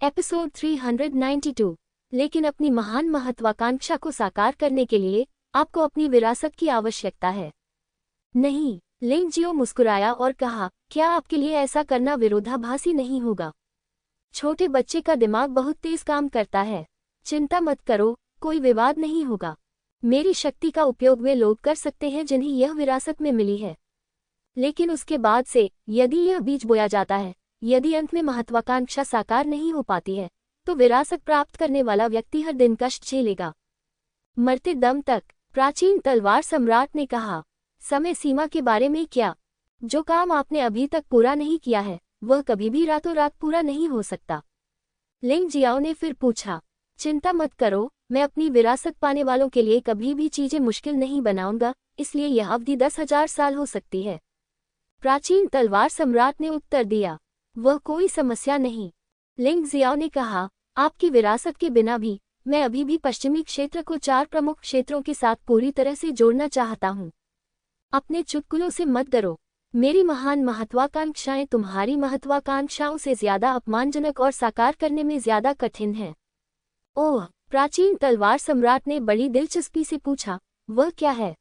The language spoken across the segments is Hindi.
एपिसोड 392। लेकिन अपनी महान महत्वाकांक्षा को साकार करने के लिए आपको अपनी विरासत की आवश्यकता है। नहीं, लिंग जियो मुस्कुराया और कहा, क्या आपके लिए ऐसा करना विरोधाभासी नहीं होगा? छोटे बच्चे का दिमाग बहुत तेज काम करता है। चिंता मत करो, कोई विवाद नहीं होगा। मेरी शक्ति का उपयोग वे लोग कर सकते हैं जिन्हें यह विरासत में मिली है। लेकिन उसके बाद से यदि यह बीज बोया जाता है, यदि अंत में महत्वाकांक्षा साकार नहीं हो पाती है, तो विरासत प्राप्त करने वाला व्यक्ति हर दिन कष्ट झेलेगा, मरते दम तक। प्राचीन तलवार सम्राट ने कहा, समय सीमा के बारे में क्या? जो काम आपने अभी तक पूरा नहीं किया है वह कभी भी रातों रात पूरा नहीं हो सकता। लिंग जियाओ ने फिर पूछा, चिंता मत करो, मैं अपनी विरासत पाने वालों के लिए कभी भी चीजें मुश्किल नहीं बनाऊंगा, इसलिए यह अवधि 10,000 साल हो सकती है। प्राचीन तलवार सम्राट ने उत्तर दिया, वह कोई समस्या नहीं। लिंग जियाओ ने कहा, आपकी विरासत के बिना भी मैं अभी भी पश्चिमी क्षेत्र को 4 प्रमुख क्षेत्रों के साथ पूरी तरह से जोड़ना चाहता हूँ। अपने चुटकुलों से मत डरो, मेरी महान महत्वाकांक्षाएं तुम्हारी महत्वाकांक्षाओं से ज्यादा अपमानजनक और साकार करने में ज्यादा कठिन हैं। ओह, प्राचीन तलवार सम्राट ने बड़ी दिलचस्पी से पूछा, वह क्या है?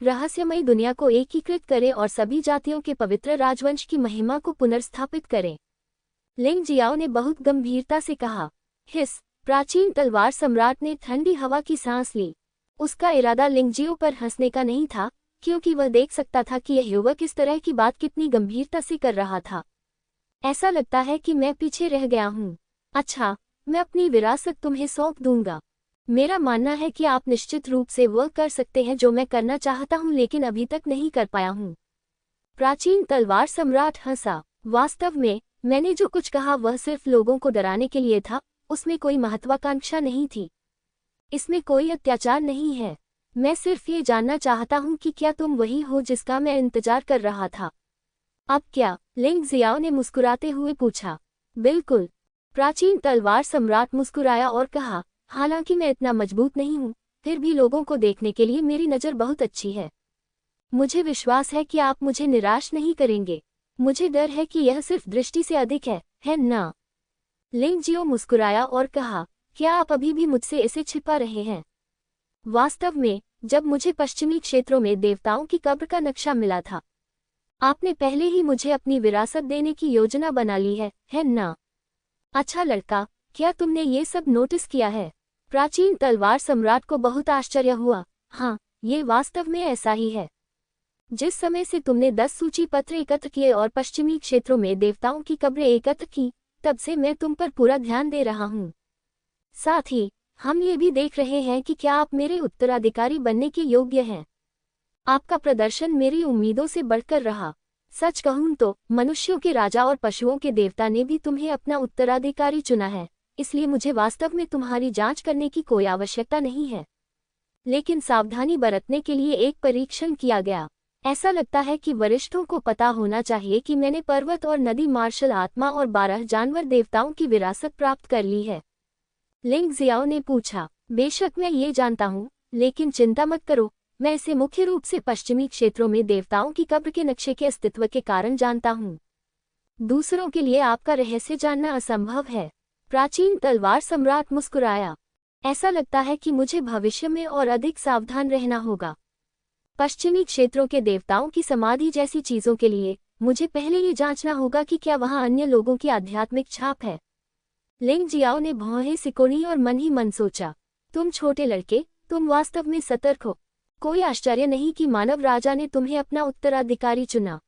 रहस्यमयी दुनिया को एकीकृत करें और सभी जातियों के पवित्र राजवंश की महिमा को पुनर्स्थापित करें। लिंग जियाओ ने बहुत गंभीरता से कहा। हिस, प्राचीन तलवार सम्राट ने ठंडी हवा की सांस ली। उसका इरादा लिंग जियो पर हंसने का नहीं था, क्योंकि वह देख सकता था कि यह युवक इस तरह की बात कितनी गंभीरता से कर रहा था। ऐसा लगता है कि मैं पीछे रह गया हूँ। अच्छा, मैं अपनी विरासत तुम्हें सौंप दूंगा। मेरा मानना है कि आप निश्चित रूप से वह कर सकते हैं जो मैं करना चाहता हूं लेकिन अभी तक नहीं कर पाया हूं। प्राचीन तलवार सम्राट हंसा। वास्तव में मैंने जो कुछ कहा वह सिर्फ लोगों को डराने के लिए था, उसमें कोई महत्वाकांक्षा नहीं थी। इसमें कोई अत्याचार नहीं है। मैं सिर्फ ये जानना चाहता हूं कि क्या तुम वही हो जिसका मैं इंतजार कर रहा था। अब क्या? लिंग जियाओ ने मुस्कुराते हुए पूछा। बिल्कुल। प्राचीन तलवार सम्राट मुस्कुराया और कहा, हालांकि मैं इतना मजबूत नहीं हूं, फिर भी लोगों को देखने के लिए मेरी नज़र बहुत अच्छी है। मुझे विश्वास है कि आप मुझे निराश नहीं करेंगे। मुझे डर है कि यह सिर्फ दृष्टि से अधिक है ना? लिंग जियो मुस्कुराया और कहा, क्या आप अभी भी मुझसे इसे छिपा रहे हैं? वास्तव में जब मुझे पश्चिमी क्षेत्रों में देवताओं की कब्र का नक्शा मिला था, आपने पहले ही मुझे अपनी विरासत देने की योजना बना ली है ना? अच्छा लड़का, क्या तुमने ये सब नोटिस किया है? प्राचीन तलवार सम्राट को बहुत आश्चर्य हुआ। हाँ, ये वास्तव में ऐसा ही है। जिस समय से तुमने 10 सूची पत्र एकत्र किए और पश्चिमी क्षेत्रों में देवताओं की कब्रें एकत्र की, तब से मैं तुम पर पूरा ध्यान दे रहा हूँ। साथ ही हम ये भी देख रहे हैं कि क्या आप मेरे उत्तराधिकारी बनने के योग्य हैं। आपका प्रदर्शन मेरी उम्मीदों से बढ़कर रहा। सच कहूँ तो मनुष्यों के राजा और पशुओं के देवता ने भी तुम्हें अपना उत्तराधिकारी चुना है, इसलिए मुझे वास्तव में तुम्हारी जांच करने की कोई आवश्यकता नहीं है। लेकिन सावधानी बरतने के लिए एक परीक्षण किया गया। ऐसा लगता है कि वरिष्ठों को पता होना चाहिए कि मैंने पर्वत और नदी मार्शल आत्मा और 12 जानवर देवताओं की विरासत प्राप्त कर ली है। लिंग जियाओ ने पूछा, बेशक मैं ये जानता हूँ, लेकिन चिंता मत करो, मैं इसे मुख्य रूप से पश्चिमी क्षेत्रों में देवताओं की कब्र के नक्शे के अस्तित्व के कारण जानता हूँ। दूसरों के लिए आपका रहस्य जानना असंभव है। प्राचीन तलवार सम्राट मुस्कुराया। ऐसा लगता है कि मुझे भविष्य में और अधिक सावधान रहना होगा। पश्चिमी क्षेत्रों के देवताओं की समाधि जैसी चीजों के लिए मुझे पहले ये जांचना होगा कि क्या वहां अन्य लोगों की आध्यात्मिक छाप है। लिंग जियाओ ने भौहें सिकोड़ी और मन ही मन सोचा, तुम छोटे लड़के, तुम वास्तव में सतर्क हो। कोई आश्चर्य नहीं कि मानव राजा ने तुम्हें अपना उत्तराधिकारी चुना।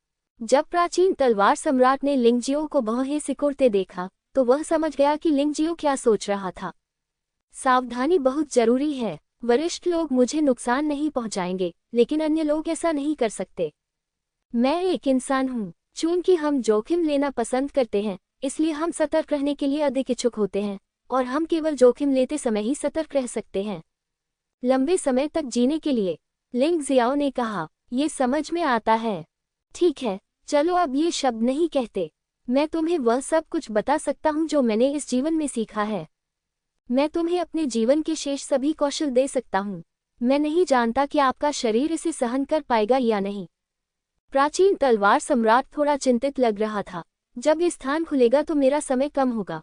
जब प्राचीन तलवार सम्राट ने लिंग जियो को भौहें सिकोड़ते देखा, तो वह समझ गया कि लिंग जियो क्या सोच रहा था। सावधानी बहुत जरूरी है। वरिष्ठ लोग मुझे नुकसान नहीं पहुंचाएंगे, लेकिन अन्य लोग ऐसा नहीं कर सकते। मैं एक इंसान हूं। चूंकि हम जोखिम लेना पसंद करते हैं, इसलिए हम सतर्क रहने के लिए अधिक इच्छुक होते हैं, और हम केवल जोखिम लेते समय ही सतर्क रह सकते हैं। लंबे समय तक जीने के लिए। लिंग जियाओ ने कहा, ये समझ में आता है। ठीक है, चलो अब ये शब्द नहीं कहते। मैं तुम्हें वह सब कुछ बता सकता हूँ जो मैंने इस जीवन में सीखा है। मैं तुम्हें अपने जीवन के शेष सभी कौशल दे सकता हूँ। मैं नहीं जानता कि आपका शरीर इसे सहन कर पाएगा या नहीं। प्राचीन तलवार सम्राट थोड़ा चिंतित लग रहा था। जब ये स्थान खुलेगा तो मेरा समय कम होगा।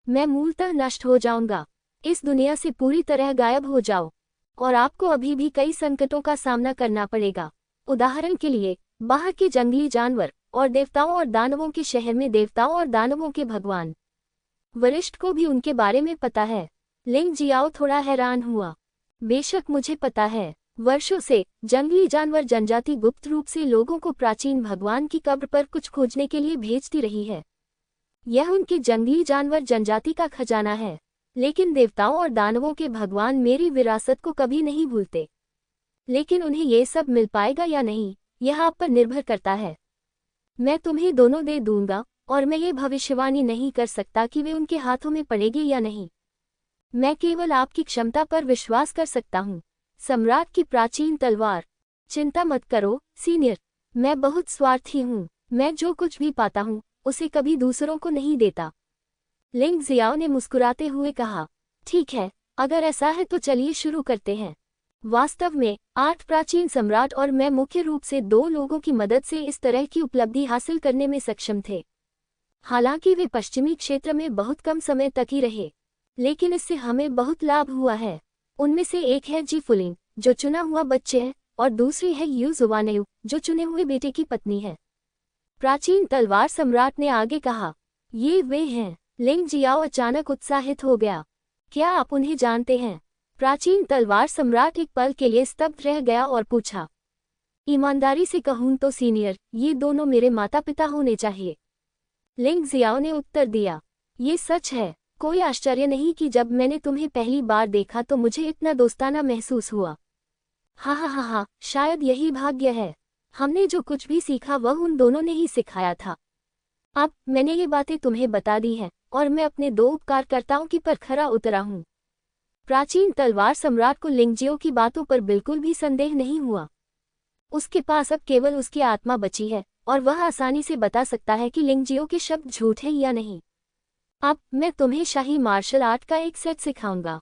मैं मूलतः नष्ट हो जाऊंगा। इस दुनिया से पूरी तरह गायब हो जाओ। और आपको अभी भी कई संकटों का सामना करना पड़ेगा। उदाहरण के लिए, बाहर के जंगली जानवर और देवताओं और दानवों के शहर में देवताओं और दानवों के भगवान वरिष्ठ को भी उनके बारे में पता है। लिंग जियाओ थोड़ा हैरान हुआ। बेशक मुझे पता है। वर्षों से जंगली जानवर जनजाति गुप्त रूप से लोगों को प्राचीन भगवान की कब्र पर कुछ खोजने के लिए भेजती रही है। यह उनके जंगली जानवर जनजाति का खजाना है। लेकिन देवताओं और दानवों के भगवान मेरी विरासत को कभी नहीं भूलते। लेकिन उन्हें ये सब मिल पाएगा या नहीं, यह आप पर निर्भर करता है। मैं तुम्हें दोनों दे दूंगा, और मैं ये भविष्यवाणी नहीं कर सकता कि वे उनके हाथों में पड़ेगी या नहीं। मैं केवल आपकी क्षमता पर विश्वास कर सकता हूँ। सम्राट की प्राचीन तलवार। चिंता मत करो सीनियर, मैं बहुत स्वार्थी हूँ। मैं जो कुछ भी पाता हूँ उसे कभी दूसरों को नहीं देता। लिंग जियाओ ने मुस्कुराते हुए कहा, ठीक है, अगर ऐसा है तो चलिए शुरू करते हैं। वास्तव में 8 प्राचीन सम्राट और मैं मुख्य रूप से 2 लोगों की मदद से इस तरह की उपलब्धि हासिल करने में सक्षम थे। हालांकि वे पश्चिमी क्षेत्र में बहुत कम समय तक ही रहे, लेकिन इससे हमें बहुत लाभ हुआ है। उनमें से एक है जी फुलिंग, जो चुना हुआ बच्चे है, और दूसरी है यू जुवानेयू, जो चुने हुए बेटे की पत्नी है। प्राचीन तलवार सम्राट ने आगे कहा, ये वे हैं। लिंग जियाओ अचानक उत्साहित हो गया। क्या आप उन्हें जानते हैं? प्राचीन तलवार सम्राट एक पल के लिए स्तब्ध रह गया और पूछा। ईमानदारी से कहूं तो सीनियर, ये दोनों मेरे माता पिता होने चाहिए। लिंग जियाओ ने उत्तर दिया, ये सच है। कोई आश्चर्य नहीं कि जब मैंने तुम्हें पहली बार देखा तो मुझे इतना दोस्ताना महसूस हुआ। हाँ, शायद यही भाग्य है। हमने जो कुछ भी सीखा वह उन दोनों ने ही सिखाया था। अब मैंने ये बातें तुम्हें बता दी हैं, और मैं अपने 2 उपकारकर्ताओं की पर खरा उतरा हूँ। प्राचीन तलवार सम्राट को लिंगजियो की बातों पर बिल्कुल भी संदेह नहीं हुआ। उसके पास अब केवल उसकी आत्मा बची है, और वह आसानी से बता सकता है कि लिंगजियो के शब्द झूठ हैं या नहीं। अब मैं तुम्हें शाही मार्शल आर्ट का एक सेट सिखाऊंगा।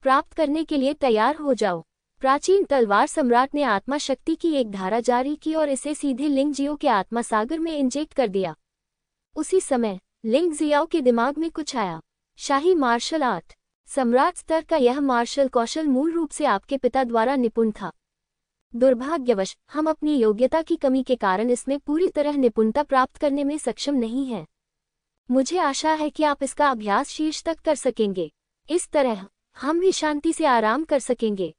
प्राप्त करने के लिए तैयार हो जाओ। प्राचीन तलवार सम्राट ने आत्मा शक्ति की एक धारा जारी की और इसे सीधे लिंगजियो के आत्मा सागर में इंजेक्ट कर दिया। उसी समय लिंग जियाओ के दिमाग में कुछ आया। शाही मार्शल आर्ट। सम्राट स्तर का यह मार्शल कौशल मूल रूप से आपके पिता द्वारा निपुण था। दुर्भाग्यवश हम अपनी योग्यता की कमी के कारण इसमें पूरी तरह निपुणता प्राप्त करने में सक्षम नहीं हैं। मुझे आशा है कि आप इसका अभ्यास शीर्ष तक कर सकेंगे। इस तरह हम भी शांति से आराम कर सकेंगे।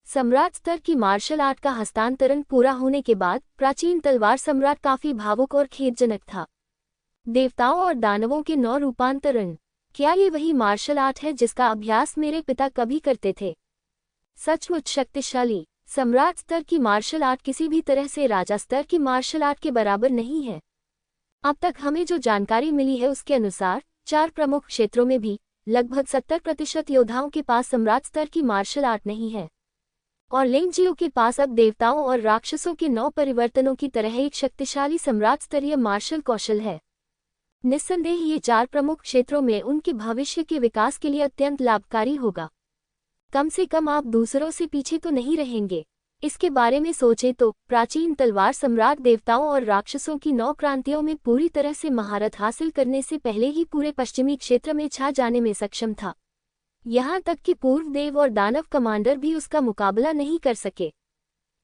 सम्राट स्तर की मार्शल आर्ट का हस्तांतरण पूरा होने के बाद प्राचीन तलवार सम्राट काफी भावुक और खेदजनक था। देवताओं और दानवों के 9 रूपांतरण। क्या ये वही मार्शल आर्ट है जिसका अभ्यास मेरे पिता कभी करते थे? सचमुच शक्तिशाली। सम्राट स्तर की मार्शल आर्ट किसी भी तरह से राजा स्तर की मार्शल आर्ट के बराबर नहीं है। अब तक हमें जो जानकारी मिली है उसके अनुसार 4 प्रमुख क्षेत्रों में भी लगभग 70% योद्धाओं के पास सम्राट स्तर की मार्शल आर्ट नहीं है। और लिंगजियो के पास अब देवताओं और राक्षसों के 9 परिवर्तनों की तरह एक शक्तिशाली सम्राट स्तरीय मार्शल कौशल है। निस्संदेह ये 4 प्रमुख क्षेत्रों में उनके भविष्य के विकास के लिए अत्यंत लाभकारी होगा। कम से कम आप दूसरों से पीछे तो नहीं रहेंगे। इसके बारे में सोचें तो प्राचीन तलवार सम्राट देवताओं और राक्षसों की 9 क्रांतियों में पूरी तरह से महारत हासिल करने से पहले ही पूरे पश्चिमी क्षेत्र में छा जाने में सक्षम था। यहाँ तक कि पूर्व देव और दानव कमांडर भी उसका मुकाबला नहीं कर सके।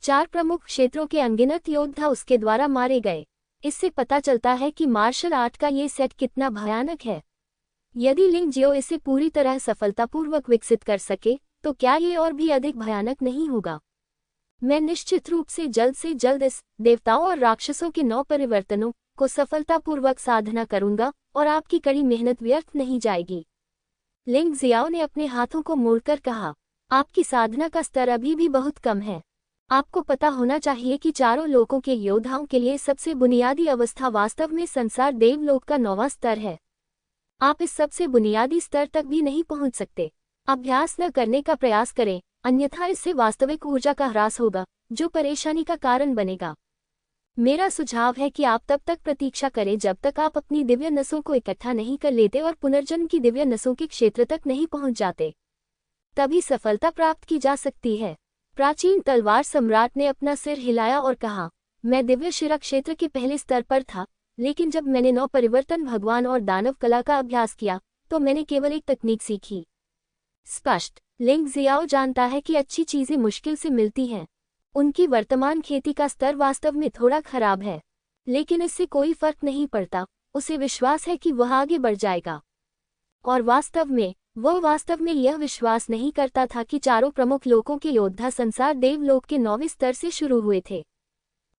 4 प्रमुख क्षेत्रों के अनगिनत योद्धा उसके द्वारा मारे गए। इससे पता चलता है कि मार्शल आर्ट का ये सेट कितना भयानक है। यदि लिंगजियो इसे पूरी तरह सफलतापूर्वक विकसित कर सके तो क्या ये और भी अधिक भयानक नहीं होगा? मैं निश्चित रूप से जल्द इस देवताओं और राक्षसों के 9 परिवर्तनों को सफलतापूर्वक साधना करूंगा और आपकी कड़ी मेहनत व्यर्थ नहीं जाएगी। लिंग जियाओ ने अपने हाथों को मोड़कर कहा, आपकी साधना का स्तर अभी भी बहुत कम है। आपको पता होना चाहिए कि चारों लोकों के योद्धाओं के लिए सबसे बुनियादी अवस्था वास्तव में संसार देवलोक का 9वां स्तर है। आप इस सबसे बुनियादी स्तर तक भी नहीं पहुंच सकते। अभ्यास न करने का प्रयास करें, अन्यथा इससे वास्तविक ऊर्जा का ह्रास होगा, जो परेशानी का कारण बनेगा। मेरा सुझाव है कि आप तब तक प्रतीक्षा करें जब तक आप अपनी दिव्य नसों को इकट्ठा नहीं कर लेते और पुनर्जन्म की दिव्य नसों के क्षेत्र तक नहीं पहुंच जाते। तभी सफलता प्राप्त की जा सकती है। प्राचीन तलवार सम्राट ने अपना सिर हिलाया और कहा, मैं दिव्य शिरा क्षेत्र के पहले स्तर पर था, लेकिन जब मैंने 9 परिवर्तन भगवान और दानव कला का अभ्यास किया तो मैंने केवल एक तकनीक सीखी। स्पष्ट। लिंग जियाओ जानता है कि अच्छी चीजें मुश्किल से मिलती हैं। उनकी वर्तमान खेती का स्तर वास्तव में थोड़ा खराब है, लेकिन इससे कोई फर्क नहीं पड़ता। उसे विश्वास है कि वह आगे बढ़ जाएगा। और वह वास्तव में यह विश्वास नहीं करता था कि चारों प्रमुख लोकों के योद्धा संसार देवलोक के 9वें स्तर से शुरू हुए थे।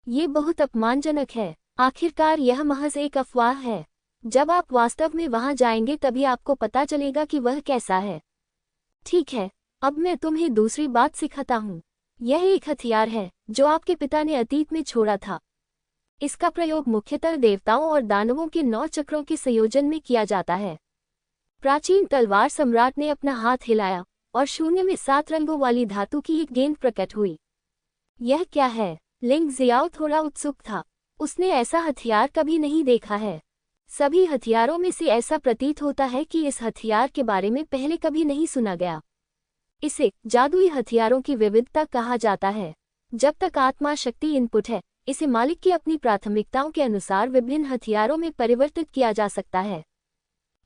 ये बहुत अपमानजनक है। आखिरकार यह महज एक अफवाह है। जब आप वास्तव में वहां जाएंगे तभी आपको पता चलेगा कि वह कैसा है। ठीक है, अब मैं तुम्हें दूसरी बात सिखाता हूँ। यह एक हथियार है जो आपके पिता ने अतीत में छोड़ा था। इसका प्रयोग मुख्यतः देवताओं और दानवों के 9 चक्रों के संयोजन में किया जाता है। प्राचीन तलवार सम्राट ने अपना हाथ हिलाया और शून्य में 7 रंगों वाली धातु की एक गेंद प्रकट हुई। यह क्या है? लिंग जियाओ थोड़ा उत्सुक था। उसने ऐसा हथियार कभी नहीं देखा है। सभी हथियारों में से ऐसा प्रतीत होता है कि इस हथियार के बारे में पहले कभी नहीं सुना गया। इसे जादुई हथियारों की विविधता कहा जाता है। जब तक आत्मा शक्ति इनपुट है, इसे मालिक की अपनी प्राथमिकताओं के अनुसार विभिन्न हथियारों में परिवर्तित किया जा सकता है।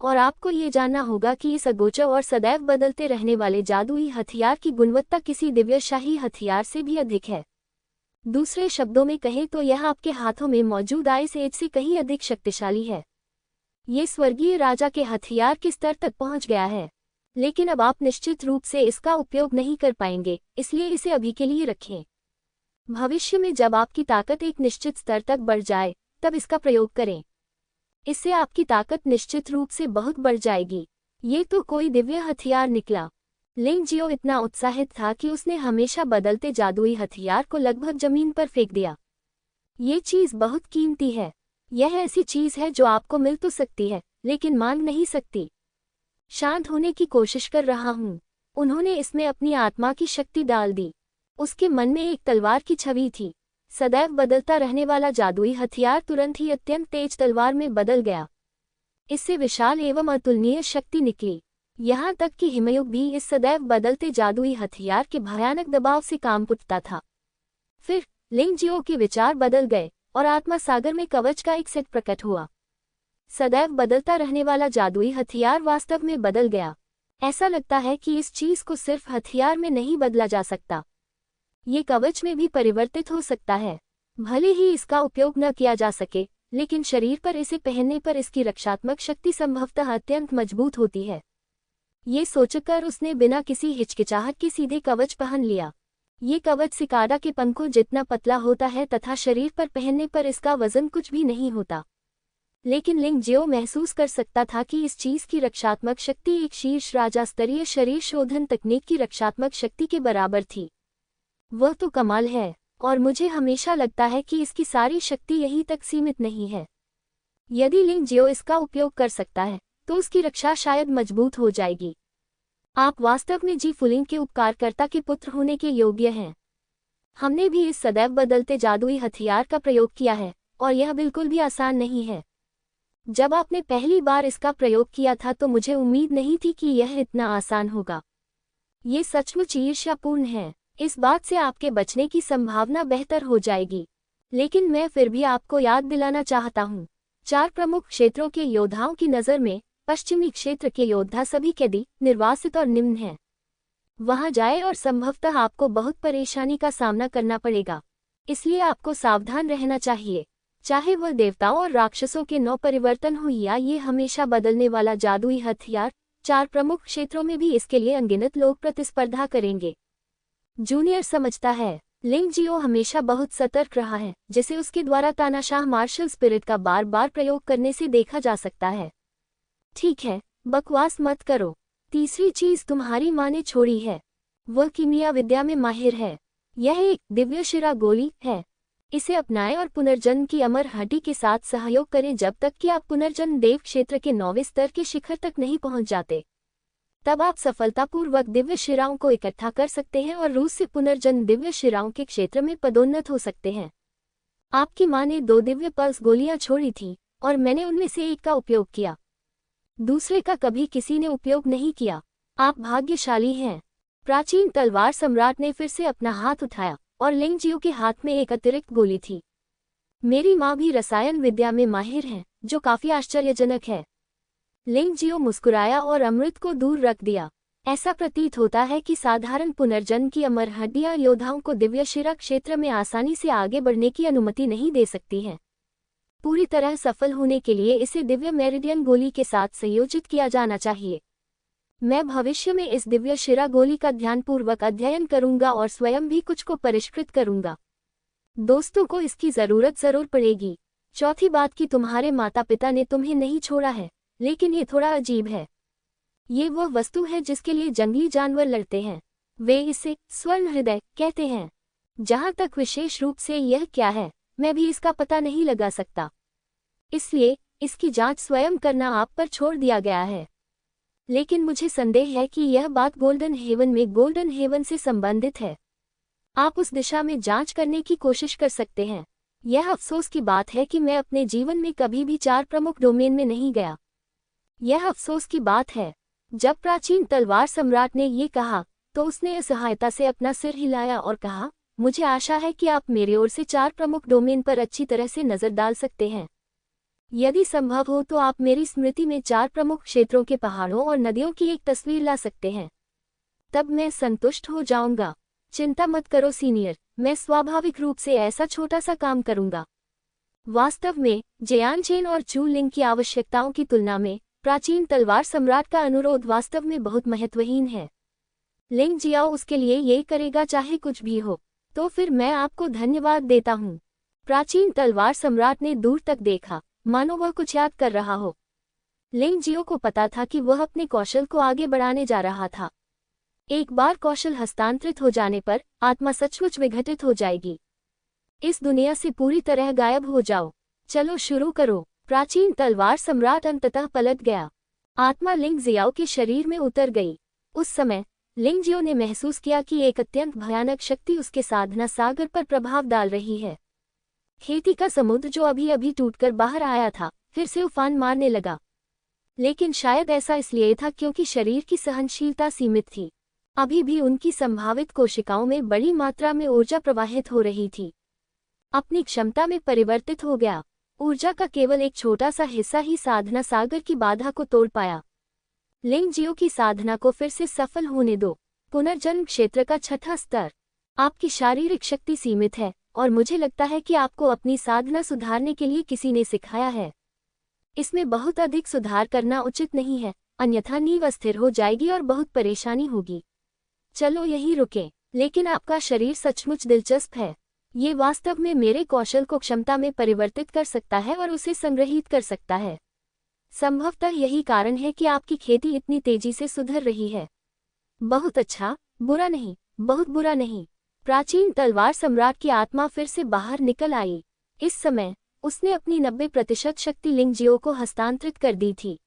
और आपको ये जानना होगा कि इस अगोचर और सदैव बदलते रहने वाले जादुई हथियार की गुणवत्ता किसी दिव्यशाही हथियार से भी अधिक है। दूसरे शब्दों में कहें तो यह आपके हाथों में मौजूद आइस एज से कहीं अधिक शक्तिशाली है। ये स्वर्गीय राजा के हथियार के स्तर तक पहुंच गया है, लेकिन अब आप निश्चित रूप से इसका उपयोग नहीं कर पाएंगे, इसलिए इसे अभी के लिए रखें। भविष्य में जब आपकी ताकत एक निश्चित स्तर तक बढ़ जाए, तब इसका प्रयोग करें। इससे आपकी ताकत निश्चित रूप से बहुत बढ़ जाएगी। ये तो कोई दिव्य हथियार निकला। लिंग जियो इतना उत्साहित था कि उसने हमेशा बदलते जादुई हथियार को लगभग जमीन पर फेंक दिया। ये चीज़ बहुत कीमती है। यह ऐसी चीज़ है जो आपको मिल तो सकती है, लेकिन मांग नहीं सकती। शांत होने की कोशिश कर रहा हूँ। उन्होंने इसमें अपनी आत्मा की शक्ति डाल दी। उसके मन में एक तलवार की छवि थी। सदैव बदलता रहने वाला जादुई हथियार तुरंत ही अत्यंत तेज तलवार में बदल गया। इससे विशाल एवं अतुलनीय शक्ति निकली। यहाँ तक कि हिमयुग भी इस सदैव बदलते जादुई हथियार के भयानक दबाव से कांप उठता था। फिर लिंग जियो के विचार बदल गए और आत्मा सागर में कवच का एक सेट प्रकट हुआ। सदैव बदलता रहने वाला जादुई हथियार वास्तव में बदल गया। ऐसा लगता है कि इस चीज को सिर्फ हथियार में नहीं बदला जा सकता, ये कवच में भी परिवर्तित हो सकता है। भले ही इसका उपयोग न किया जा सके, लेकिन शरीर पर इसे पहनने पर इसकी रक्षात्मक शक्ति संभवतः अत्यंत मजबूत होती है। ये सोचकर उसने बिना किसी हिचकिचाहट के सीधे कवच पहन लिया। ये कवच सिकाडा के पंखों जितना पतला होता है तथा शरीर पर पहनने पर इसका वजन कुछ भी नहीं होता। लेकिन लिंग जियो महसूस कर सकता था कि इस चीज की रक्षात्मक शक्ति एक शीर्ष राजा स्तरीय शरीर शोधन तकनीक की रक्षात्मक शक्ति के बराबर थी। वह तो कमाल है, और मुझे हमेशा लगता है कि इसकी सारी शक्ति यहीं तक सीमित नहीं है। यदि लिंग जियो इसका उपयोग कर सकता है, तो उसकी रक्षा शायद मजबूत हो जाएगी। आप वास्तव में जी फुलिंग के उपकारकर्ता के पुत्र होने के योग्य हैं। हमने भी इस सदैव बदलते जादुई हथियार का प्रयोग किया है, और यह बिल्कुल भी आसान नहीं है। जब आपने पहली बार इसका प्रयोग किया था तो मुझे उम्मीद नहीं थी कि यह इतना आसान होगा। ये सचमुच ईर्ष्यापूर्ण है। इस बात से आपके बचने की संभावना बेहतर हो जाएगी। लेकिन मैं फिर भी आपको याद दिलाना चाहता हूँ, 4 प्रमुख क्षेत्रों के योद्धाओं की नज़र में पश्चिमी क्षेत्र के योद्धा सभी कैदी, निर्वासित और निम्न हैं। वहां जाए और संभवतः आपको बहुत परेशानी का सामना करना पड़ेगा, इसलिए आपको सावधान रहना चाहिए। चाहे वह देवताओं और राक्षसों के 9 परिवर्तन हो या ये हमेशा बदलने वाला जादुई हथियार, 4 प्रमुख क्षेत्रों में भी इसके लिए अनगिनत लोग प्रतिस्पर्धा करेंगे। जूनियर समझता है। लिंग जियो हमेशा बहुत सतर्क रहा है, जिसे उसके द्वारा तानाशाह मार्शल स्पिरिट का बार बार प्रयोग करने से देखा जा सकता है। ठीक है, बकवास मत करो। तीसरी चीज तुम्हारी माँ ने छोड़ी है। वह कीमिया विद्या में माहिर है। यह एक दिव्य शिरा गोली है। इसे अपनाएं और पुनर्जन्म की अमर हड्डी के साथ सहयोग करें जब तक कि आप पुनर्जन्म देव क्षेत्र के 9वें स्तर के शिखर तक नहीं पहुंच जाते। तब आप सफलतापूर्वक दिव्य शिराओं को इकट्ठा कर सकते हैं और रूस से पुनर्जन्म दिव्य शिराओं के क्षेत्र में पदोन्नत हो सकते हैं। आपकी माँ ने 2 दिव्य पल्स गोलियां छोड़ी थीं, और मैंने उनमें से एक का उपयोग किया। दूसरे का कभी किसी ने उपयोग नहीं किया। आप भाग्यशाली हैं। प्राचीन तलवार सम्राट ने फिर से अपना हाथ उठाया, और लिंग जियो के हाथ में एक अतिरिक्त गोली थी। मेरी माँ भी रसायन विद्या में माहिर है, जो काफी आश्चर्यजनक है। लिंग जियो मुस्कुराया और अमृत को दूर रख दिया। ऐसा प्रतीत होता है कि साधारण पुनर्जन्म की अमर हड्डियां योद्धाओं को दिव्य शिरा क्षेत्र में आसानी से आगे बढ़ने की अनुमति नहीं दे सकती हैं। पूरी तरह सफल होने के लिए इसे दिव्य मेरिडियन गोली के साथ संयोजित किया जाना चाहिए। मैं भविष्य में इस दिव्य शिरा गोली का ध्यानपूर्वक अध्ययन करूंगा और स्वयं भी कुछ को परिष्कृत करूंगा। दोस्तों को इसकी जरूरत जरूर पड़ेगी। चौथी बात कि तुम्हारे माता पिता ने तुम्हें नहीं छोड़ा है, लेकिन ये थोड़ा अजीब है। ये वह वस्तु है जिसके लिए जंगली जानवर लड़ते हैं। वे इसे स्वर्ण हृदय कहते हैं। जहां तक विशेष रूप से यह क्या है, मैं भी इसका पता नहीं लगा सकता, इसलिए इसकी जांच स्वयं करना आप पर छोड़ दिया गया है। लेकिन मुझे संदेह है कि यह बात गोल्डन हेवन से संबंधित है। आप उस दिशा में जांच करने की कोशिश कर सकते हैं। यह अफसोस की बात है कि मैं अपने जीवन में कभी भी 4 प्रमुख डोमेन में नहीं गया। यह अफसोस की बात है। जब प्राचीन तलवार सम्राट ने ये कहा, तो उसने असहायता से अपना सिर हिलाया और कहा, मुझे आशा है कि आप मेरी ओर से 4 प्रमुख डोमेन पर अच्छी तरह से नजर डाल सकते हैं। यदि संभव हो तो आप मेरी स्मृति में 4 प्रमुख क्षेत्रों के पहाड़ों और नदियों की एक तस्वीर ला सकते हैं। तब मैं संतुष्ट हो जाऊंगा। चिंता मत करो सीनियर, मैं स्वाभाविक रूप से ऐसा छोटा सा काम करूंगा। वास्तव में जयानचेन और चू लिंग की आवश्यकताओं की तुलना में प्राचीन तलवार सम्राट का अनुरोध वास्तव में बहुत महत्वहीन है। लिंग जियाओ उसके लिए ये करेगा चाहे कुछ भी हो। तो फिर मैं आपको धन्यवाद देता हूँ। प्राचीन तलवार सम्राट ने दूर तक देखा, मानो वह कुछ याद कर रहा हो। लिंग जियो को पता था कि वह अपने कौशल को आगे बढ़ाने जा रहा था। एक बार कौशल हस्तांतरित हो जाने पर आत्मा सचमुच विघटित हो जाएगी। इस दुनिया से पूरी तरह गायब हो जाओ। चलो शुरू करो। प्राचीन तलवार सम्राट अंततः पलट गया। आत्मा लिंग जियाओ के शरीर में उतर गई। उस समय लिंग जियो ने महसूस किया कि एक अत्यंत भयानक शक्ति उसके साधना सागर पर प्रभाव डाल रही है। खेती का समुद्र जो अभी अभी टूटकर बाहर आया था, फिर से उफान मारने लगा। लेकिन शायद ऐसा इसलिए था क्योंकि शरीर की सहनशीलता सीमित थी। अभी भी उनकी संभावित कोशिकाओं में बड़ी मात्रा में ऊर्जा प्रवाहित हो रही थी। अपनी क्षमता में परिवर्तित हो गया। ऊर्जा का केवल एक छोटा सा हिस्सा ही साधना सागर की बाधा को तोड़ पाया। लिंग जियो की साधना को फिर से सफल होने दो। पुनर्जन्म क्षेत्र का 6ठा स्तर। आपकी शारीरिक शक्ति सीमित है और मुझे लगता है कि आपको अपनी साधना सुधारने के लिए किसी ने सिखाया है। इसमें बहुत अधिक सुधार करना उचित नहीं है, अन्यथा नींव अस्थिर हो जाएगी और बहुत परेशानी होगी। चलो यहीं रुकें। लेकिन आपका शरीर सचमुच दिलचस्प है। ये वास्तव में मेरे कौशल को क्षमता में परिवर्तित कर सकता है और उसे संग्रहीत कर सकता है। संभवतः यही कारण है कि आपकी खेती इतनी तेजी से सुधर रही है। बहुत अच्छा, बुरा नहीं, बहुत बुरा नहीं। प्राचीन तलवार सम्राट की आत्मा फिर से बाहर निकल आई। इस समय उसने अपनी 90% शक्ति लिंग जियो को हस्तांतरित कर दी थी।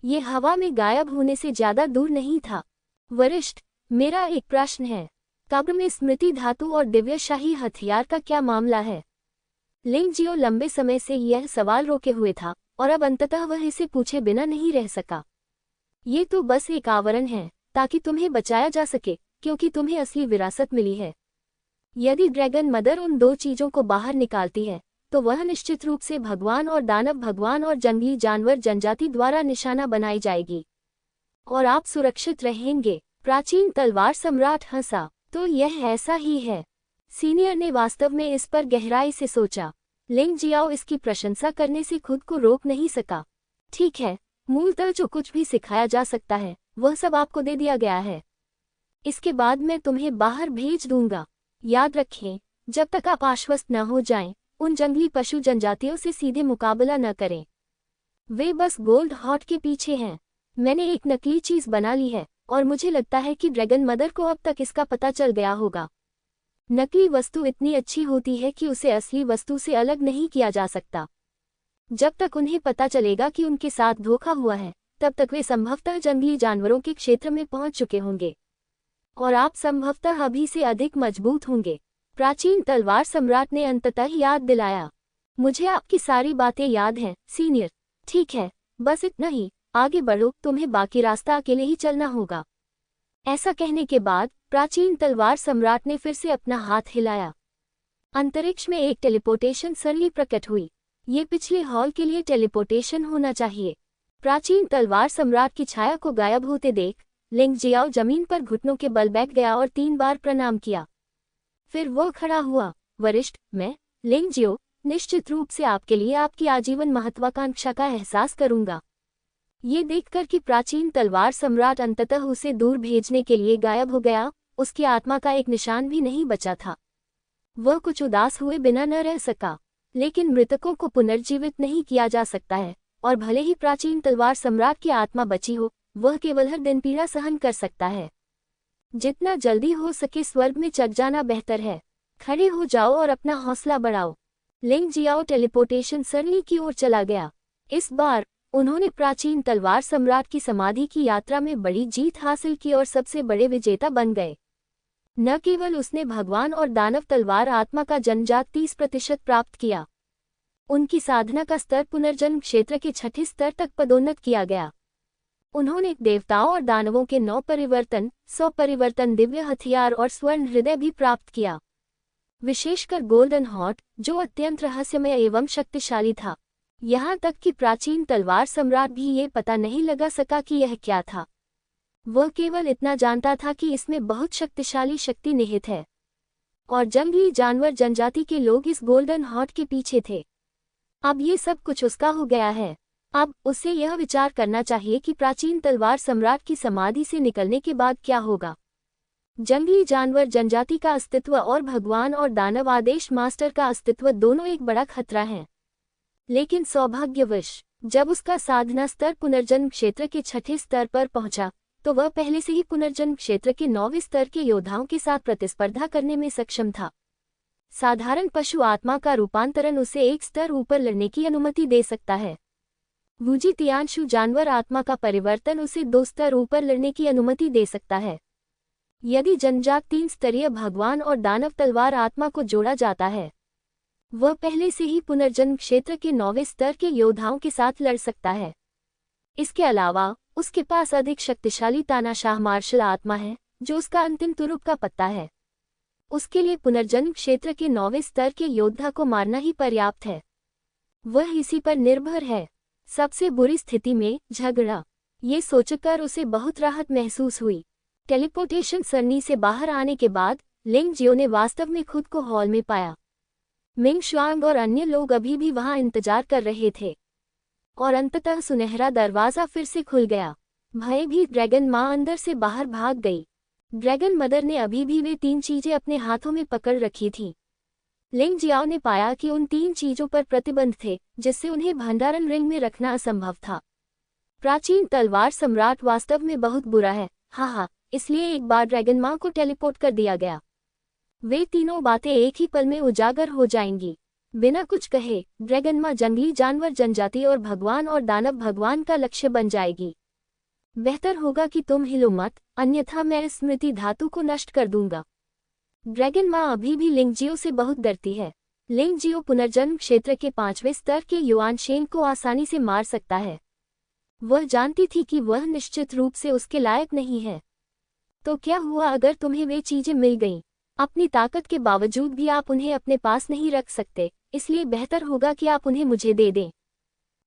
ये हवा में गायब होने से ज्यादा दूर नहीं था। वरिष्ठ, मेरा एक प्रश्न है। कब्र में स्मृति धातु और दिव्यशाही हथियार का क्या मामला है? लिंग जियो लंबे समय से यह सवाल रोके हुए था और अब अंततः वह इसे पूछे बिना नहीं रह सका। ये तो बस एक आवरण है ताकि तुम्हें बचाया जा सके, क्योंकि तुम्हें असली विरासत मिली है। यदि ड्रैगन मदर उन 2 चीजों को बाहर निकालती है, तो वह निश्चित रूप से भगवान और दानव भगवान और जंगली जानवर जनजाति द्वारा निशाना बनाई जाएगी और आप सुरक्षित रहेंगे। प्राचीन तलवार सम्राट हंसा। तो यह ऐसा ही है। सीनियर ने वास्तव में इस पर गहराई से सोचा। लिंग जियाओ इसकी प्रशंसा करने से खुद को रोक नहीं सका। ठीक है, मूलतः जो कुछ भी सिखाया जा सकता है वह सब आपको दे दिया गया है। इसके बाद मैं तुम्हें बाहर भेज दूंगा। याद रखें, जब तक आप आश्वस्त न हो जाएं, उन जंगली पशु जनजातियों से सीधे मुकाबला न करें। वे बस गोल्ड हॉट के पीछे हैं। मैंने एक नकली चीज बना ली है और मुझे लगता है कि ड्रैगन मदर को अब तक इसका पता चल गया होगा। नकली वस्तु इतनी अच्छी होती है कि उसे असली वस्तु से अलग नहीं किया जा सकता। जब तक उन्हें पता चलेगा कि उनके साथ धोखा हुआ है, तब तक वे संभवतः जंगली जानवरों के क्षेत्र में पहुंच चुके होंगे और आप संभवतः अभी से अधिक मजबूत होंगे। प्राचीन तलवार सम्राट ने अंततः याद दिलाया। मुझे आपकी सारी बातें याद हैं, सीनियर। ठीक है, बस इतना ही। आगे बढ़ो, तुम्हें बाकी रास्ता अकेले ही चलना होगा। ऐसा कहने के बाद प्राचीन तलवार सम्राट ने फिर से अपना हाथ हिलाया। अंतरिक्ष में एक टेलीपोर्टेशन सरली प्रकट हुई। ये पिछले हॉल के लिए टेलीपोर्टेशन होना चाहिए। प्राचीन तलवार सम्राट की छाया को गायब होते देख लिंग जियाओ जमीन पर घुटनों के बल बैठ गया और 3 बार प्रणाम किया। फिर वो खड़ा हुआ। वरिष्ठ, मैं लिंग जियो निश्चित रूप से आपके लिए आपकी आजीवन महत्वाकांक्षा का एहसास करूंगा। ये देखकर कि प्राचीन तलवार सम्राट अंततः उसे दूर भेजने के लिए गायब हो गया, उसकी आत्मा का एक निशान भी नहीं बचा था। वह कुछ उदास हुए बिना न रह सका। लेकिन मृतकों को पुनर्जीवित नहीं किया जा सकता है, और भले ही प्राचीन तलवार सम्राट की आत्मा बची हो, वह केवल हर दिन पीड़ा सहन कर सकता है। जितना जल्दी हो सके स्वर्ग में चढ़ जाना बेहतर है। खड़े हो जाओ और अपना हौसला बढ़ाओ। लिंग जियाओ टेलीपोर्टेशन सरणी की ओर चला गया। इस बार उन्होंने प्राचीन तलवार सम्राट की समाधि की यात्रा में बड़ी जीत हासिल की और सबसे बड़े विजेता बन गए। न केवल उसने भगवान और दानव तलवार आत्मा का जन्मजात 30% प्राप्त किया, उनकी साधना का स्तर पुनर्जन्म क्षेत्र के 6ठे स्तर तक पदोन्नत किया गया। उन्होंने देवताओं और दानवों के 9 परिवर्तन, 100 परिवर्तन, दिव्य हथियार और स्वर्ण हृदय भी प्राप्त किया। विशेषकर गोल्डन हॉर्ट, जो अत्यंत रहस्यमय एवं शक्तिशाली था। यहाँ तक कि प्राचीन तलवार सम्राट भी ये पता नहीं लगा सका कि यह क्या था। वह केवल इतना जानता था कि इसमें बहुत शक्तिशाली शक्ति निहित है, और जंगली जानवर जनजाति के लोग इस गोल्डन हॉर्ट के पीछे थे। अब ये सब कुछ उसका हो गया है। अब उसे यह विचार करना चाहिए कि प्राचीन तलवार सम्राट की समाधि से निकलने के बाद क्या होगा। जंगली जानवर जनजाति का अस्तित्व और भगवान और दानव आदेश मास्टर का अस्तित्व दोनों एक बड़ा खतरा हैं। लेकिन सौभाग्यवश जब उसका साधना स्तर पुनर्जन्म क्षेत्र के 6ठे स्तर पर पहुंचा, तो वह पहले से ही पुनर्जन्म क्षेत्र के 9वें स्तर के योद्धाओं के साथ प्रतिस्पर्धा करने में सक्षम था। साधारण पशु आत्मा का रूपांतरण उसे एक स्तर ऊपर लड़ने की अनुमति दे सकता है। वुजितियांशु जानवर आत्मा का परिवर्तन उसे 2 स्तर ऊपर लड़ने की अनुमति दे सकता है। यदि जन्मजात 3 स्तरीय भगवान और दानव तलवार आत्मा को जोड़ा जाता है, वह पहले से ही पुनर्जन्म क्षेत्र के 9वें स्तर के योद्धाओं के साथ लड़ सकता है। इसके अलावा उसके पास अधिक शक्तिशाली तानाशाह मार्शल आत्मा है, जो उसका अंतिम तुरुप का पत्ता है। उसके लिए पुनर्जन्म क्षेत्र के 9वें स्तर के योद्धा को मारना ही पर्याप्त है। वह इसी पर निर्भर है। सबसे बुरी स्थिति में झगड़ा। ये सोचकर उसे बहुत राहत महसूस हुई। टेलीपोर्टेशन सरणी से बाहर आने के बाद लिंग जियो ने वास्तव में खुद को हॉल में पाया। मिंग शुआंग और अन्य लोग अभी भी वहां इंतजार कर रहे थे, और अंततः सुनहरा दरवाजा फिर से खुल गया। भयभीत ड्रैगन माँ अंदर से बाहर भाग गई। ड्रैगन मदर ने अभी भी वे 3 चीजें अपने हाथों में पकड़ रखी थीं। लिंग जियाओ ने पाया कि उन 3 चीजों पर प्रतिबंध थे, जिससे उन्हें भंडारण रिंग में रखना असंभव था। प्राचीन तलवार सम्राट वास्तव में बहुत बुरा है, हाँ, इसलिए एक बार ड्रैगन माँ को टेलीपोर्ट कर दिया गया। वे तीनों बातें एक ही पल में उजागर हो जाएंगी। बिना कुछ कहे ड्रैगन माँ जंगली जानवर जनजाति और भगवान और दानव भगवान का लक्ष्य बन जाएगी। बेहतर होगा कि तुम हिलो मत, अन्यथा मैं इस स्मृति धातु को नष्ट कर दूंगा। ड्रैगन माँ अभी भी लिंग जियो से बहुत डरती है। लिंग जियो पुनर्जन्म क्षेत्र के 5वें स्तर के युआन शेंग को आसानी से मार सकता है। वह जानती थी कि वह निश्चित रूप से उसके लायक नहीं है। तो क्या हुआ अगर तुम्हें वे चीजें मिल गईं? अपनी ताकत के बावजूद भी आप उन्हें अपने पास नहीं रख सकते, इसलिए बेहतर होगा कि आप उन्हें मुझे दे दें।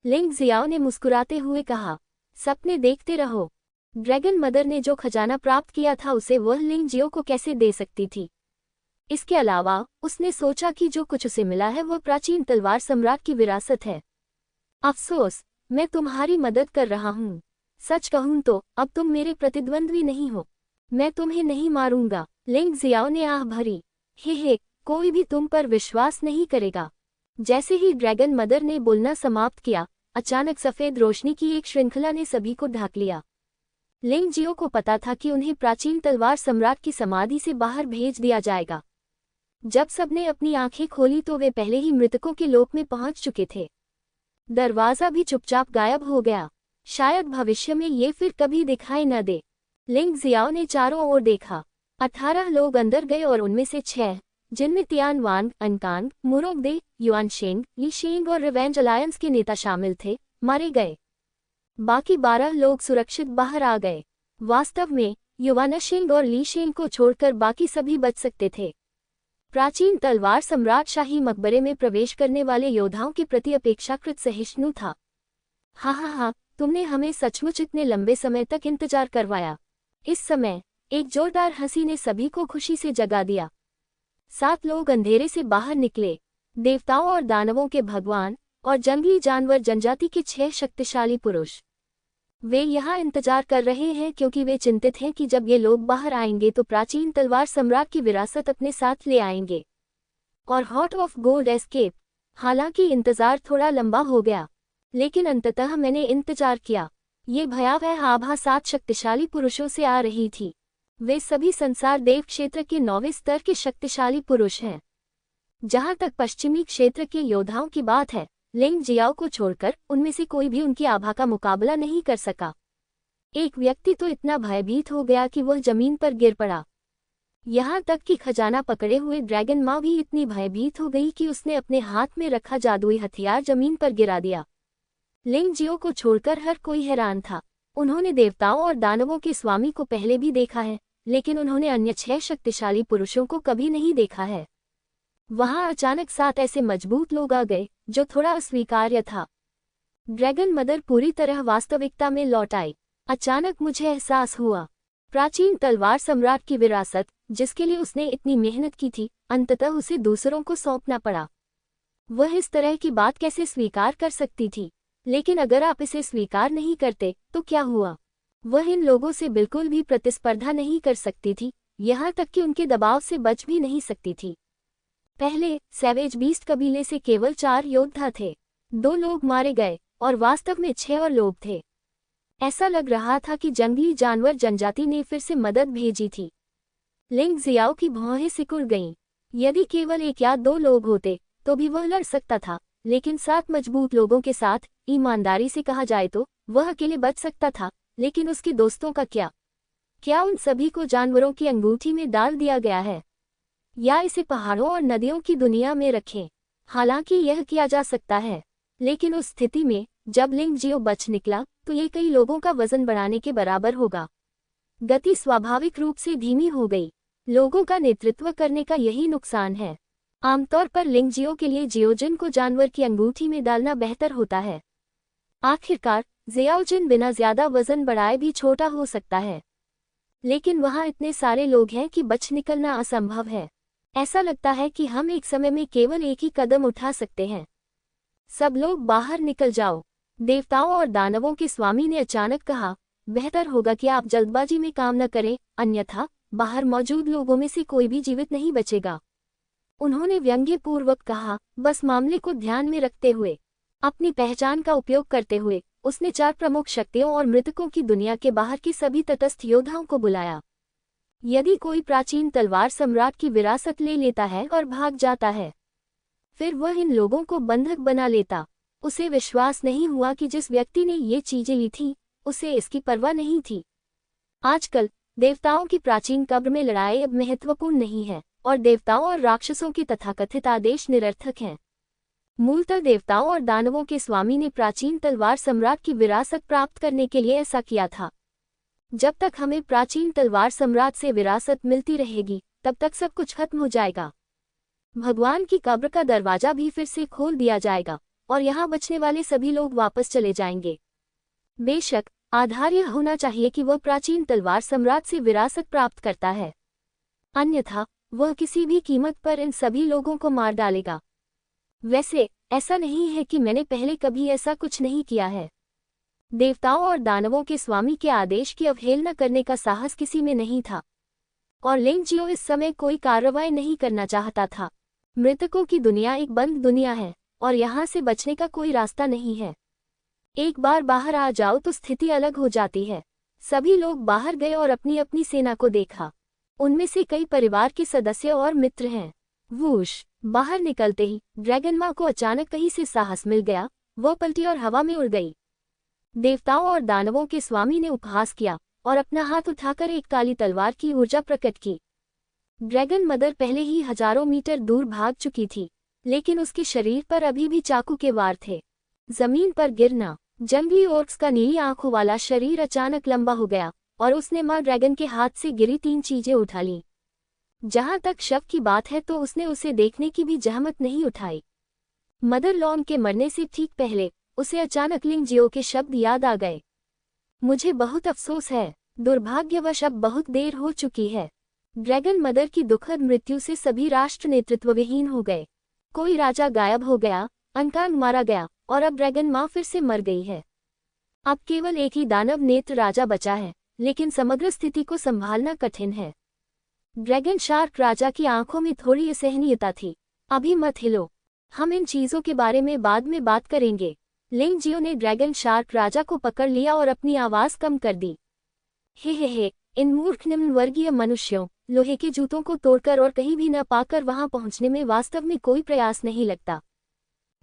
लिंग जियाओ ने मुस्कुराते हुए कहा, सपने देखते रहो। ड्रैगन मदर ने जो खजाना प्राप्त किया था उसे वह लिंग जियो को कैसे दे सकती थी। इसके अलावा उसने सोचा कि जो कुछ उसे मिला है वह प्राचीन तलवार सम्राट की विरासत है। अफसोस, मैं तुम्हारी मदद कर रहा हूँ। सच कहूँ तो अब तुम मेरे प्रतिद्वंद्वी नहीं हो। मैं तुम्हें नहीं मारूंगा। लिंग जियाओ ने आह भरी। हे, कोई भी तुम पर विश्वास नहीं करेगा। जैसे ही ड्रैगन मदर ने बोलना समाप्त किया, अचानक सफेद रोशनी की एक श्रृंखला ने सभी को ढक लिया। लिंग जियो को पता था कि उन्हें प्राचीन तलवार सम्राट की समाधि से बाहर भेज दिया जाएगा। जब सबने अपनी आंखें खोली तो वे पहले ही मृतकों के लोक में पहुंच चुके थे। दरवाजा भी चुपचाप गायब हो गया। शायद भविष्य में ये फिर कभी दिखाई न दे। लिंग जियाओ ने चारों ओर देखा। 18 लोग अंदर गए और उनमें से 6, जिनमें तियान वांग, अनकांग, मुरोगदे, युआन शेंग, ली शेंग और रिवेंज अलायंस के नेता शामिल थे, मारे गए। बाकी 12 लोग सुरक्षित बाहर आ गए। वास्तव में युवान शेंग और ली शेंग को छोड़कर बाकी सभी बच सकते थे। प्राचीन तलवार सम्राट शाही मकबरे में प्रवेश करने वाले योद्धाओं के प्रति अपेक्षाकृत सहिष्णु था। हाँ, तुमने हमें सचमुच इतने लंबे समय तक इंतजार करवाया। इस समय एक जोरदार हंसी ने सभी को खुशी से जगा दिया। 7 लोग अंधेरे से बाहर निकले। देवताओं और दानवों के भगवान और जंगली जानवर जनजाति के 6 शक्तिशाली पुरुष। वे यहाँ इंतजार कर रहे हैं क्योंकि वे चिंतित हैं कि जब ये लोग बाहर आएंगे तो प्राचीन तलवार सम्राट की विरासत अपने साथ ले आएंगे और हॉट ऑफ गोल्ड एस्केप। हालांकि इंतजार थोड़ा लंबा हो गया, लेकिन अंततः मैंने इंतजार किया। ये भयावह आभा 7 शक्तिशाली पुरुषों से आ रही थी। वे सभी संसार देव क्षेत्र के 9वें स्तर के शक्तिशाली पुरुष हैं। जहां तक पश्चिमी क्षेत्र के योद्धाओं की बात है, लिंग जियाओ को छोड़कर उनमें से कोई भी उनकी आभा का मुकाबला नहीं कर सका। एक व्यक्ति तो इतना भयभीत हो गया कि वह जमीन पर गिर पड़ा। यहाँ तक कि खजाना पकड़े हुए ड्रैगन माँ भी इतनी भयभीत हो गई कि उसने अपने हाथ में रखा जादुई हथियार जमीन पर गिरा दिया। लिंग जियो को छोड़कर हर कोई हैरान था। उन्होंने देवताओं और दानवों के स्वामी को पहले भी देखा है, लेकिन उन्होंने अन्य 6 शक्तिशाली पुरुषों को कभी नहीं देखा है। वहां अचानक 7 ऐसे मजबूत लोग आ गए जो थोड़ा अस्वीकार्य था। ड्रैगन मदर पूरी तरह वास्तविकता में लौट आई। अचानक मुझे एहसास हुआ, प्राचीन तलवार सम्राट की विरासत, जिसके लिए उसने इतनी मेहनत की थी, अंततः उसे दूसरों को सौंपना पड़ा। वह इस तरह की बात कैसे स्वीकार कर सकती थी? लेकिन अगर आप इसे स्वीकार नहीं करते तो क्या हुआ? वह इन लोगों से बिल्कुल भी प्रतिस्पर्धा नहीं कर सकती थी, यहाँ तक कि उनके दबाव से बच भी नहीं सकती थी। पहले सैवेज बीस्ट कबीले से केवल 4 योद्धा थे। 2 लोग मारे गए और वास्तव में 6 और लोग थे। ऐसा लग रहा था कि जंगली जानवर जनजाति ने फिर से मदद भेजी थी। लिंग जियाओ की भौहें सिकुड़ गईं। यदि केवल 1 या 2 लोग होते तो भी वह लड़ सकता था, लेकिन 7 मजबूत लोगों के साथ, ईमानदारी से कहा जाए तो, वह अकेले बच सकता था। लेकिन उसके दोस्तों का क्या? क्या उन सभी को जानवरों की अंगूठी में डाल दिया गया है, या इसे पहाड़ों और नदियों की दुनिया में रखें? हालांकि यह किया जा सकता है, लेकिन उस स्थिति में जब लिंग जियो बच निकला तो ये कई लोगों का वजन बढ़ाने के बराबर होगा। गति स्वाभाविक रूप से धीमी हो गई। लोगों का नेतृत्व करने का यही नुकसान है। आमतौर पर लिंग जियो के लिए जियोजिन को जानवर की अंगूठी में डालना बेहतर होता है। आखिरकार जियाओजिन बिना ज्यादा वजन बढ़ाए भी छोटा हो सकता है, लेकिन वहां इतने सारे लोग हैं कि बच निकलना असंभव है। ऐसा लगता है कि हम एक समय में केवल एक ही कदम उठा सकते हैं। सब लोग बाहर निकल जाओ, देवताओं और दानवों के स्वामी ने अचानक कहा। बेहतर होगा कि आप जल्दबाजी में काम न करें, अन्यथा बाहर मौजूद लोगों में से कोई भी जीवित नहीं बचेगा। उन्होंने व्यंग्यपूर्वक कहा। बस मामले को ध्यान में रखते हुए, अपनी पहचान का उपयोग करते हुए, उसने 4 प्रमुख शक्तियों और मृतकों की दुनिया के बाहर के सभी तटस्थ योद्धाओं को बुलाया। यदि कोई प्राचीन तलवार सम्राट की विरासत ले लेता है और भाग जाता है, फिर वह इन लोगों को बंधक बना लेता। उसे विश्वास नहीं हुआ कि जिस व्यक्ति ने ये चीजें ली थीं, उसे इसकी परवाह नहीं थी। आजकल देवताओं की प्राचीन कब्र में लड़ाई अब महत्वपूर्ण नहीं है, और देवताओं और राक्षसों के तथाकथित आदेश निरर्थक हैं। मूलतः देवताओं और दानवों के स्वामी ने प्राचीन तलवार सम्राट की विरासत प्राप्त करने के लिए ऐसा किया था। जब तक हमें प्राचीन तलवार सम्राट से विरासत मिलती रहेगी, तब तक सब कुछ खत्म हो जाएगा। भगवान की कब्र का दरवाजा भी फिर से खोल दिया जाएगा और यहाँ बचने वाले सभी लोग वापस चले जाएंगे। बेशक आधार यह होना चाहिए कि वह प्राचीन तलवार सम्राट से विरासत प्राप्त करता है, अन्यथा वह किसी भी कीमत पर इन सभी लोगों को मार डालेगा। वैसे ऐसा नहीं है कि मैंने पहले कभी ऐसा कुछ नहीं किया है। देवताओं और दानवों के स्वामी के आदेश की अवहेलना करने का साहस किसी में नहीं था, और लिंग जियो इस समय कोई कार्रवाई नहीं करना चाहता था। मृतकों की दुनिया एक बंद दुनिया है और यहाँ से बचने का कोई रास्ता नहीं है। एक बार बाहर आ जाओ तो स्थिति अलग हो जाती है। सभी लोग बाहर गए और अपनी अपनी सेना को देखा। उनमें से कई परिवार के सदस्य और मित्र हैं। वूश! बाहर निकलते ही ड्रैगन माँ को अचानक कहीं से साहस मिल गया। वह पलटी और हवा में उड़ गई। देवताओं और दानवों के स्वामी ने उपहास किया और अपना हाथ उठाकर एक काली तलवार की ऊर्जा प्रकट की। ड्रैगन मदर पहले ही हजारों मीटर दूर भाग चुकी थी, लेकिन उसके शरीर पर अभी भी चाकू के वार थे। जमीन पर गिरना। जंगली ओर्क्स का नीली आंखों वाला शरीर अचानक लंबा हो गया और उसने माँ ड्रैगन के हाथ से गिरी 3 चीजें उठा लीं। जहां तक शव की बात है तो उसने उसे देखने की भी जहमत नहीं उठाई। मदर लॉन के मरने से ठीक पहले उसे अचानक लिंगजियो के शब्द याद आ गए। मुझे बहुत अफसोस है, दुर्भाग्यवश अब बहुत देर हो चुकी है। ड्रैगन मदर की दुखद मृत्यु से सभी राष्ट्र नेतृत्वविहीन हो गए। कोई राजा गायब हो गया, अनकांग मारा गया, और अब ड्रैगन माँ फिर से मर गई है। अब केवल एक ही दानव नेत्र राजा बचा है, लेकिन समग्र स्थिति को संभालना कठिन है। ड्रैगन शार्क राजा की आंखों में थोड़ी असहनीयता थी। अभी मत हिलो, हम इन चीजों के बारे में बाद में बात करेंगे। लिंगजियो ने ड्रैगन शार्क राजा को पकड़ लिया और अपनी आवाज कम कर दी। हे, इन मूर्ख निम्न वर्गीय मनुष्यों, लोहे के जूतों को तोड़कर और कहीं भी न पाकर वहां पहुंचने में वास्तव में कोई प्रयास नहीं लगता।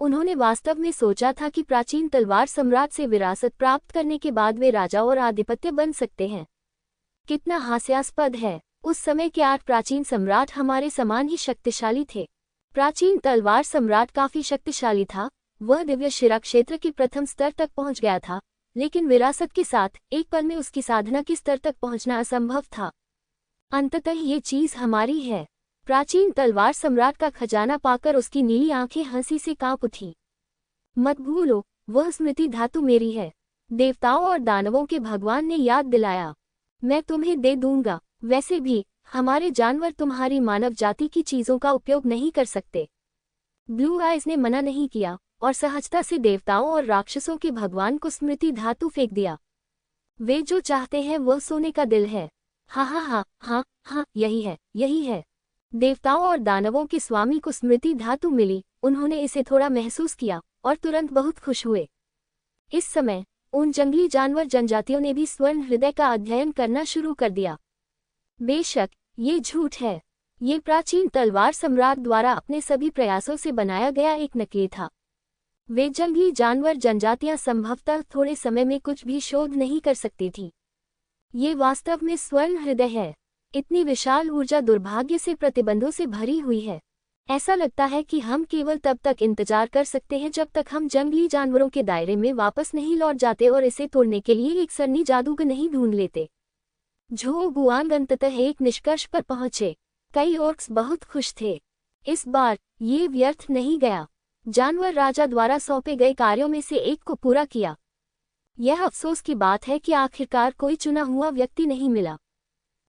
उन्होंने वास्तव में सोचा था कि प्राचीन तलवार सम्राट से विरासत प्राप्त करने के बाद वे राजा और आधिपत्य बन सकते हैं। कितना हास्यास्पद है, उस समय के 8 प्राचीन सम्राट हमारे समान ही शक्तिशाली थे। प्राचीन तलवार सम्राट काफी शक्तिशाली था, वह दिव्य शिरा क्षेत्र के प्रथम स्तर तक पहुंच गया था, लेकिन विरासत के साथ एक पल में उसकी साधना के स्तर तक पहुंचना असंभव था। अंततः ये चीज हमारी है। प्राचीन तलवार सम्राट का खजाना पाकर उसकी नीली आंखें हंसी से कांप उठी। मत भूलो, वह स्मृति धातु मेरी है, देवताओं और दानवों के भगवान ने याद दिलाया। मैं तुम्हें दे दूंगा। वैसे भी हमारे जानवर तुम्हारी मानव जाति की चीजों का उपयोग नहीं कर सकते। ब्लू आइज ने मना नहीं किया और सहजता से देवताओं और राक्षसों के भगवान को स्मृति धातु फेंक दिया। वे जो चाहते हैं वह सोने का दिल है। हाँ, यही है। देवताओं और दानवों के स्वामी को स्मृति धातु मिली, उन्होंने इसे थोड़ा महसूस किया और तुरंत बहुत खुश हुए। इस समय उन जंगली जानवर जनजातियों ने भी स्वर्ण हृदय का अध्ययन करना शुरू कर दिया। बेशक ये झूठ है, ये प्राचीन तलवार सम्राट द्वारा अपने सभी प्रयासों से बनाया गया एक नकली था। वे जंगली जानवर जनजातियां संभवतः थोड़े समय में कुछ भी शोध नहीं कर सकती थी। ये वास्तव में स्वर्ण हृदय है। इतनी विशाल ऊर्जा दुर्भाग्य से प्रतिबंधों से भरी हुई है। ऐसा लगता है कि हम केवल तब तक इंतजार कर सकते हैं जब तक हम जंगली जानवरों के दायरे में वापस नहीं लौट जाते और इसे तोड़ने के लिए एक सरनी जादूगर नहीं ढूंढ लेते। झो गुआंग अंततः एक निष्कर्ष पर पहुंचे। कई ऑर्क्स बहुत खुश थे। इस बार ये व्यर्थ नहीं गया। जानवर राजा द्वारा सौंपे गए कार्यों में से एक को पूरा किया। यह अफसोस की बात है कि आखिरकार कोई चुना हुआ व्यक्ति नहीं मिला।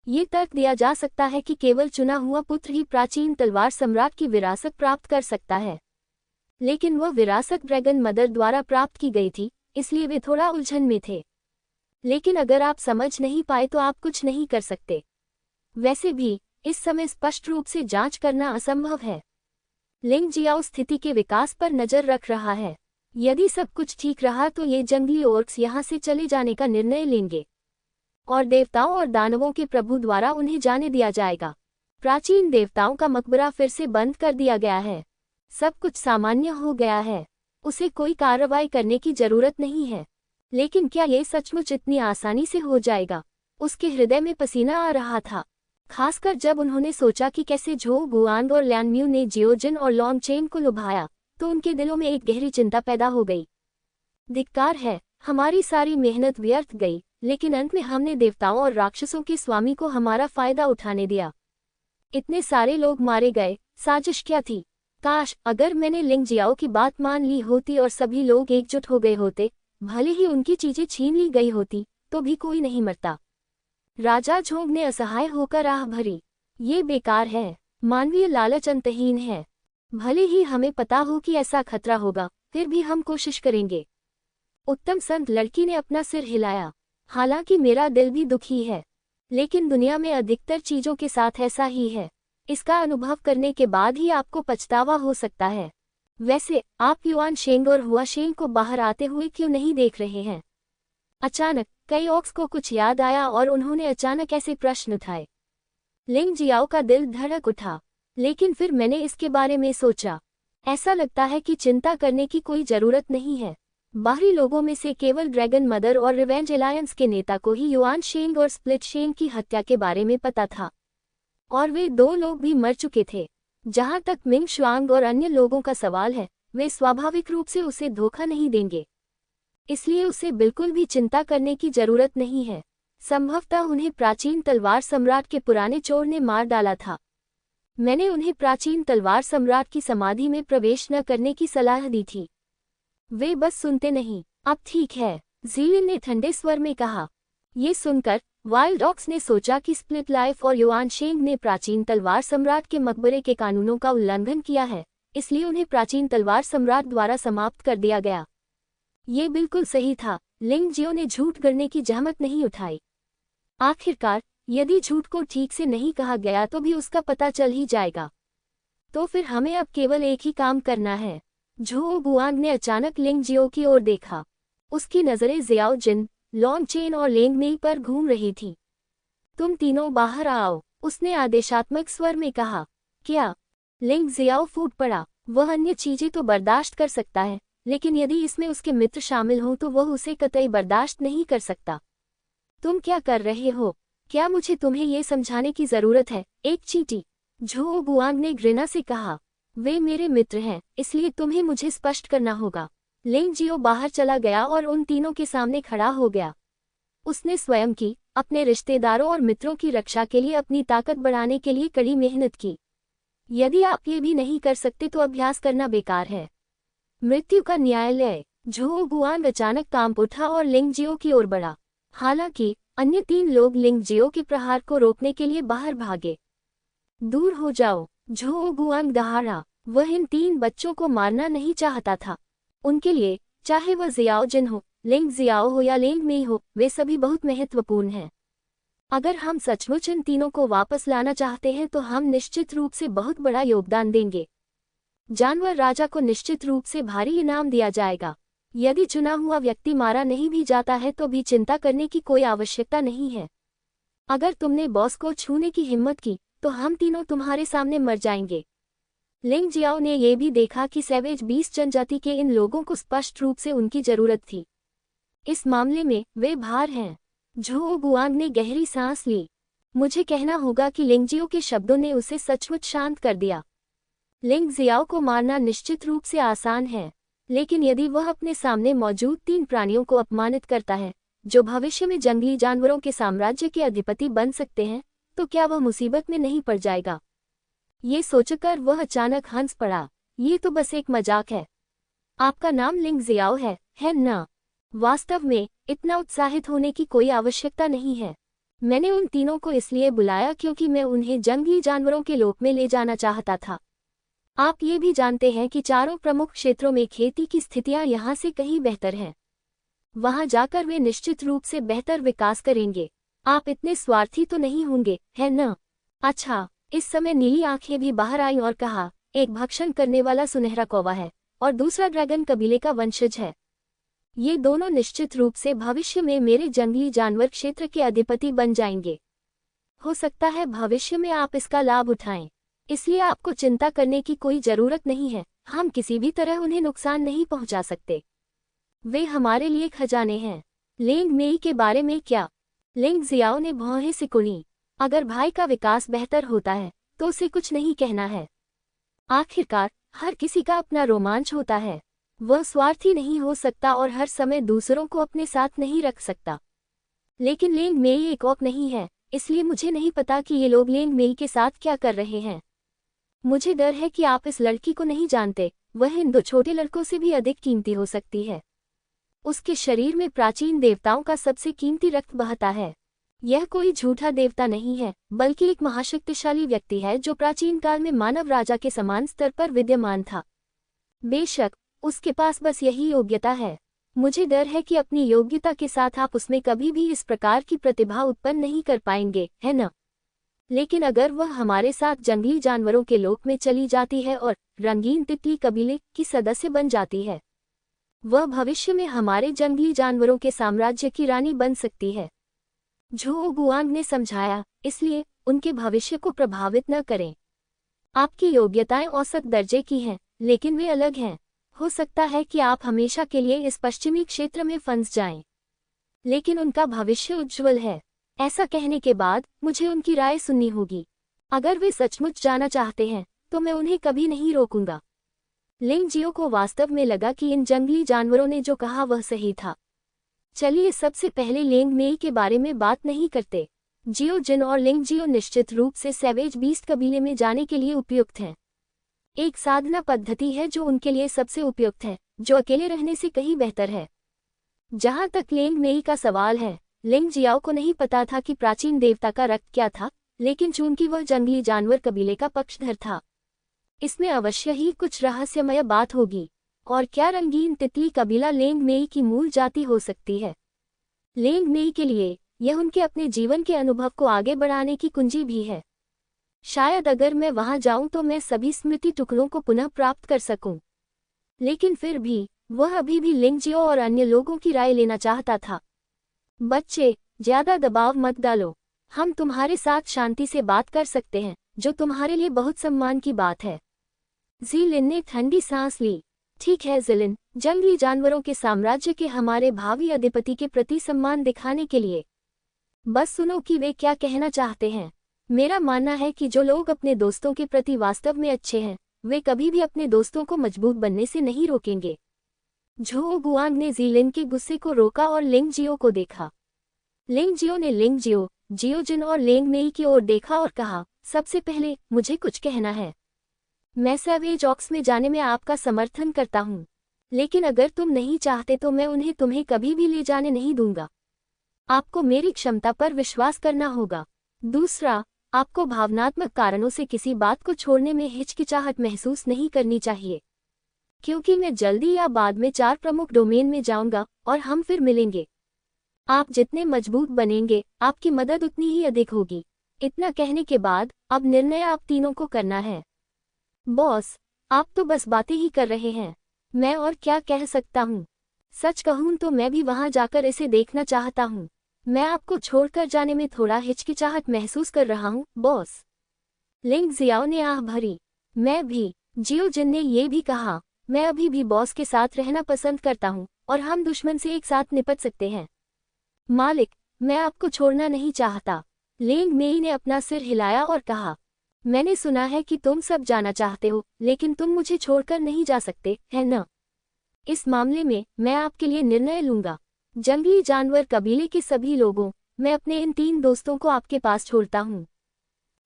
ये तर्क दिया जा सकता है कि केवल चुना हुआ पुत्र ही प्राचीन तलवार सम्राट की विरासत प्राप्त कर सकता है, लेकिन वह विरासत ड्रैगन मदर द्वारा प्राप्त की गई थी, इसलिए वे थोड़ा उलझन में थे। लेकिन अगर आप समझ नहीं पाए तो आप कुछ नहीं कर सकते। वैसे भी इस समय स्पष्ट रूप से जांच करना असंभव है। लिंगजियाओ स्थिति के विकास पर नजर रख रहा है। यदि सब कुछ ठीक रहा तो ये जंगली ऑर्क्स यहाँ से चले जाने का निर्णय लेंगे और देवताओं और दानवों के प्रभु द्वारा उन्हें जाने दिया जाएगा। प्राचीन देवताओं का मकबरा फिर से बंद कर दिया गया है। सब कुछ सामान्य हो गया है। उसे कोई कार्रवाई करने की जरूरत नहीं है। लेकिन क्या ये सचमुच इतनी आसानी से हो जाएगा? उसके हृदय में पसीना आ रहा था, खासकर जब उन्होंने सोचा कि कैसे झो गुआंग और ल्यानम्यू ने जियोजिन और लॉन्गचेन को लुभाया, तो उनके दिलों में एक गहरी चिंता पैदा हो गई। धिक्कार है, हमारी सारी मेहनत व्यर्थ गई, लेकिन अंत में हमने देवताओं और राक्षसों के स्वामी को हमारा फायदा उठाने दिया। इतने सारे लोग मारे गए, साजिश क्या थी? काश अगर मैंने लिंगजियाओ की बात मान ली होती और सभी लोग एकजुट हो गए होते, भले ही उनकी चीजें छीन ली गई होती, तो भी कोई नहीं मरता। राजा झोंग ने असहाय होकर आह भरी। ये बेकार है, मानवीय लालच अंतहीन है। भले ही हमें पता हो कि ऐसा खतरा होगा, फिर भी हम कोशिश करेंगे। उत्तम संत लड़की ने अपना सिर हिलाया। हालांकि मेरा दिल भी दुखी है, लेकिन दुनिया में अधिकतर चीजों के साथ ऐसा ही है। इसका अनुभव करने के बाद ही आपको पछतावा हो सकता है। वैसे आप युआन शेंग और हुआ शेंग को बाहर आते हुए क्यों नहीं देख रहे हैं? अचानक कई ऑक्स को कुछ याद आया और उन्होंने अचानक ऐसे प्रश्न उठाए। लिंगजियाओ का दिल धड़क उठा, लेकिन फिर मैंने इसके बारे में सोचा। ऐसा लगता है कि चिंता करने की कोई जरूरत नहीं है। बाहरी लोगों में से केवल ड्रैगन मदर और रिवेंज अलायंस के नेता को ही युआन शेंग और स्प्लिट शेंग की हत्या के बारे में पता था, और वे 2 लोग भी मर चुके थे। जहां तक मिंग शुआंग और अन्य लोगों का सवाल है, वे स्वाभाविक रूप से उसे धोखा नहीं देंगे, इसलिए उसे बिल्कुल भी चिंता करने की जरूरत नहीं है। संभवतः उन्हें प्राचीन तलवार सम्राट के पुराने चोर ने मार डाला था। मैंने उन्हें प्राचीन तलवार सम्राट की समाधि में प्रवेश न करने की सलाह दी थी। वे बस सुनते नहीं। अब ठीक है, ज़ीलिन ने ठंडे स्वर में कहा। ये सुनकर वाइल्ड डॉग्स ने सोचा कि स्प्लिट लाइफ और युआन शेंग ने प्राचीन तलवार सम्राट के मकबरे के कानूनों का उल्लंघन किया है, इसलिए उन्हें प्राचीन तलवार सम्राट द्वारा समाप्त कर दिया गया। ये बिल्कुल सही था। लिंग जियो ने झूठ गढ़ने की जहमत नहीं उठाई। आखिरकार यदि झूठ को ठीक से नहीं कहा गया तो भी उसका पता चल ही जाएगा। तो फिर हमें अब केवल एक ही काम करना है। झो गुआंग ने अचानक लिंग जियो की ओर देखा। उसकी नज़रें ज़ियाओ जिन, लॉन्ग चेन और लेंग मेई पर घूम रही थी। तुम तीनों बाहर आओ, उसने आदेशात्मक स्वर में कहा। क्या? लिंग ज़ियाओ फूट पड़ा। वह अन्य चीजें तो बर्दाश्त कर सकता है, लेकिन यदि इसमें उसके मित्र शामिल हों तो वह उसे कतई बर्दाश्त नहीं कर सकता। तुम क्या कर रहे हो? क्या मुझे तुम्हें ये समझाने की जरूरत है? एक चींटी, झो गुआंग ने घृणा से कहा। वे मेरे मित्र हैं, इसलिए तुम्हें मुझे स्पष्ट करना होगा। लिंग जियो बाहर चला गया और उन तीनों के सामने खड़ा हो गया। उसने स्वयं की, अपने रिश्तेदारों और मित्रों की रक्षा के लिए अपनी ताकत बढ़ाने के लिए कड़ी मेहनत की। यदि आप ये भी नहीं कर सकते तो अभ्यास करना बेकार है। मृत्यु का न्यायालय। झो गुआंग अचानक कांप उठा और लिंग जियो की ओर बढ़ा। हालांकि अन्य 3 लोग लिंग जियो के प्रहार को रोकने के लिए बाहर भागे। दूर हो जाओ, झो गुआंग दहाड़ा। वह इन 3 बच्चों को मारना नहीं चाहता था। उनके लिए, चाहे वह ज़ियाओ जिन हो, लिंग ज़ियाओ हो या लेंग मेई हो, वे सभी बहुत महत्वपूर्ण हैं। अगर हम सचमुच इन तीनों को वापस लाना चाहते हैं तो हम निश्चित रूप से बहुत बड़ा योगदान देंगे। जानवर राजा को निश्चित रूप से भारी इनाम दिया जाएगा। यदि चुना हुआ व्यक्ति मारा नहीं भी जाता है तो भी चिंता करने की कोई आवश्यकता नहीं है। अगर तुमने बॉस को छूने की हिम्मत की तो हम तीनों तुम्हारे सामने मर जाएंगे। लिंग जियाओ ने यह भी देखा कि सैवेज बीस्ट जनजाति के इन लोगों को स्पष्ट रूप से उनकी जरूरत थी। इस मामले में वे भार हैं। झो गुआंग ने गहरी सांस ली। मुझे कहना होगा कि लिंग जियो के शब्दों ने उसे सचमुच शांत कर दिया। लिंग जियाओ को मारना निश्चित रूप से आसान है, लेकिन यदि वह अपने सामने मौजूद 3 प्राणियों को अपमानित करता है, जो भविष्य में जंगली जानवरों के साम्राज्य के अधिपति बन सकते हैं, तो क्या वह मुसीबत में नहीं पड़ जाएगा? ये सोचकर वह अचानक हंस पड़ा। ये तो बस एक मजाक है। आपका नाम लिंग जियाओ है ना? वास्तव में इतना उत्साहित होने की कोई आवश्यकता नहीं है। मैंने उन तीनों को इसलिए बुलाया क्योंकि मैं उन्हें जंगली जानवरों के लोक में ले जाना चाहता था। आप ये भी जानते हैं कि चारों प्रमुख क्षेत्रों में खेती की स्थितियां यहाँ से कहीं बेहतर हैं। वहां जाकर वे निश्चित रूप से बेहतर विकास करेंगे। आप इतने स्वार्थी तो नहीं होंगे, है न? अच्छा, इस समय नीली आंखें भी बाहर आईं और कहा, एक भक्षण करने वाला सुनहरा कौवा है और दूसरा ड्रैगन कबीले का वंशज है। ये दोनों निश्चित रूप से भविष्य में मेरे जंगली जानवर क्षेत्र के अधिपति बन जाएंगे। हो सकता है भविष्य में आप इसका लाभ उठाएं, इसलिए आपको चिंता करने की कोई जरूरत नहीं है। हम किसी भी तरह उन्हें नुकसान नहीं पहुंचा सकते। वे हमारे लिए खजाने हैं। लेंग मेई के बारे में क्या? लिंग जियाओ ने भौहें सिकुड़ी। अगर भाई का विकास बेहतर होता है तो उसे कुछ नहीं कहना है। आखिरकार हर किसी का अपना रोमांच होता है। वह स्वार्थी नहीं हो सकता और हर समय दूसरों को अपने साथ नहीं रख सकता। लेकिन लेंग मेई एक औक नहीं है, इसलिए मुझे नहीं पता कि ये लोग लेंग मेई के साथ क्या कर रहे हैं। मुझे डर है कि आप इस लड़की को नहीं जानते। वह इन 2 छोटे लड़कों से भी अधिक कीमती हो सकती है। उसके शरीर में प्राचीन देवताओं का सबसे कीमती रक्त बहता है। यह कोई झूठा देवता नहीं है, बल्कि एक महाशक्तिशाली व्यक्ति है जो प्राचीन काल में मानव राजा के समान स्तर पर विद्यमान था। बेशक उसके पास बस यही योग्यता है। मुझे डर है कि अपनी योग्यता के साथ आप उसमें कभी भी इस प्रकार की प्रतिभा उत्पन्न नहीं कर पाएंगे, है न? लेकिन अगर वह हमारे साथ जंगली जानवरों के लोक में चली जाती है और रंगीन तितली कबीले की सदस्य बन जाती है, वह भविष्य में हमारे जंगली जानवरों के साम्राज्य की रानी बन सकती है। झो गुआंग ने समझाया, इसलिए उनके भविष्य को प्रभावित न करें। आपकी योग्यताएं औसत दर्जे की हैं, लेकिन वे अलग हैं। हो सकता है कि आप हमेशा के लिए इस पश्चिमी क्षेत्र में फंस जाएं, लेकिन उनका भविष्य उज्ज्वल है। ऐसा कहने के बाद मुझे उनकी राय सुननी होगी। अगर वे सचमुच जाना चाहते हैं तो मैं उन्हें कभी नहीं रोकूंगा। लिंग जियो को वास्तव में लगा कि इन जंगली जानवरों ने जो कहा वह सही था। चलिए सबसे पहले लेंग मेई के बारे में बात नहीं करते। जियो जिन और लिंग जियो निश्चित रूप से सैवेज बीस्ट कबीले में जाने के लिए उपयुक्त हैं। एक साधना पद्धति है जो उनके लिए सबसे उपयुक्त है, जो अकेले रहने से कहीं बेहतर है। जहां तक लेंग मेई का सवाल है, लिंग जियाओ को नहीं पता था कि प्राचीन देवता का रक्त क्या था, लेकिन चूंकि वह जंगली जानवर कबीले का पक्षधर था, इसमें अवश्य ही कुछ रहस्यमय बात होगी। और क्या रंगीन तितली कबीला लेंग मेई की मूल जाति हो सकती है? लेंग मेई के लिए यह उनके अपने जीवन के अनुभव को आगे बढ़ाने की कुंजी भी है। शायद अगर मैं वहां जाऊं तो मैं सभी स्मृति टुकड़ों को पुनः प्राप्त कर सकूं। लेकिन फिर भी वह अभी भी लिंगजियो और अन्य लोगों की राय लेना चाहता था। बच्चे, ज्यादा दबाव मत डालो। हम तुम्हारे साथ शांति से बात कर सकते हैं, जो तुम्हारे लिए बहुत सम्मान की बात है। ज़िलिन ने ठंडी सांस ली। ठीक है ज़िलिन, जंगली जानवरों के साम्राज्य के हमारे भावी अधिपति के प्रति सम्मान दिखाने के लिए बस सुनो कि वे क्या कहना चाहते हैं। मेरा मानना है कि जो लोग अपने दोस्तों के प्रति वास्तव में अच्छे हैं, वे कभी भी अपने दोस्तों को मजबूत बनने से नहीं रोकेंगे। झो गुआंग ने ज़िलिन के गुस्से को रोका और लिंगजियो को देखा। लिंगजियो ने लिंगजियो, जियोजिन और लेंग मेई की ओर देखा और कहा, सबसे पहले मुझे कुछ कहना है। मैं सैवेज ऑक्स में जाने में आपका समर्थन करता हूँ, लेकिन अगर तुम नहीं चाहते तो मैं उन्हें तुम्हें कभी भी ले जाने नहीं दूंगा। आपको मेरी क्षमता पर विश्वास करना होगा। दूसरा, आपको भावनात्मक कारणों से किसी बात को छोड़ने में हिचकिचाहट महसूस नहीं करनी चाहिए, क्योंकि मैं जल्दी या बाद में 4 प्रमुख डोमेन में जाऊंगा और हम फिर मिलेंगे। आप जितने मजबूत बनेंगे, आपकी मदद उतनी ही अधिक होगी। इतना कहने के बाद अब निर्णय आप तीनों को करना है। बॉस, आप तो बस बातें ही कर रहे हैं। मैं और क्या कह सकता हूँ? सच कहूँ तो मैं भी वहां जाकर इसे देखना चाहता हूँ। मैं आपको छोड़कर जाने में थोड़ा हिचकिचाहट महसूस कर रहा हूँ, बॉस। लिंग जियाओ ने आह भरी। मैं भी। जियोजिन ने ये भी कहा, मैं अभी भी बॉस के साथ रहना पसंद करता हूँ और हम दुश्मन से एक साथ निपट सकते हैं। मालिक, मैं आपको छोड़ना नहीं चाहता। लेंग मेई ने अपना सिर हिलाया और कहा, मैंने सुना है कि तुम सब जाना चाहते हो, लेकिन तुम मुझे छोड़कर नहीं जा सकते, है न? इस मामले में मैं आपके लिए निर्णय लूंगा। जंगली जानवर कबीले के सभी लोगों, मैं अपने इन 3 दोस्तों को आपके पास छोड़ता हूँ।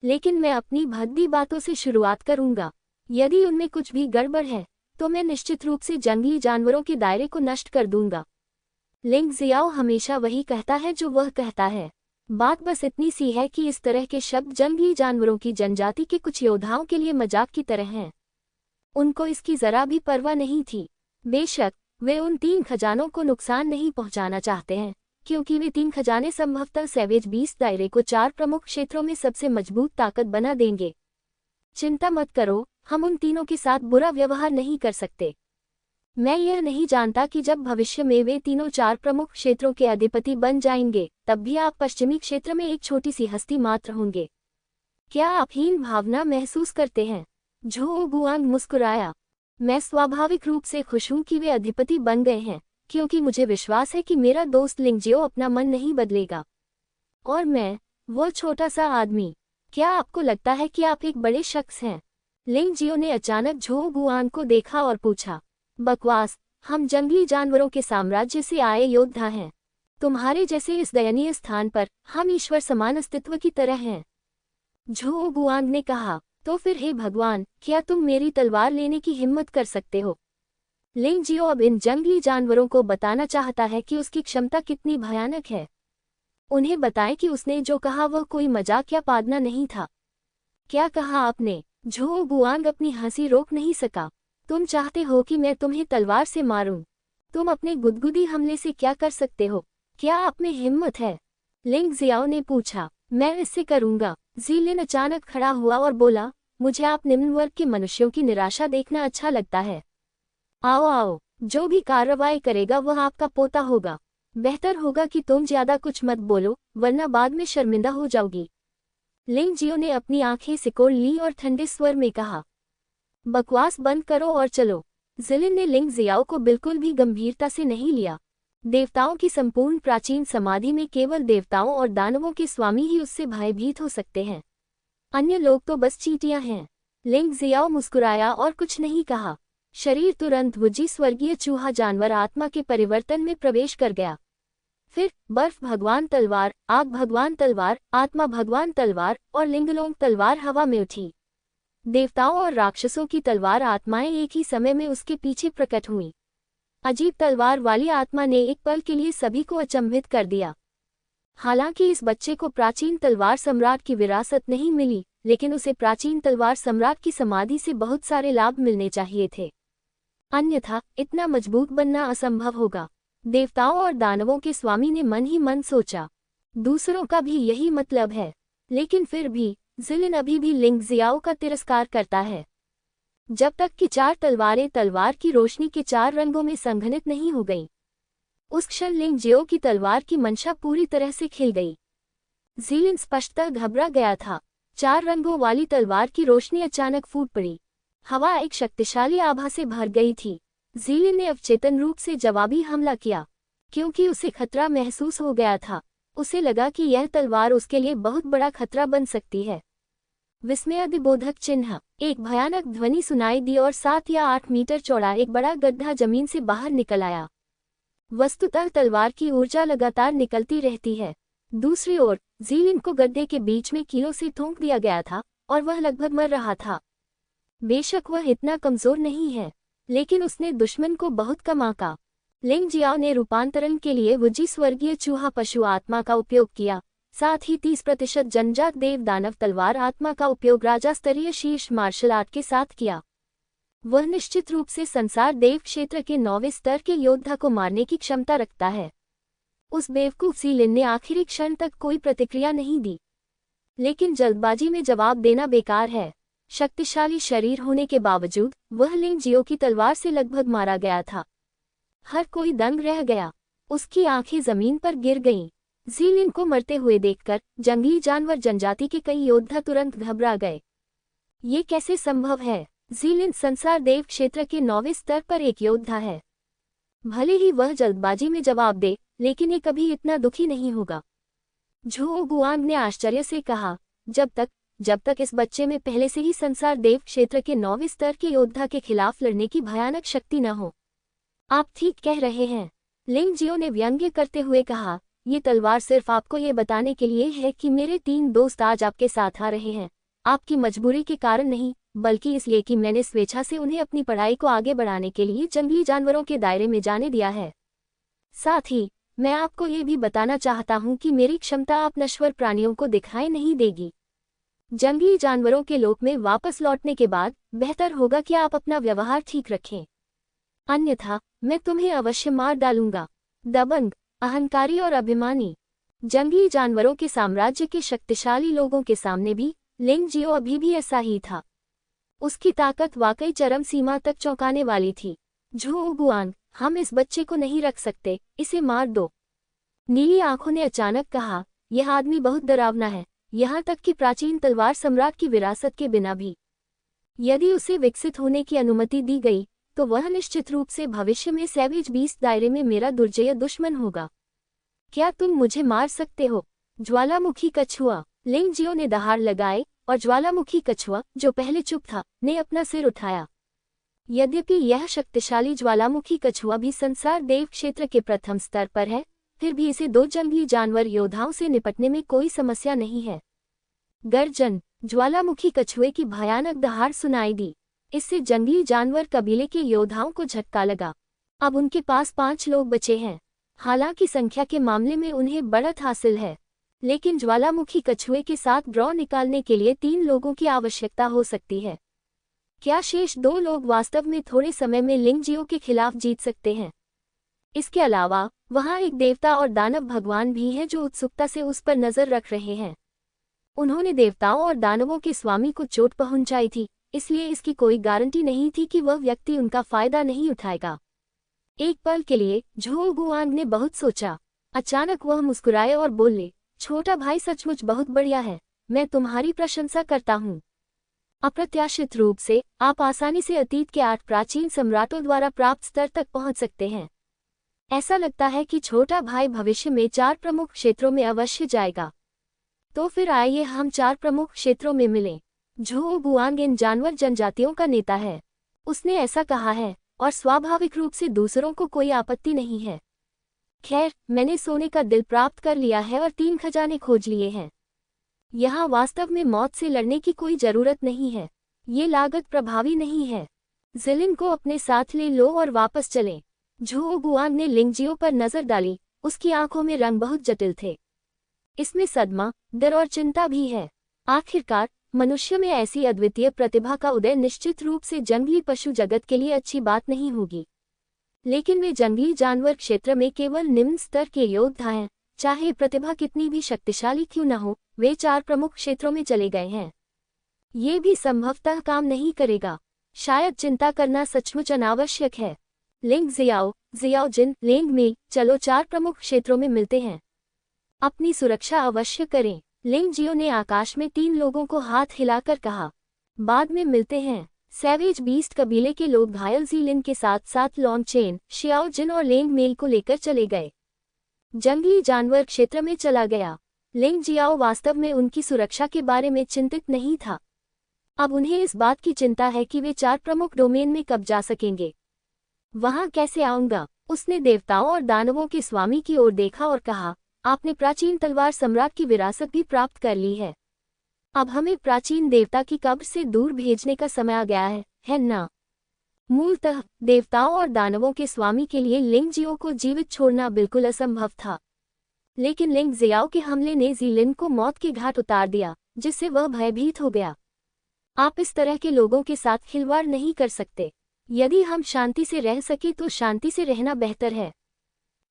लेकिन मैं अपनी भद्दी बातों से शुरुआत करूंगा। यदि उनमें कुछ भी गड़बड़ है, तो मैं निश्चित रूप से जंगली जानवरों के दायरे को नष्ट कर दूंगा। लिंग जियाओ हमेशा वही कहता है जो वह कहता है। बात बस इतनी सी है कि इस तरह के शब्द जंगली जानवरों की जनजाति के कुछ योद्धाओं के लिए मजाक की तरह हैं। उनको इसकी जरा भी परवाह नहीं थी। बेशक वे उन 3 खजानों को नुकसान नहीं पहुंचाना चाहते हैं, क्योंकि वे 3 खजाने संभवतः सैवेज 20 दायरे को 4 प्रमुख क्षेत्रों में सबसे मजबूत ताकत बना देंगे। चिंता मत करो, हम उन तीनों के साथ बुरा व्यवहार नहीं कर सकते। मैं यह नहीं जानता कि जब भविष्य में वे तीनों 4 प्रमुख क्षेत्रों के अधिपति बन जाएंगे, तब भी आप पश्चिमी क्षेत्र में एक छोटी सी हस्ती मात्र होंगे। क्या आप हीन भावना महसूस करते हैं? झो गुआंग मुस्कुराया। मैं स्वाभाविक रूप से खुश हूं कि वे अधिपति बन गए हैं, क्योंकि मुझे विश्वास है कि मेरा दोस्त लिंगजियो अपना मन नहीं बदलेगा। और मैं, वो छोटा सा आदमी, क्या आपको लगता है कि आप एक बड़े शख्स हैं? लिंगजियो ने अचानक झो गुआंग को देखा और पूछा। बकवास, हम जंगली जानवरों के साम्राज्य से आए योद्धा हैं। तुम्हारे जैसे इस दयनीय स्थान पर हम ईश्वर समान अस्तित्व की तरह हैं। झो गुआंग ने कहा, तो फिर हे भगवान, क्या तुम मेरी तलवार लेने की हिम्मत कर सकते हो? लिंगजियो अब इन जंगली जानवरों को बताना चाहता है कि उसकी क्षमता कितनी भयानक है। उन्हें बताएं कि उसने जो कहा वह कोई मजाक या पादना नहीं था। क्या कहा आपने? झो गुआंग अपनी हंसी रोक नहीं सका। तुम चाहते हो कि मैं तुम्हें तलवार से मारूं? तुम अपने गुदगुदी हमले से क्या कर सकते हो? क्या आप में हिम्मत है? लिंग जियाओ ने पूछा। मैं इससे करूंगा। ज़िलिन अचानक खड़ा हुआ और बोला, मुझे आप निम्न वर्ग के मनुष्यों की निराशा देखना अच्छा लगता है। आओ आओ, जो भी कार्रवाई करेगा वह आपका पोता होगा। बेहतर होगा कि तुम ज्यादा कुछ मत बोलो, वरना बाद में शर्मिंदा हो जाओगी। लिंगजियो ने अपनी आंखें सिकोड़ ली और ठंडे स्वर में कहा, बकवास बंद करो और चलो। ज़िलिन ने लिंग जियाओ को बिल्कुल भी गंभीरता से नहीं लिया। देवताओं की संपूर्ण प्राचीन समाधि में केवल देवताओं और दानवों के स्वामी ही उससे भयभीत हो सकते हैं। अन्य लोग तो बस चींटियां हैं। लिंग जियाओ मुस्कुराया और कुछ नहीं कहा। शरीर तुरंत वुजी स्वर्गीय चूहा जानवर आत्मा के परिवर्तन में प्रवेश कर गया। फिर बर्फ भगवान तलवार, आग भगवान तलवार, आत्मा भगवान तलवार और लिंगलोंग तलवार हवा में उठी। देवताओं और राक्षसों की तलवार आत्माएं एक ही समय में उसके पीछे प्रकट हुईं। अजीब तलवार वाली आत्मा ने एक पल के लिए सभी को अचंभित कर दिया। हालांकि इस बच्चे को प्राचीन तलवार सम्राट की विरासत नहीं मिली, लेकिन उसे प्राचीन तलवार सम्राट की समाधि से बहुत सारे लाभ मिलने चाहिए थे, अन्यथा इतना मजबूत बनना असंभव होगा। देवताओं और दानवों के स्वामी ने मन ही मन सोचा, दूसरों का भी यही मतलब है, लेकिन फिर भी ज़िलिन अभी भी लिंग जियाओ का तिरस्कार करता है। जब तक कि 4 तलवारें तलवार की रोशनी के 4 रंगों में संघनित नहीं हो गईं, उस क्षण लिंग जियो की तलवार की मंशा पूरी तरह से खिल गई। ज़िलिन स्पष्टतः घबरा गया था। 4 रंगों वाली तलवार की रोशनी अचानक फूट पड़ी। हवा एक शक्तिशाली आभा से भर गई थी। ज़िलिन ने अवचेतन रूप से जवाबी हमला किया, क्योंकि उसे खतरा महसूस हो गया था। उसे लगा कि यह तलवार उसके लिए बहुत बड़ा खतरा बन सकती है। विस्मयादिबोधक चिन्ह। एक भयानक ध्वनि सुनाई दी और 7 या 8 मीटर चौड़ा एक बड़ा गड्ढा जमीन से बाहर निकल आया। वस्तुतः तलवार की ऊर्जा लगातार निकलती रहती है। दूसरी ओर ज़िलिन को गड्ढे के बीच में कीलों से ठोंक दिया गया था और वह लगभग मर रहा था। बेशक वह इतना कमजोर नहीं है, लेकिन उसने दुश्मन को बहुत कम आंका। लिंग जियाओ ने रूपांतरण के लिए वुजी स्वर्गीय चूहा पशु आत्मा का उपयोग किया, साथ ही 30% जनजात देव दानव तलवार आत्मा का उपयोग राजा स्तरीय शीर्ष मार्शल आर्ट के साथ किया। वह निश्चित रूप से संसार देव क्षेत्र के 9वें स्तर के योद्धा को मारने की क्षमता रखता है। उस बेवकूफ ज़िलिन ने आखिरी क्षण तक कोई प्रतिक्रिया नहीं दी, लेकिन जल्दबाजी में जवाब देना बेकार है। शक्तिशाली शरीर होने के बावजूद वह लिंग जियो की तलवार से लगभग मारा गया था। हर कोई दंग रह गया। उसकी आंखें जमीन पर गिर गईं। ज़िलिन को मरते हुए देखकर जंगली जानवर जनजाति के कई योद्धा तुरंत घबरा गए। ये कैसे संभव है? ज़िलिन संसार देव क्षेत्र के 9वें स्तर पर एक योद्धा है। भले ही वह जल्दबाजी में जवाब दे, लेकिन ये कभी इतना दुखी नहीं होगा। झो गुआंग ने आश्चर्य से कहा, जब तक इस बच्चे में पहले से ही संसार देव क्षेत्र के 9वें स्तर के योद्धा के खिलाफ लड़ने की भयानक शक्ति न हो। आप ठीक कह रहे हैं, लिंग जियो ने व्यंग्य करते हुए कहा। ये तलवार सिर्फ आपको ये बताने के लिए है कि मेरे 3 दोस्त आज आपके साथ आ रहे हैं, आपकी मजबूरी के कारण नहीं, बल्कि इसलिए कि मैंने स्वेच्छा से उन्हें अपनी पढ़ाई को आगे बढ़ाने के लिए जंगली जानवरों के दायरे में जाने दिया है। साथ ही मैं आपको ये भी बताना चाहता हूँ कि मेरी क्षमता आप नश्वर प्राणियों को दिखाई नहीं देगी। जंगली जानवरों के लोक में वापस लौटने के बाद बेहतर होगा कि आप अपना व्यवहार ठीक रखें, अन्यथा मैं तुम्हें अवश्य मार डालूंगा। दबंग, अहंकारी और अभिमानी। जंगली जानवरों के साम्राज्य के शक्तिशाली लोगों के सामने भी लिंग जियो अभी भी ऐसा ही था। उसकी ताकत वाकई चरम सीमा तक चौंकाने वाली थी। झो गुआंग, हम इस बच्चे को नहीं रख सकते, इसे मार दो। नीली आंखों ने अचानक कहा, यह आदमी बहुत डरावना है, यहाँ तक कि प्राचीन तलवार सम्राट की विरासत के बिना भी। यदि उसे विकसित होने की अनुमति दी गई, तो वह निश्चित रूप से भविष्य में सैवेज बीस्ट दायरे में मेरा दुर्जय दुश्मन होगा। क्या तुम मुझे मार सकते हो? ज्वालामुखी कछुआ। लिंग जियो ने दहाड़ लगाए और ज्वालामुखी कछुआ, जो पहले चुप था, ने अपना सिर उठाया। यद्यपि यह शक्तिशाली ज्वालामुखी कछुआ भी संसार देव क्षेत्र के प्रथम स्तर पर है, फिर भी इसे 2 जंगली जानवर योद्धाओं से निपटने में कोई समस्या नहीं है। गर्जन। ज्वालामुखी कछुए की भयानक दहाड़ सुनाई दी। इससे जंगली जानवर कबीले के योद्धाओं को झटका लगा। अब उनके पास 5 लोग बचे हैं। हालांकि संख्या के मामले में उन्हें बढ़त हासिल है, लेकिन ज्वालामुखी कछुए के साथ ड्रॉ निकालने के लिए 3 लोगों की आवश्यकता हो सकती है। क्या शेष 2 लोग वास्तव में थोड़े समय में लिंग जियो के खिलाफ जीत सकते हैं? इसके अलावा वहां एक देवता और दानव भगवान भी हैं जो उत्सुकता से उस पर नजर रख रहे हैं। उन्होंने देवताओं और दानवों के स्वामी को चोट पहुंचाई थी, इसलिए इसकी कोई गारंटी नहीं थी कि वह व्यक्ति उनका फायदा नहीं उठाएगा। एक पल के लिए झो गुआंग ने बहुत सोचा। अचानक वह मुस्कुराए और बोले, छोटा भाई सचमुच बहुत बढ़िया है, मैं तुम्हारी प्रशंसा करता हूँ। अप्रत्याशित रूप से आप आसानी से अतीत के 8 प्राचीन सम्राटों द्वारा प्राप्त स्तर तक पहुँच सकते हैं। ऐसा लगता है कि छोटा भाई भविष्य में 4 प्रमुख क्षेत्रों में अवश्य जाएगा। तो फिर आइए हम 4 प्रमुख क्षेत्रों में मिलें। झो गुआंग इन जानवर जनजातियों का नेता है। उसने ऐसा कहा है और स्वाभाविक रूप से दूसरों को कोई आपत्ति नहीं है। खैर, मैंने सोने का दिल प्राप्त कर लिया है और 3 खजाने खोज लिए हैं। यहाँ वास्तव में मौत से लड़ने की कोई जरूरत नहीं है। ये लागत प्रभावी नहीं है। ज़िलिन को अपने साथ ले लो और वापस चलें। झोगुआंग ने लिंगजियो पर नजर डाली। उसकी आंखों में रंग बहुत जटिल थे। इसमें सदमा, डर और चिंता भी है। आखिरकार मनुष्य में ऐसी अद्वितीय प्रतिभा का उदय निश्चित रूप से जंगली पशु जगत के लिए अच्छी बात नहीं होगी। लेकिन वे जंगली जानवर क्षेत्र में केवल निम्न स्तर के योद्धा हैं। चाहे प्रतिभा कितनी भी शक्तिशाली क्यों न हो, वे 4 प्रमुख क्षेत्रों में चले गए हैं। ये भी संभवतः काम नहीं करेगा। शायद चिंता करना सचमुच अनावश्यक है। लिंग जियाओ, जियाओ जिन, लेंग में, चलो 4 प्रमुख क्षेत्रों में मिलते हैं। अपनी सुरक्षा अवश्य करें। लिंग जियो ने आकाश में 3 लोगों को हाथ हिलाकर कहा। बाद में मिलते हैं। सैवेज बीस्ट कबीले के लोग घायल जीलिन के साथ साथ लॉन्ग चेन, शियाओ जिन और लेंग मेल को लेकर चले गए। जंगली जानवर क्षेत्र में चला गया। लिंग जियाओ वास्तव में उनकी सुरक्षा के बारे में चिंतित नहीं था। अब उन्हें इस बात की चिंता है कि वे 4 प्रमुख डोमेन में कब जा सकेंगे। वहां कैसे आऊंगा? उसने देवताओं और दानवों के स्वामी की ओर देखा और कहा, आपने प्राचीन तलवार सम्राट की विरासत भी प्राप्त कर ली है। अब हमें प्राचीन देवता की कब्र से दूर भेजने का समय आ गया है ना? मूलतः देवताओं और दानवों के स्वामी के लिए लिंग जियो को जीवित छोड़ना बिल्कुल असंभव था। लेकिन लिंग जियाओ के हमले ने जीलिन को मौत के घाट उतार दिया, जिससे वह भयभीत हो गया। आप इस तरह के लोगों के साथ खिलवाड़ नहीं कर सकते। यदि हम शांति से रह सके तो शांति से रहना बेहतर है।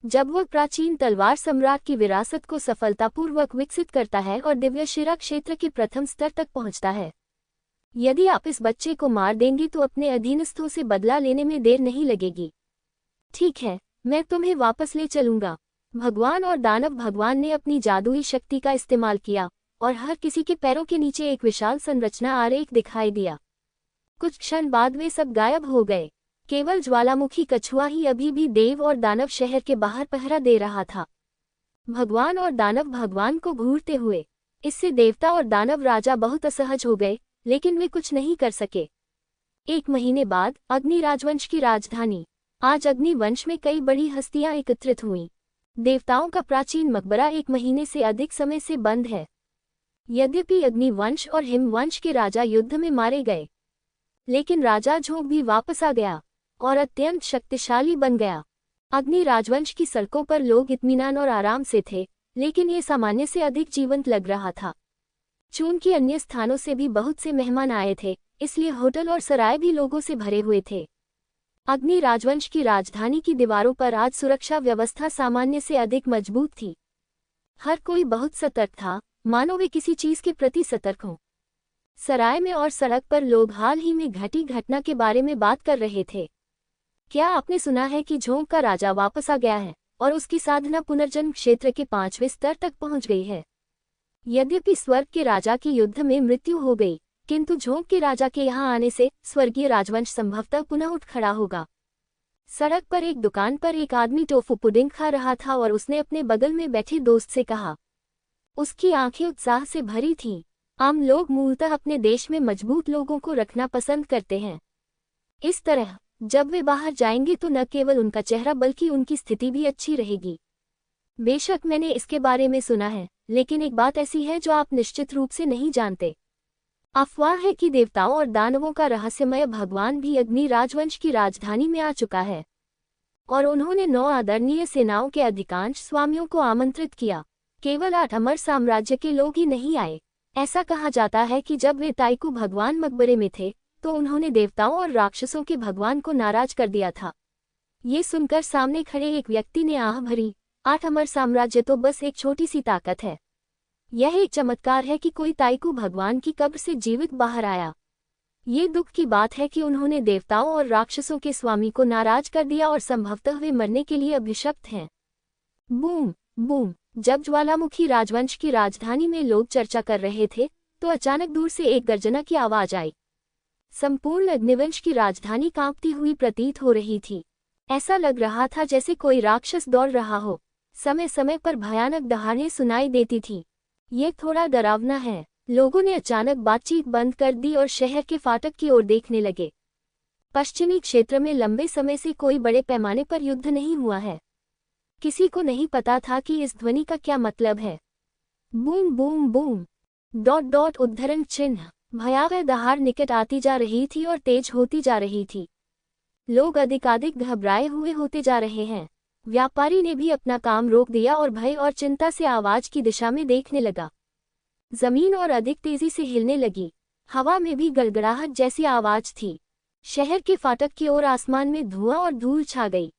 जब वह प्राचीन तलवार सम्राट की विरासत को सफलतापूर्वक विकसित करता है और दिव्य शिरा क्षेत्र के प्रथम स्तर तक पहुंचता है। यदि आप इस बच्चे को मार देंगे तो अपने अधीनस्थों से बदला लेने में देर नहीं लगेगी। ठीक है, मैं तुम्हें वापस ले चलूंगा। भगवान और दानव भगवान ने अपनी जादुई शक्ति का इस्तेमाल किया और हर किसी के पैरों के नीचे एक विशाल संरचना आरेख दिखाई दिया। कुछ क्षण बाद वे सब गायब हो गए। केवल ज्वालामुखी कछुआ ही अभी भी देव और दानव शहर के बाहर पहरा दे रहा था। भगवान और दानव भगवान को घूरते हुए। इससे देवता और दानव राजा बहुत असहज हो गए, लेकिन वे कुछ नहीं कर सके। 1 महीने बाद अग्नि राजवंश की राजधानी। आज अग्नि वंश में कई बड़ी हस्तियां एकत्रित हुईं। देवताओं का प्राचीन मकबरा 1 महीने से अधिक समय से बंद है। यद्यपि अग्निवंश और हिमवंश के राजा युद्ध में मारे गए, लेकिन राजा झोंक भी वापस आ गया और अत्यंत शक्तिशाली बन गया। अग्नि राजवंश की सड़कों पर लोग इत्मीनान और आराम से थे, लेकिन ये सामान्य से अधिक जीवंत लग रहा था। चूंकि अन्य स्थानों से भी बहुत से मेहमान आए थे, इसलिए होटल और सराय भी लोगों से भरे हुए थे। अग्नि राजवंश की राजधानी की दीवारों पर आज सुरक्षा व्यवस्था सामान्य से अधिक मजबूत थी। हर कोई बहुत सतर्क था, मानो वे किसी चीज के प्रति सतर्क हों। सराय में और सड़क पर लोग हाल ही में घटी घटना के बारे में बात कर रहे थे। क्या आपने सुना है कि झोंक का राजा वापस आ गया है और उसकी साधना पुनर्जन्म क्षेत्र के 5वें स्तर तक पहुंच गई है? यद्यपि स्वर्ग के राजा की युद्ध में मृत्यु हो गई, किंतु झोंक के राजा के यहाँ आने से स्वर्गीय राजवंश संभवतः पुनः उठ खड़ा होगा। सड़क पर एक दुकान पर एक आदमी टोफू पुडिंग खा रहा था और उसने अपने बगल में बैठे दोस्त से कहा। उसकी आंखें उत्साह से भरी थीं। आम लोग मूलतः अपने देश में मजबूत लोगों को रखना पसंद करते हैं। इस तरह जब वे बाहर जाएंगे तो न केवल उनका चेहरा बल्कि उनकी स्थिति भी अच्छी रहेगी। बेशक मैंने इसके बारे में सुना है, लेकिन एक बात ऐसी है जो आप निश्चित रूप से नहीं जानते। अफवाह है कि देवताओं और दानवों का रहस्यमय भगवान भी अग्नि राजवंश की राजधानी में आ चुका है और उन्होंने 9 आदरणीय सेनाओं के अधिकांश स्वामियों को आमंत्रित किया। केवल 8 अमर साम्राज्य के लोग ही नहीं आए। ऐसा कहा जाता है कि जब वे ताइकू भगवान मकबरे में थे तो उन्होंने देवताओं और राक्षसों के भगवान को नाराज कर दिया था। ये सुनकर सामने खड़े एक व्यक्ति ने आह भरी, 8 अमर साम्राज्य तो बस एक छोटी सी ताकत है। यह एक चमत्कार है कि कोई ताइकू भगवान की कब्र से जीवित बाहर आया। ये दुख की बात है कि उन्होंने देवताओं और राक्षसों के स्वामी को नाराज कर दिया और संभवतः वे मरने के लिए अभिशप्त हैं। Boom boom. जब ज्वालामुखी राजवंश की राजधानी में लोग चर्चा कर रहे थे तो अचानक दूर से एक गर्जना की आवाज आई। संपूर्ण अग्निवंश की राजधानी कांपती हुई प्रतीत हो रही थी। ऐसा लग रहा था जैसे कोई राक्षस दौड़ रहा हो। समय समय पर भयानक दहाड़ें सुनाई देती थीं। ये थोड़ा डरावना है। लोगों ने अचानक बातचीत बंद कर दी और शहर के फाटक की ओर देखने लगे। पश्चिमी क्षेत्र में लंबे समय से कोई बड़े पैमाने पर युद्ध नहीं हुआ है। किसी को नहीं पता था कि इस ध्वनि का क्या मतलब है। Boom boom boom. Dot dot उद्धरण चिन्ह। भयावह दहाड़ निकट आती जा रही थी और तेज होती जा रही थी। लोग अधिकाधिक घबराए हुए होते जा रहे हैं। व्यापारी ने भी अपना काम रोक दिया और भय और चिंता से आवाज की दिशा में देखने लगा। जमीन और अधिक तेजी से हिलने लगी। हवा में भी गड़गड़ाहट जैसी आवाज थी। शहर के फाटक की ओर आसमान में धुआं और धूल छा गई।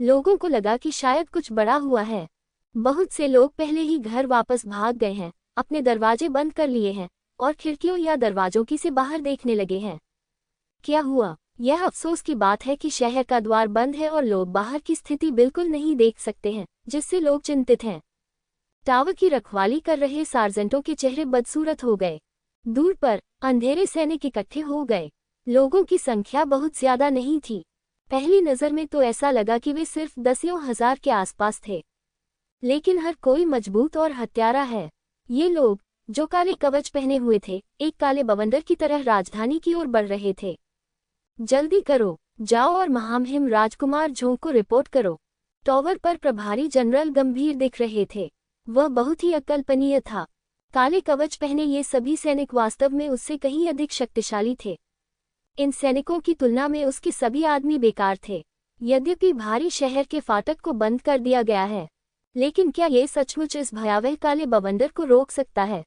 लोगों को लगा कि शायद कुछ बड़ा हुआ है। बहुत से लोग पहले ही घर वापस भाग गए हैं, अपने दरवाजे बंद कर लिए हैं और खिड़कियों या दरवाजों की से बाहर देखने लगे हैं। क्या हुआ? यह अफसोस की बात है कि शहर का द्वार बंद है और लोग बाहर की स्थिति बिल्कुल नहीं देख सकते हैं, जिससे लोग चिंतित हैं। टावर की रखवाली कर रहे सार्जेंटों के चेहरे बदसूरत हो गए। दूर पर अंधेरे सैनिक इकट्ठे हो गए। लोगों की संख्या बहुत ज्यादा नहीं थी। पहली नजर में तो ऐसा लगा कि वे सिर्फ दसियों हजार के आसपास थे, लेकिन हर कोई मजबूत और हत्यारा है। ये लोग, जो काले कवच पहने हुए थे, एक काले बवंडर की तरह राजधानी की ओर बढ़ रहे थे। जल्दी करो, जाओ और महामहिम राजकुमार झोंक को रिपोर्ट करो। टावर पर प्रभारी जनरल गंभीर दिख रहे थे। वह बहुत ही अकल्पनीय था। काले कवच पहने ये सभी सैनिक वास्तव में उससे कहीं अधिक शक्तिशाली थे। इन सैनिकों की तुलना में उसके सभी आदमी बेकार थे। यद्यपि भारी शहर के फाटक को बंद कर दिया गया है, लेकिन क्या ये सचमुच इस भयावह काले बवंडर को रोक सकता है?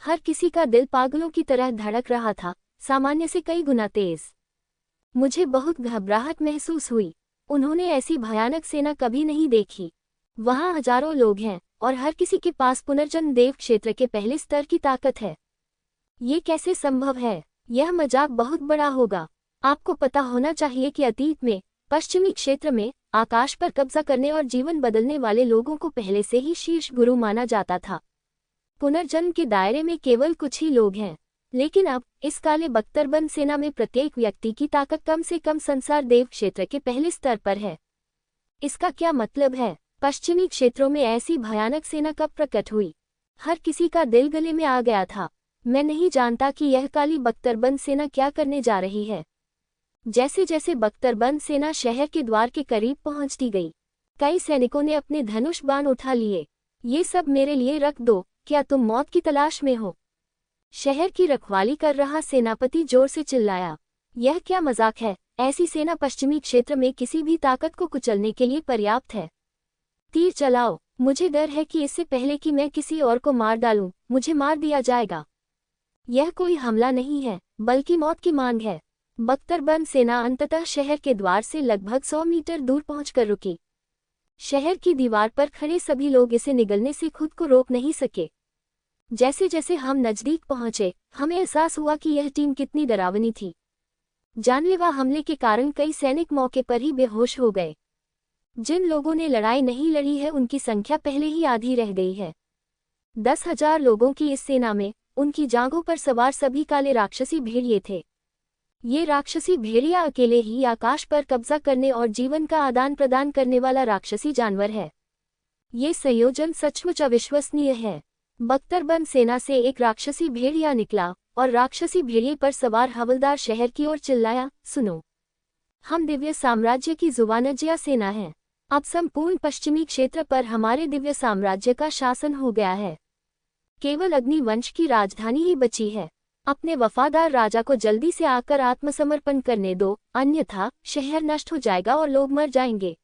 हर किसी का दिल पागलों की तरह धड़क रहा था, सामान्य से कई गुना तेज। मुझे बहुत घबराहट महसूस हुई। उन्होंने ऐसी भयानक सेना कभी नहीं देखी। वहां हजारों लोग हैं और हर किसी के पास पुनर्जन्म देव क्षेत्र के पहले स्तर की ताकत है। ये कैसे संभव है? यह मजाक बहुत बड़ा होगा। आपको पता होना चाहिए कि अतीत में पश्चिमी क्षेत्र में आकाश पर कब्जा करने और जीवन बदलने वाले लोगों को पहले से ही शीर्ष गुरु माना जाता था। पुनर्जन्म के दायरे में केवल कुछ ही लोग हैं, लेकिन अब इस काले बख्तरबंद सेना में प्रत्येक व्यक्ति की ताकत कम से कम संसार देव क्षेत्र के पहले स्तर पर है। इसका क्या मतलब है? पश्चिमी क्षेत्रों में ऐसी भयानक सेना कब प्रकट हुई? हर किसी का दिल गले में आ गया था। मैं नहीं जानता कि यह काली बख्तरबंद सेना क्या करने जा रही है। जैसे जैसे बख्तरबंद सेना शहर के द्वार के करीब पहुंचती गई, कई सैनिकों ने अपने धनुष बाण उठा लिए। ये सब मेरे लिए रख दो, क्या तुम मौत की तलाश में हो? शहर की रखवाली कर रहा सेनापति जोर से चिल्लाया। यह क्या मजाक है? ऐसी सेना पश्चिमी क्षेत्र में किसी भी ताकत को कुचलने के लिए पर्याप्त है। तीर चलाओ। मुझे डर है कि इससे पहले कि मैं किसी और को मार डालूं, मुझे मार दिया जाएगा। यह कोई हमला नहीं है, बल्कि मौत की मांग है। बख्तरबंद सेना अंततः शहर के द्वार से लगभग 100 मीटर दूर पहुंचकर रुकी। शहर की दीवार पर खड़े सभी लोग इसे निगलने से खुद को रोक नहीं सके। जैसे जैसे हम नजदीक पहुंचे, हमें एहसास हुआ कि यह टीम कितनी डरावनी थी। जानलेवा हमले के कारण कई सैनिक मौके पर ही बेहोश हो गए। जिन लोगों ने लड़ाई नहीं लड़ी है, उनकी संख्या पहले ही आधी रह गई है। 10,000 लोगों की इस सेना में उनकी जांघों पर सवार सभी काले राक्षसी भेड़िए थे। ये राक्षसी भेड़िया अकेले ही आकाश पर कब्जा करने और जीवन का आदान प्रदान करने वाला राक्षसी जानवर है। ये संयोजन सचमुच अविश्वसनीय है। बख्तरबंद सेना से एक राक्षसी भेड़िया निकला और राक्षसी भेड़िए पर सवार हवलदार शहर की ओर चिल्लाया, सुनो, हम दिव्य साम्राज्य की जुवानजिया सेना हैं। अब संपूर्ण पश्चिमी क्षेत्र पर हमारे दिव्य साम्राज्य का शासन हो गया है। केवल अग्निवंश की राजधानी ही बची है। अपने वफादार राजा को जल्दी से आकर आत्मसमर्पण करने दो, अन्यथा शहर नष्ट हो जाएगा और लोग मर जाएंगे।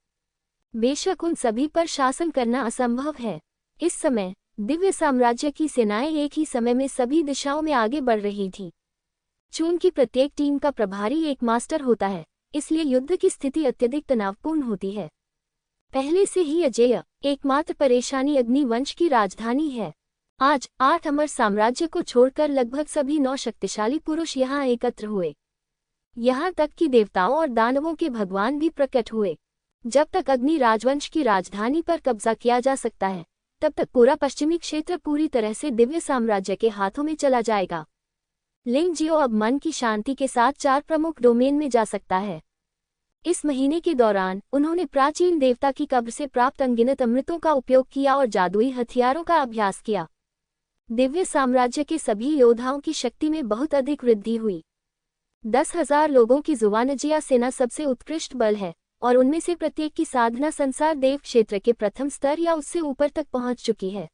बेशक उन सभी पर शासन करना असंभव है। इस समय दिव्य साम्राज्य की सेनाएं एक ही समय में सभी दिशाओं में आगे बढ़ रही थीं। चूंकि प्रत्येक टीम का प्रभारी एक मास्टर होता है, इसलिए युद्ध की स्थिति अत्यधिक तनावपूर्ण होती है। पहले से ही अजेय एकमात्र परेशानी अग्निवंश की राजधानी है। आज 8 अमर साम्राज्य को छोड़कर लगभग सभी 9 शक्तिशाली पुरुष यहाँ एकत्र हुए। यहाँ तक कि देवताओं और दानवों के भगवान भी प्रकट हुए। जब तक अग्नि राजवंश की राजधानी पर कब्जा किया जा सकता है, तब तक पूरा पश्चिमी क्षेत्र पूरी तरह से दिव्य साम्राज्य के हाथों में चला जाएगा। लिंग जियो अब मन की शांति के साथ 4 प्रमुख डोमेन में जा सकता है। इस महीने के दौरान उन्होंने प्राचीन देवता की कब्र से प्राप्त अनगिनत अमृतों का उपयोग किया और जादुई हथियारों का अभ्यास किया। दिव्य साम्राज्य के सभी योद्धाओं की शक्ति में बहुत अधिक वृद्धि हुई। 10,000 लोगों की जुवानजिया सेना सबसे उत्कृष्ट बल है और उनमें से प्रत्येक की साधना संसार देव क्षेत्र के प्रथम स्तर या उससे ऊपर तक पहुंच चुकी है।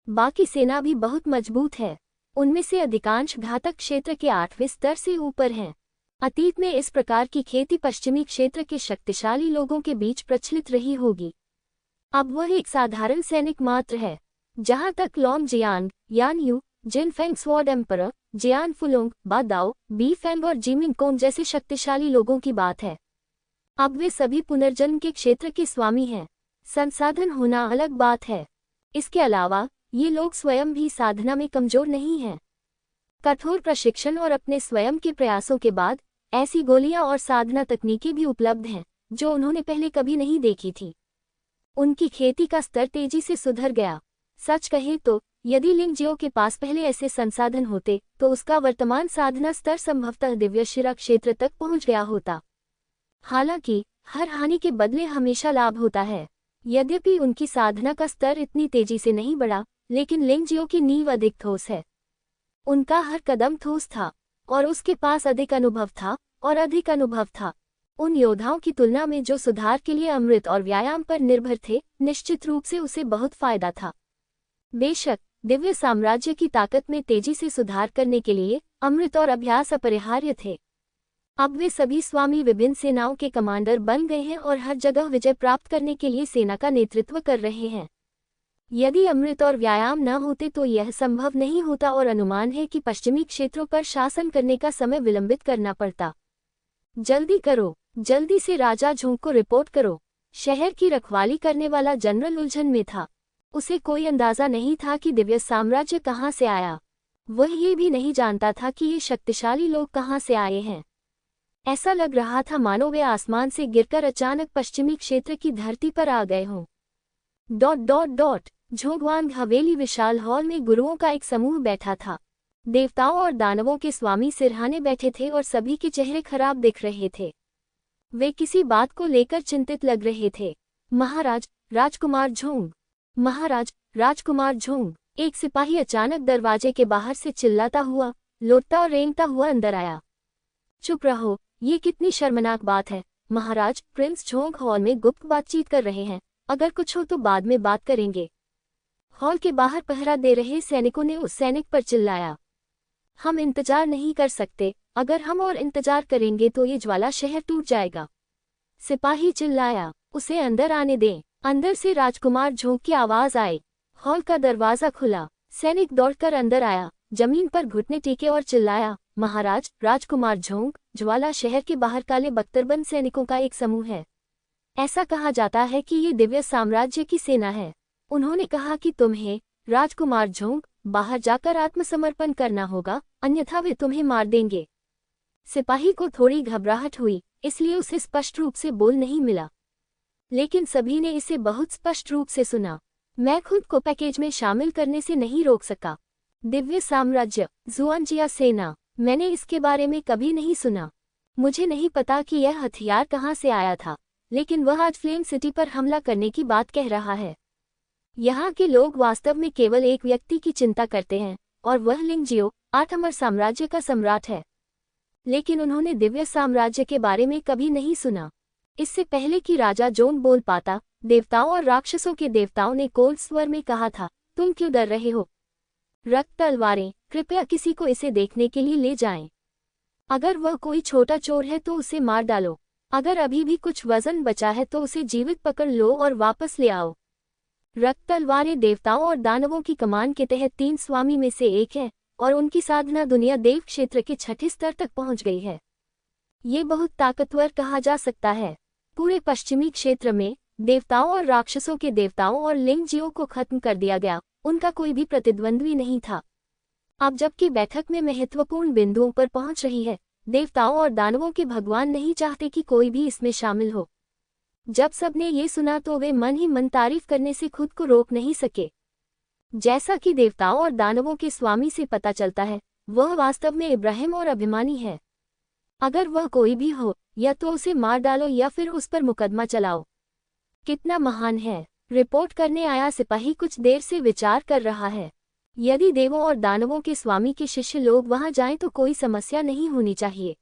बाकी सेना भी बहुत मजबूत है। उनमें से अधिकांश घातक क्षेत्र के 8वें स्तर से ऊपर हैं। अतीत में इस प्रकार की खेती पश्चिमी क्षेत्र के शक्तिशाली लोगों के बीच प्रचलित रही होगी। अब वह एक साधारण सैनिक मात्र है। जहां तक Long Jiang, Yan Yu, Jin Feng sword emperor, Jian Fulong, Ba Dao, Bi Feng और जिमिंग कोंग जैसे शक्तिशाली लोगों की बात है, अब वे सभी पुनर्जन्म के क्षेत्र के स्वामी हैं। संसाधन होना अलग बात है। इसके अलावा ये लोग स्वयं भी साधना में कमजोर नहीं हैं। कठोर प्रशिक्षण और अपने स्वयं के प्रयासों के बाद ऐसी गोलियां और साधना तकनीकें भी उपलब्ध हैं जो उन्होंने पहले कभी नहीं देखी थी। उनकी खेती का स्तर तेजी से सुधर गया। सच कहें तो यदि लिंगजियो के पास पहले ऐसे संसाधन होते तो उसका वर्तमान साधना स्तर संभवतः दिव्य शिरा क्षेत्र तक पहुंच गया होता। हालांकि हर हानि के बदले हमेशा लाभ होता है। यद्यपि उनकी साधना का स्तर इतनी तेजी से नहीं बढ़ा, लेकिन लिंगजियो की नींव अधिक ठोस है। उनका हर कदम ठोस था और उसके पास अधिक अनुभव था और अधिक अनुभव था। उन योद्धाओं की तुलना में जो सुधार के लिए अमृत और व्यायाम पर निर्भर थे, निश्चित रूप से उसे बहुत फायदा था। बेशक दिव्य साम्राज्य की ताकत में तेजी से सुधार करने के लिए अमृत और अभ्यास अपरिहार्य थे। अब वे सभी स्वामी विभिन्न सेनाओं के कमांडर बन गए हैं और हर जगह विजय प्राप्त करने के लिए सेना का नेतृत्व कर रहे हैं। यदि अमृत और व्यायाम न होते तो यह संभव नहीं होता और अनुमान है कि पश्चिमी क्षेत्रों पर शासन करने का समय विलंबित करना पड़ता। जल्दी करो, जल्दी से राजा झोंग को रिपोर्ट करो। शहर की रखवाली करने वाला जनरल उलझन में था। उसे कोई अंदाजा नहीं था कि दिव्य साम्राज्य कहाँ से आया। वह ये भी नहीं जानता था कि ये शक्तिशाली लोग कहाँ से आए हैं। ऐसा लग रहा था मानो वे आसमान से गिरकर अचानक पश्चिमी क्षेत्र की धरती पर आ गए हों। झोंगवांग हवेली विशाल हॉल में गुरुओं का एक समूह बैठा था। देवताओं और दानवों के स्वामी सिरहाने बैठे थे और सभी के चेहरे खराब दिख रहे थे। वे किसी बात को लेकर चिंतित लग रहे थे। महाराज, राजकुमार झोंग, महाराज, राजकुमार झोंग। एक सिपाही अचानक दरवाजे के बाहर से चिल्लाता हुआ, लोटता और रेंगता हुआ अंदर आया। चुप रहो, ये कितनी शर्मनाक बात है। महाराज, प्रिंस झोंग हॉल में गुप्त बातचीत कर रहे हैं। अगर कुछ हो तो बाद में बात करेंगे। हॉल के बाहर पहरा दे रहे सैनिकों ने उस सैनिक पर चिल्लाया। हम इंतजार नहीं कर सकते। अगर हम और इंतजार करेंगे तो ये ज्वाला शहर टूट जाएगा। सिपाही चिल्लाया, उसे अंदर आने दें। अंदर से राजकुमार झोंग की आवाज आई। हॉल का दरवाजा खुला। सैनिक दौड़कर अंदर आया, जमीन पर घुटने टेके और चिल्लाया, महाराज, राजकुमार झोंग, ज्वाला शहर के बाहर काले बख्तरबंद सैनिकों का एक समूह है। ऐसा कहा जाता है कि ये दिव्य साम्राज्य की सेना है। उन्होंने कहा कि तुम्हें, राजकुमार झोंग, बाहर जाकर आत्मसमर्पण करना होगा, अन्यथा वे तुम्हें मार देंगे। सिपाही को थोड़ी घबराहट हुई, इसलिए उसे स्पष्ट रूप से बोल नहीं मिला, लेकिन सभी ने इसे बहुत स्पष्ट रूप से सुना। मैं खुद को पैकेज में शामिल करने से नहीं रोक सका। दिव्य साम्राज्य, जुआनजिया सेना, मैंने इसके बारे में कभी नहीं सुना। मुझे नहीं पता कि यह हथियार कहाँ से आया था, लेकिन वह आज फ्लेम सिटी पर हमला करने की बात कह रहा है। यहाँ के लोग वास्तव में केवल एक व्यक्ति की चिंता करते हैं, और वह लिंगजियो, 8 अमर साम्राज्य का सम्राट है। लेकिन उन्होंने दिव्य साम्राज्य के बारे में कभी नहीं सुना। इससे पहले कि राजा जोन बोल पाता, देवताओं और राक्षसों के देवताओं ने कोल्ड स्वर में कहा था, तुम क्यों डर रहे हो? रक्त तलवारें, कृपया किसी को इसे देखने के लिए ले जाएं। अगर वह कोई छोटा चोर है तो उसे मार डालो। अगर अभी भी कुछ वजन बचा है तो उसे जीवित पकड़ लो और वापस ले आओ। रक्त तलवारें देवताओं और दानवों की कमान के तहत 3 स्वामी में से एक है, और उनकी साधना दुनिया देव क्षेत्र के 6ठे स्तर तक पहुंच गई है। ये बहुत ताकतवर कहा जा सकता है। पूरे पश्चिमी क्षेत्र में देवताओं और राक्षसों के देवताओं और लिंगजियो को खत्म कर दिया गया। उनका कोई भी प्रतिद्वंद्वी नहीं था। अब जबकि बैठक में महत्वपूर्ण बिंदुओं पर पहुंच रही है, देवताओं और दानवों के भगवान नहीं चाहते कि कोई भी इसमें शामिल हो। जब सबने ये सुना तो वे मन ही मन तारीफ करने से खुद को रोक नहीं सके। जैसा कि देवताओं और दानवों के स्वामी से पता चलता है, वह वास्तव में इब्राहिम और अभिमानी है। अगर वह कोई भी हो, या तो उसे मार डालो या फिर उस पर मुकदमा चलाओ। कितना महान है। रिपोर्ट करने आया सिपाही कुछ देर से विचार कर रहा है। यदि देवों और दानवों के स्वामी के शिष्य लोग वहां जाएं तो कोई समस्या नहीं होनी चाहिए।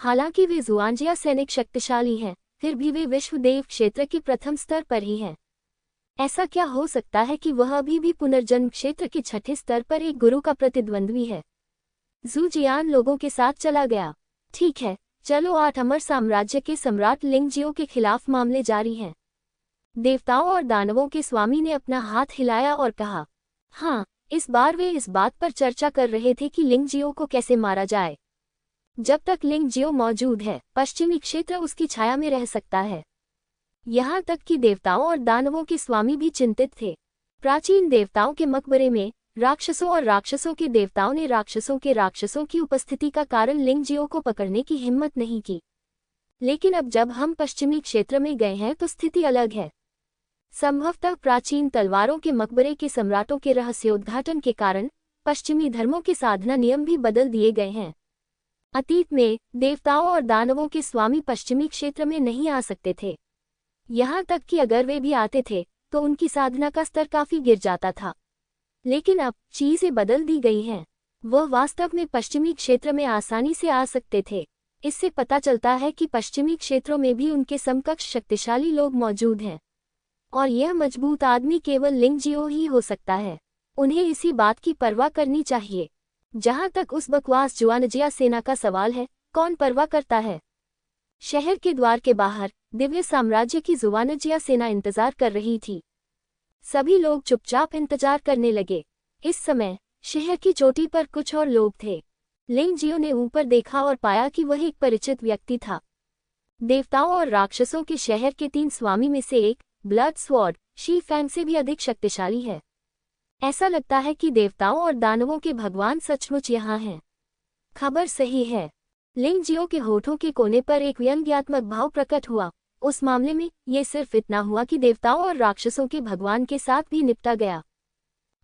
हालांकि वे जुआनजिया सैनिक शक्तिशाली हैं, फिर भी वे विश्व देव क्षेत्र के प्रथम स्तर पर ही हैं। ऐसा क्या हो सकता है कि वह अभी भी पुनर्जन्म क्षेत्र के 6ठे स्तर पर एक गुरु का प्रतिद्वंद्वी है? जू जियान लोगों के साथ चला गया। ठीक है, चलो 8 अमर साम्राज्य के सम्राट लिंगजियो के खिलाफ मामले जारी हैं। देवताओं और दानवों के स्वामी ने अपना हाथ हिलाया और कहा, हाँ, इस बार वे इस बात पर चर्चा कर रहे थे कि लिंगजियो को कैसे मारा जाए। जब तक लिंगजियो मौजूद है, पश्चिमी क्षेत्र उसकी छाया में रह सकता है। यहाँ तक कि देवताओं और दानवों के स्वामी भी चिंतित थे। प्राचीन देवताओं के मकबरे में राक्षसों और राक्षसों के देवताओं ने राक्षसों की उपस्थिति का कारण लिंगजियो को पकड़ने की हिम्मत नहीं की। लेकिन अब जब हम पश्चिमी क्षेत्र में गए हैं तो स्थिति अलग है। संभवतः प्राचीन तलवारों के मकबरे के सम्राटों के रहस्योद्घाटन के कारण पश्चिमी धर्मों के साधना नियम भी बदल दिए गए हैं। अतीत में देवताओं और दानवों के स्वामी पश्चिमी क्षेत्र में नहीं आ सकते थे। यहाँ तक कि अगर वे भी आते थे तो उनकी साधना का स्तर काफी गिर जाता था। लेकिन अब चीजें बदल दी गई हैं। वह वास्तव में पश्चिमी क्षेत्र में आसानी से आ सकते थे। इससे पता चलता है कि पश्चिमी क्षेत्रों में भी उनके समकक्ष शक्तिशाली लोग मौजूद हैं। और यह मजबूत आदमी केवल लिंगजियो ही हो सकता है। उन्हें इसी बात की परवाह करनी चाहिए। जहां तक उस बकवास जुआनजिया सेना का सवाल है, कौन परवाह करता है? शहर के द्वार के बाहर दिव्य साम्राज्य की जुआनजिया सेना इंतजार कर रही थी। सभी लोग चुपचाप इंतजार करने लगे। इस समय शहर की चोटी पर कुछ और लोग थे। लिंगजियो ने ऊपर देखा और पाया कि वह एक परिचित व्यक्ति था। देवताओं और राक्षसों के शहर के 3 स्वामी में से एक, ब्लड स्वॉर्ड, शी फैंग से भी अधिक शक्तिशाली है। ऐसा लगता है कि देवताओं और दानवों के भगवान सचमुच यहाँ हैं। खबर सही है। लिंगजियो के होठों के कोने पर एक व्यंग्यात्मक भाव प्रकट हुआ। उस मामले में ये सिर्फ इतना हुआ कि देवताओं और राक्षसों के भगवान के साथ भी निपटा गया।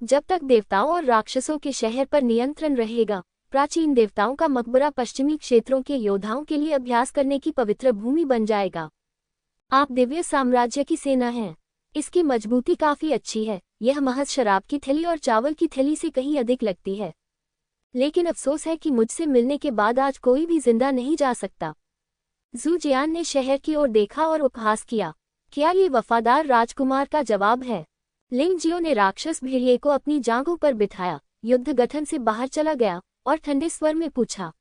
जब तक देवताओं और राक्षसों के शहर पर नियंत्रण रहेगा, प्राचीन देवताओं का मकबरा पश्चिमी क्षेत्रों के योद्धाओं के लिए अभ्यास करने की पवित्र भूमि बन जाएगा। आप दिव्य साम्राज्य की सेना हैं। इसकी मजबूती काफी अच्छी है। यह महज शराब की थैली और चावल की थैली से कहीं अधिक लगती है। लेकिन अफसोस है कि मुझसे मिलने के बाद आज कोई भी जिंदा नहीं जा सकता। जू जियान ने शहर की ओर देखा और उपहास किया। क्या ये वफादार राजकुमार का जवाब है? लिंगजियो ने राक्षस भेड़िए को अपनी जांघों पर बिठाया, युद्ध गठन से बाहर चला गया और ठंडे स्वर में पूछा,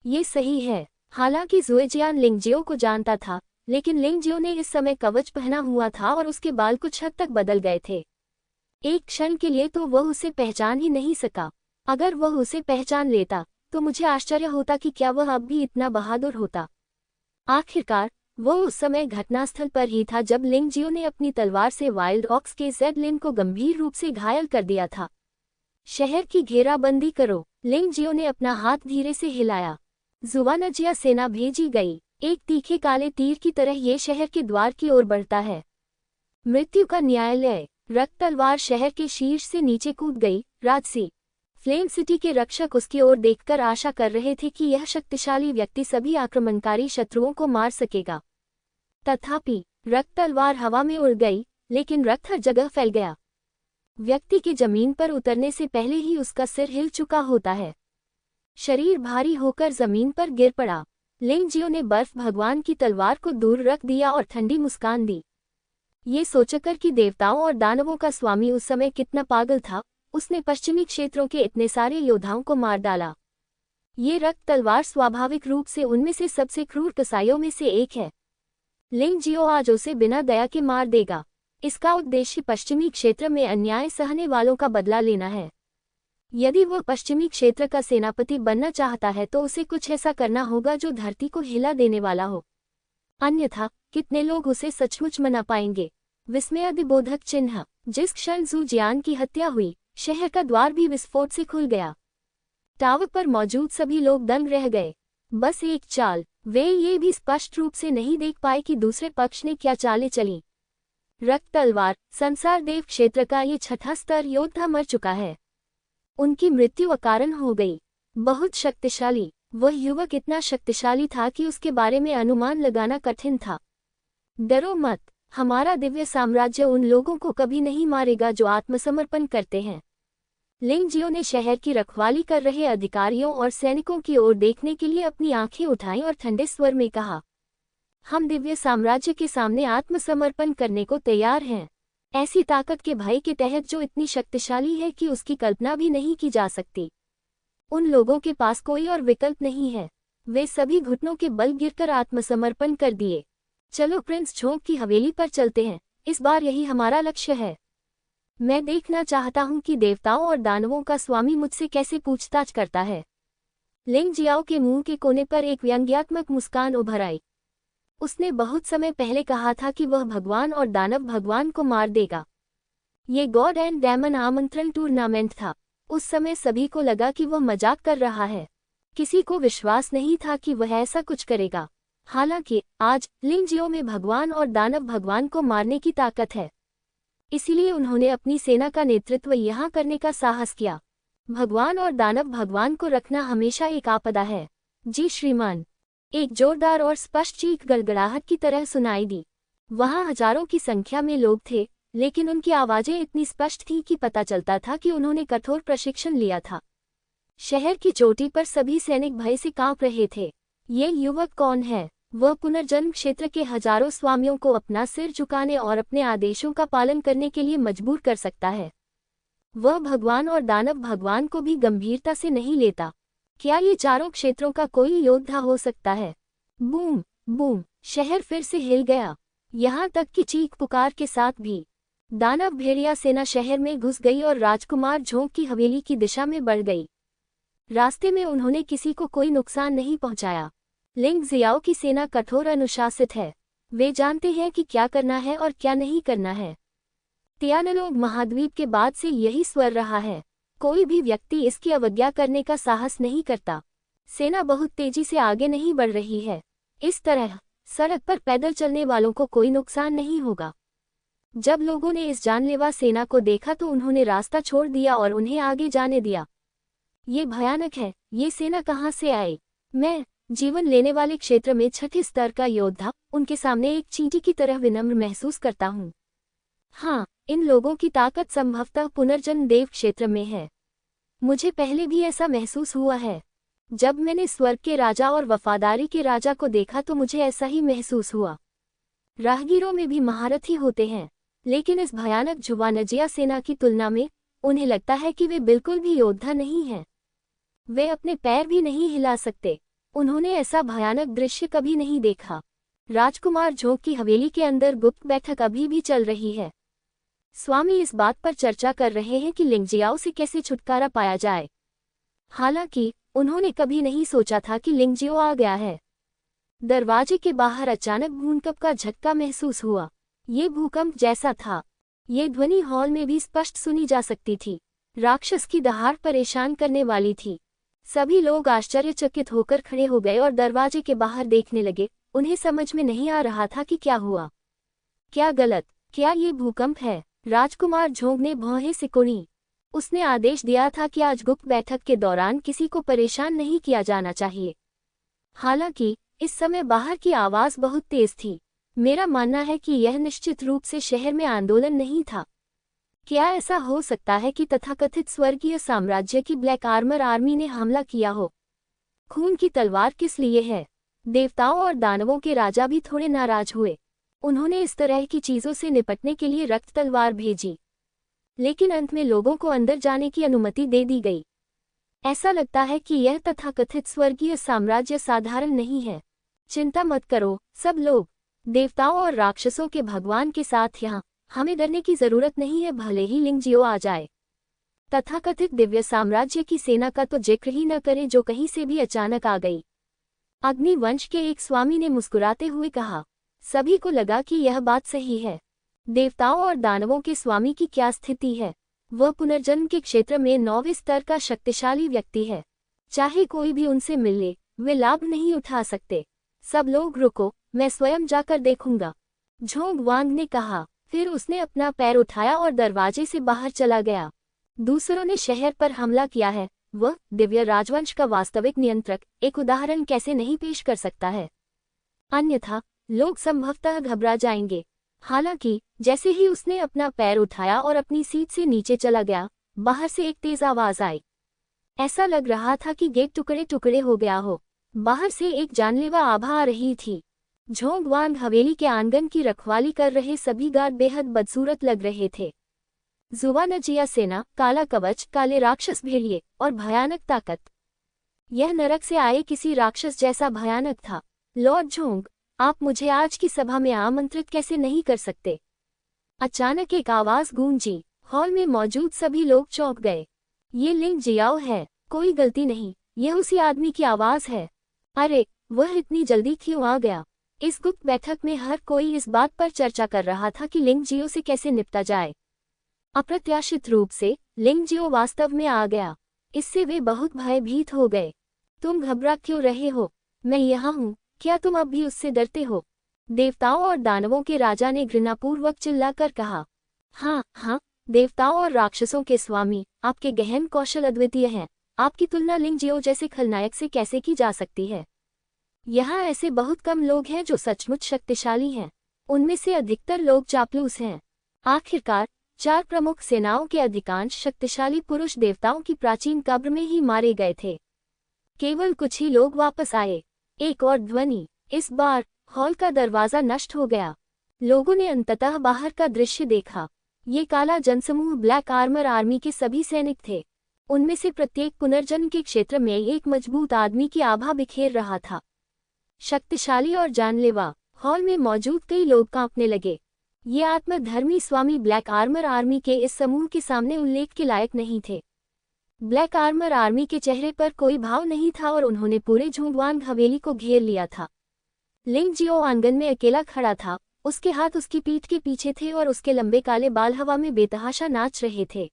ये सही है? हालांकि जुएजियान लिंगजियो को जानता था, लेकिन लिंगजियो ने इस समय कवच पहना हुआ था और उसके बाल कुछ हद तक बदल गए थे। एक क्षण के लिए तो वह उसे पहचान ही नहीं सका। अगर वह उसे पहचान लेता तो मुझे आश्चर्य होता कि क्या वह अब भी इतना बहादुर होता। आखिरकार वो उस समय घटनास्थल पर ही था जब लिंगजियो ने अपनी तलवार से वाइल्ड ऑक्स के जेडलिन को गंभीर रूप से घायल कर दिया था। शहर की घेराबंदी करो। लिंगजियो ने अपना हाथ धीरे से हिलाया। जुआनजिया सेना भेजी गई। एक तीखे काले तीर की तरह ये शहर के द्वार की ओर बढ़ता है। मृत्यु का न्यायालय। रक्त तलवार शहर के शीर्ष से नीचे कूद गई। राजसी फ्लेम सिटी के रक्षक उसकी ओर देखकर आशा कर रहे थे कि यह शक्तिशाली व्यक्ति सभी आक्रमणकारी शत्रुओं को मार सकेगा। तथापि रक्त तलवार हवा में उड़ गई, लेकिन रक्त हर जगह फैल गया। व्यक्ति के जमीन पर उतरने से पहले ही उसका सिर हिल चुका होता है। शरीर भारी होकर जमीन पर गिर पड़ा। लिंगजियो ने बर्फ भगवान की तलवार को दूर रख दिया और ठंडी मुस्कान दी। ये सोचकर कि देवताओं और दानवों का स्वामी उस समय कितना पागल था, उसने पश्चिमी क्षेत्रों के इतने सारे योद्धाओं को मार डाला। ये रक्त तलवार स्वाभाविक रूप से उनमें से सबसे क्रूर कसाईयों में से एक है। लिंगजियो आज उसे बिना दया के मार देगा। इसका उद्देश्य पश्चिमी क्षेत्र में अन्याय सहने वालों का बदला लेना है। यदि वह पश्चिमी क्षेत्र का सेनापति बनना चाहता है तो उसे कुछ ऐसा करना होगा जो धरती को हिला देने वाला हो। अन्यथा कितने लोग उसे सचमुच मना पाएंगे? विस्मयादिबोधक चिन्ह। जिस क्षण जू जियान की हत्या हुई, शहर का द्वार भी विस्फोट से खुल गया। टावर पर मौजूद सभी लोग दंग रह गए। बस एक चाल। वे ये भी स्पष्ट रूप से नहीं देख पाए कि दूसरे पक्ष ने क्या चालें चली। रक्त तलवार संसार देव क्षेत्र का ये 6ठा स्तर योद्धा मर चुका है। उनकी मृत्यु अकारण हो गई। बहुत शक्तिशाली। वह युवक इतना शक्तिशाली था कि उसके बारे में अनुमान लगाना कठिन था। डरो मत। हमारा दिव्य साम्राज्य उन लोगों को कभी नहीं मारेगा जो आत्मसमर्पण करते हैं। लिंगजियो ने शहर की रखवाली कर रहे अधिकारियों और सैनिकों की ओर देखने के लिए अपनी आंखें उठाईं और ठंडे स्वर में कहा, हम दिव्य साम्राज्य के सामने आत्मसमर्पण करने को तैयार हैं। ऐसी ताकत के भय के तहत जो इतनी शक्तिशाली है कि उसकी कल्पना भी नहीं की जा सकती। उन लोगों के पास कोई और विकल्प नहीं है। वे सभी घुटनों के बल गिरकर आत्मसमर्पण कर दिए। चलो प्रिंस झोंक की हवेली पर चलते हैं, इस बार यही हमारा लक्ष्य है। मैं देखना चाहता हूं कि देवताओं और दानवों का स्वामी मुझसे कैसे पूछताछ करता है। लिंग जियाओ के मुंह के कोने पर एक व्यंग्यात्मक मुस्कान उभर आई। उसने बहुत समय पहले कहा था कि वह भगवान और दानव भगवान को मार देगा। ये गॉड एंड डेमन आमंत्रण टूर्नामेंट था। उस समय सभी को लगा कि वह मजाक कर रहा है। किसी को विश्वास नहीं था कि वह ऐसा कुछ करेगा। हालांकि आज लिंग जियो में भगवान और दानव भगवान को मारने की ताकत है। इसीलिए उन्होंने अपनी सेना का नेतृत्व यहाँ करने का साहस किया। भगवान और दानव भगवान को रखना हमेशा एक आपदा है। जी श्रीमान। एक जोरदार और स्पष्ट चीख गड़गड़ाहट की तरह सुनाई दी। वहां हजारों की संख्या में लोग थे, लेकिन उनकी आवाजें इतनी स्पष्ट थीं कि पता चलता था कि उन्होंने कठोर प्रशिक्षण लिया था। शहर की चोटी पर सभी सैनिक भय से कांप रहे थे। ये युवक कौन है? वह पुनर्जन्म क्षेत्र के हजारों स्वामियों को अपना सिर झुकाने और अपने आदेशों का पालन करने के लिए मजबूर कर सकता है। वह भगवान और दानव भगवान को भी गंभीरता से नहीं लेता। क्या ये चारों क्षेत्रों का कोई योद्धा हो सकता है? बूम बूम, शहर फिर से हिल गया, यहाँ तक कि चीख पुकार के साथ भी। दानव भेड़िया सेना शहर में घुस गई और राजकुमार झोंक की हवेली की दिशा में बढ़ गई। रास्ते में उन्होंने किसी को कोई नुकसान नहीं पहुंचाया। लिंग जियाओ की सेना कठोर अनुशासित है। वे जानते हैं कि क्या करना है और क्या नहीं करना है। तियानलोग महाद्वीप के बाद से यही स्वर रहा है। कोई भी व्यक्ति इसकी अवज्ञा करने का साहस नहीं करता। सेना बहुत तेजी से आगे नहीं बढ़ रही है। इस तरह सड़क पर पैदल चलने वालों को कोई नुकसान नहीं होगा। जब लोगों ने इस जानलेवा सेना को देखा तो उन्होंने रास्ता छोड़ दिया और उन्हें आगे जाने दिया। ये भयानक है। ये सेना कहाँ से आई? मैं, जीवन लेने वाले क्षेत्र में छठे स्तर का योद्धा, उनके सामने एक चींटी की तरह विनम्र महसूस करता हूँ। हाँ, इन लोगों की ताकत संभवतः पुनर्जन्म देव क्षेत्र में है। मुझे पहले भी ऐसा महसूस हुआ है। जब मैंने स्वर्ग के राजा और वफादारी के राजा को देखा तो मुझे ऐसा ही महसूस हुआ। राहगीरों में भी महारथी होते हैं, लेकिन इस भयानक जुवानजिया सेना की तुलना में उन्हें लगता है कि वे बिल्कुल भी योद्धा नहीं हैं। वे अपने पैर भी नहीं हिला सकते। उन्होंने ऐसा भयानक दृश्य कभी नहीं देखा। राजकुमार झोंक की हवेली के अंदर गुप्त बैठक अभी भी चल रही है। स्वामी इस बात पर चर्चा कर रहे हैं कि लिंग जियाओ से कैसे छुटकारा पाया जाए। हालांकि उन्होंने कभी नहीं सोचा था कि लिंग जियो आ गया है। दरवाजे के बाहर अचानक भूकंप का झटका महसूस हुआ। ये भूकंप जैसा था। ये ध्वनि हॉल में भी स्पष्ट सुनी जा सकती थी। राक्षस की दहाड़ परेशान करने वाली थी। सभी लोग आश्चर्यचकित होकर खड़े हो गए और दरवाजे के बाहर देखने लगे। उन्हें समझ में नहीं आ रहा था कि क्या हुआ। क्या गलत? क्या ये भूकंप है? राजकुमार झोंक ने भौहें सिकुड़ी। उसने आदेश दिया था कि आज गुप्त बैठक के दौरान किसी को परेशान नहीं किया जाना चाहिए। हालांकि इस समय बाहर की आवाज बहुत तेज थी। मेरा मानना है कि यह निश्चित रूप से शहर में आंदोलन नहीं था। क्या ऐसा हो सकता है कि तथाकथित स्वर्गीय साम्राज्य की ब्लैक आर्मर आर्मी ने हमला किया हो? खून की तलवार किस लिए है? देवताओं और दानवों के राजा भी थोड़े नाराज हुए। उन्होंने इस तरह की चीजों से निपटने के लिए रक्त तलवार भेजी, लेकिन अंत में लोगों को अंदर जाने की अनुमति दे दी गई। ऐसा लगता है कि यह तथाकथित स्वर्गीय साम्राज्य साधारण नहीं है। चिंता मत करो सब लोग, देवताओं और राक्षसों के भगवान के साथ यहाँ हमें डरने की जरूरत नहीं है, भले ही लिंग जियो आ जाए। तथाकथित दिव्य साम्राज्य की सेना का तो जिक्र ही न करें जो कहीं से भी अचानक आ गई। अग्निवंश के एक स्वामी ने मुस्कुराते हुए कहा। सभी को लगा कि यह बात सही है। देवताओं और दानवों के स्वामी की क्या स्थिति है? वह पुनर्जन्म के क्षेत्र में 9वें स्तर का शक्तिशाली व्यक्ति है। चाहे कोई भी उनसे मिले, वे लाभ नहीं उठा सकते। सब लोग रुको, मैं स्वयं जाकर देखूंगा, झोंग वांग ने कहा। फिर उसने अपना पैर उठाया और दरवाजे से बाहर चला गया। दूसरों ने शहर पर हमला किया है। वह दिव्य राजवंश का वास्तविक नियंत्रक एक उदाहरण कैसे नहीं पेश कर सकता है? अन्यथा लोग संभवतः घबरा जाएंगे। हालांकि जैसे ही उसने अपना पैर उठाया और अपनी सीट से नीचे चला गया, बाहर से एक तेज आवाज आई। ऐसा लग रहा था कि गेट टुकड़े टुकड़े हो गया हो। बाहर से एक जानलेवा आभा आ रही थी। झोंग वांग हवेली के आंगन की रखवाली कर रहे सभी गार्ड बेहद बदसूरत लग रहे थे। जुवानजिया सेना, काला कवच, काले राक्षस भेड़िए और भयानक ताकत। यह नरक से आए किसी राक्षस जैसा भयानक था। लॉर्ड झोंग, आप मुझे आज की सभा में आमंत्रित कैसे नहीं कर सकते? अचानक एक आवाज गूंजी। हॉल में मौजूद सभी लोग चौंक गए। ये लिंग जियाओ है, कोई गलती नहीं, यह उसी आदमी की आवाज है। अरे, वह इतनी जल्दी क्यों आ गया? इस गुप्त बैठक में हर कोई इस बात पर चर्चा कर रहा था कि लिंग जियो से कैसे निपटा जाए। अप्रत्याशित रूप से लिंग जियो वास्तव में आ गया। इससे वे बहुत भयभीत हो गए। तुम घबरा क्यों रहे हो? मैं यहाँ हूँ, क्या तुम अब भी उससे डरते हो? देवताओं और दानवों के राजा ने घृणापूर्वक चिल्लाकर कहा। हाँ हाँ, देवताओं और राक्षसों के स्वामी, आपके गहन कौशल अद्वितीय हैं। आपकी तुलना लिंग जियो जैसे खलनायक से कैसे की जा सकती है? यहाँ ऐसे बहुत कम लोग हैं जो सचमुच शक्तिशाली हैं। उनमें से अधिकतर लोग चापलूस हैं। आखिरकार 4 प्रमुख सेनाओं के अधिकांश शक्तिशाली पुरुष देवताओं की प्राचीन कब्र में ही मारे गए थे। केवल कुछ ही लोग वापस आए। एक और ध्वनि। इस बार हॉल का दरवाजा नष्ट हो गया। लोगों ने अंततः बाहर का दृश्य देखा। ये काला जनसमूह ब्लैक आर्मर आर्मी के सभी सैनिक थे। उनमें से प्रत्येक पुनर्जन्म के क्षेत्र में एक मजबूत आदमी की आभा बिखेर रहा था। शक्तिशाली और जानलेवा। हॉल में मौजूद कई लोग कांपने लगे। ये आत्मधर्मी स्वामी ब्लैक आर्मर आर्मी के इस समूह के सामने उल्लेख के लायक नहीं थे। ब्लैक आर्मर आर्मी के चेहरे पर कोई भाव नहीं था और उन्होंने पूरे झोंगवान हवेली को घेर लिया था। लिंग जियो आंगन में अकेला खड़ा था। उसके हाथ उसकी पीठ के पीछे थे और उसके लंबे काले बाल हवा में बेतहाशा नाच रहे थे।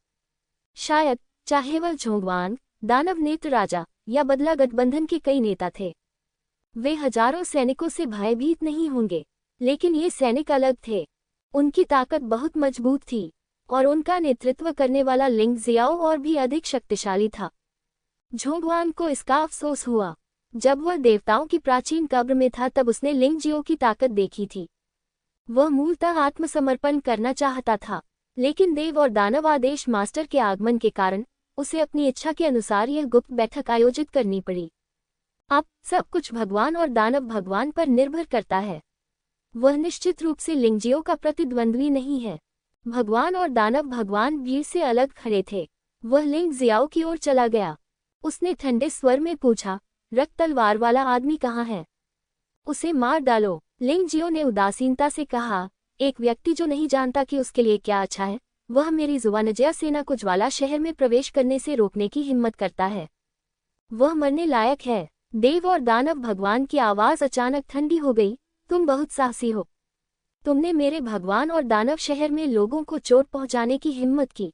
शायद, चाहे वह झोंगवान, दानव नेत्र राजा या बदला गठबंधन के कई नेता थे, वे हजारों सैनिकों से भयभीत नहीं होंगे, लेकिन ये सैनिक अलग थे। उनकी ताकत बहुत मजबूत थी और उनका नेतृत्व करने वाला लिंग जियाओ और भी अधिक शक्तिशाली था। झोंगवान को इसका अफसोस हुआ। जब वह देवताओं की प्राचीन कब्र में था तब उसने लिंग जियो की ताकत देखी थी। वह मूलतः आत्मसमर्पण करना चाहता था, लेकिन देव और दानव आदेश मास्टर के आगमन के कारण उसे अपनी इच्छा के अनुसार यह गुप्त बैठक आयोजित करनी पड़ी। अब सब कुछ भगवान और दानव भगवान पर निर्भर करता है। वह निश्चित रूप से लिंग जियो का प्रतिद्वंद्वी नहीं है। भगवान और दानव भगवान भीड़ से अलग खड़े थे। वह लिंग जियाओ की ओर चला गया। उसने ठंडे स्वर में पूछा, रक्त तलवार वाला आदमी कहाँ है? उसे मार डालो। लिंग जियो ने उदासीनता से कहा, एक व्यक्ति जो नहीं जानता कि उसके लिए क्या अच्छा है, वह मेरी जुवानजया सेना को ज्वाला शहर में प्रवेश करने से रोकने की हिम्मत करता है। वह मरने लायक है। देव और दानव भगवान की आवाज अचानक ठंडी हो गई, तुम बहुत साहसी हो। तुमने मेरे भगवान और दानव शहर में लोगों को चोट पहुंचाने की हिम्मत की।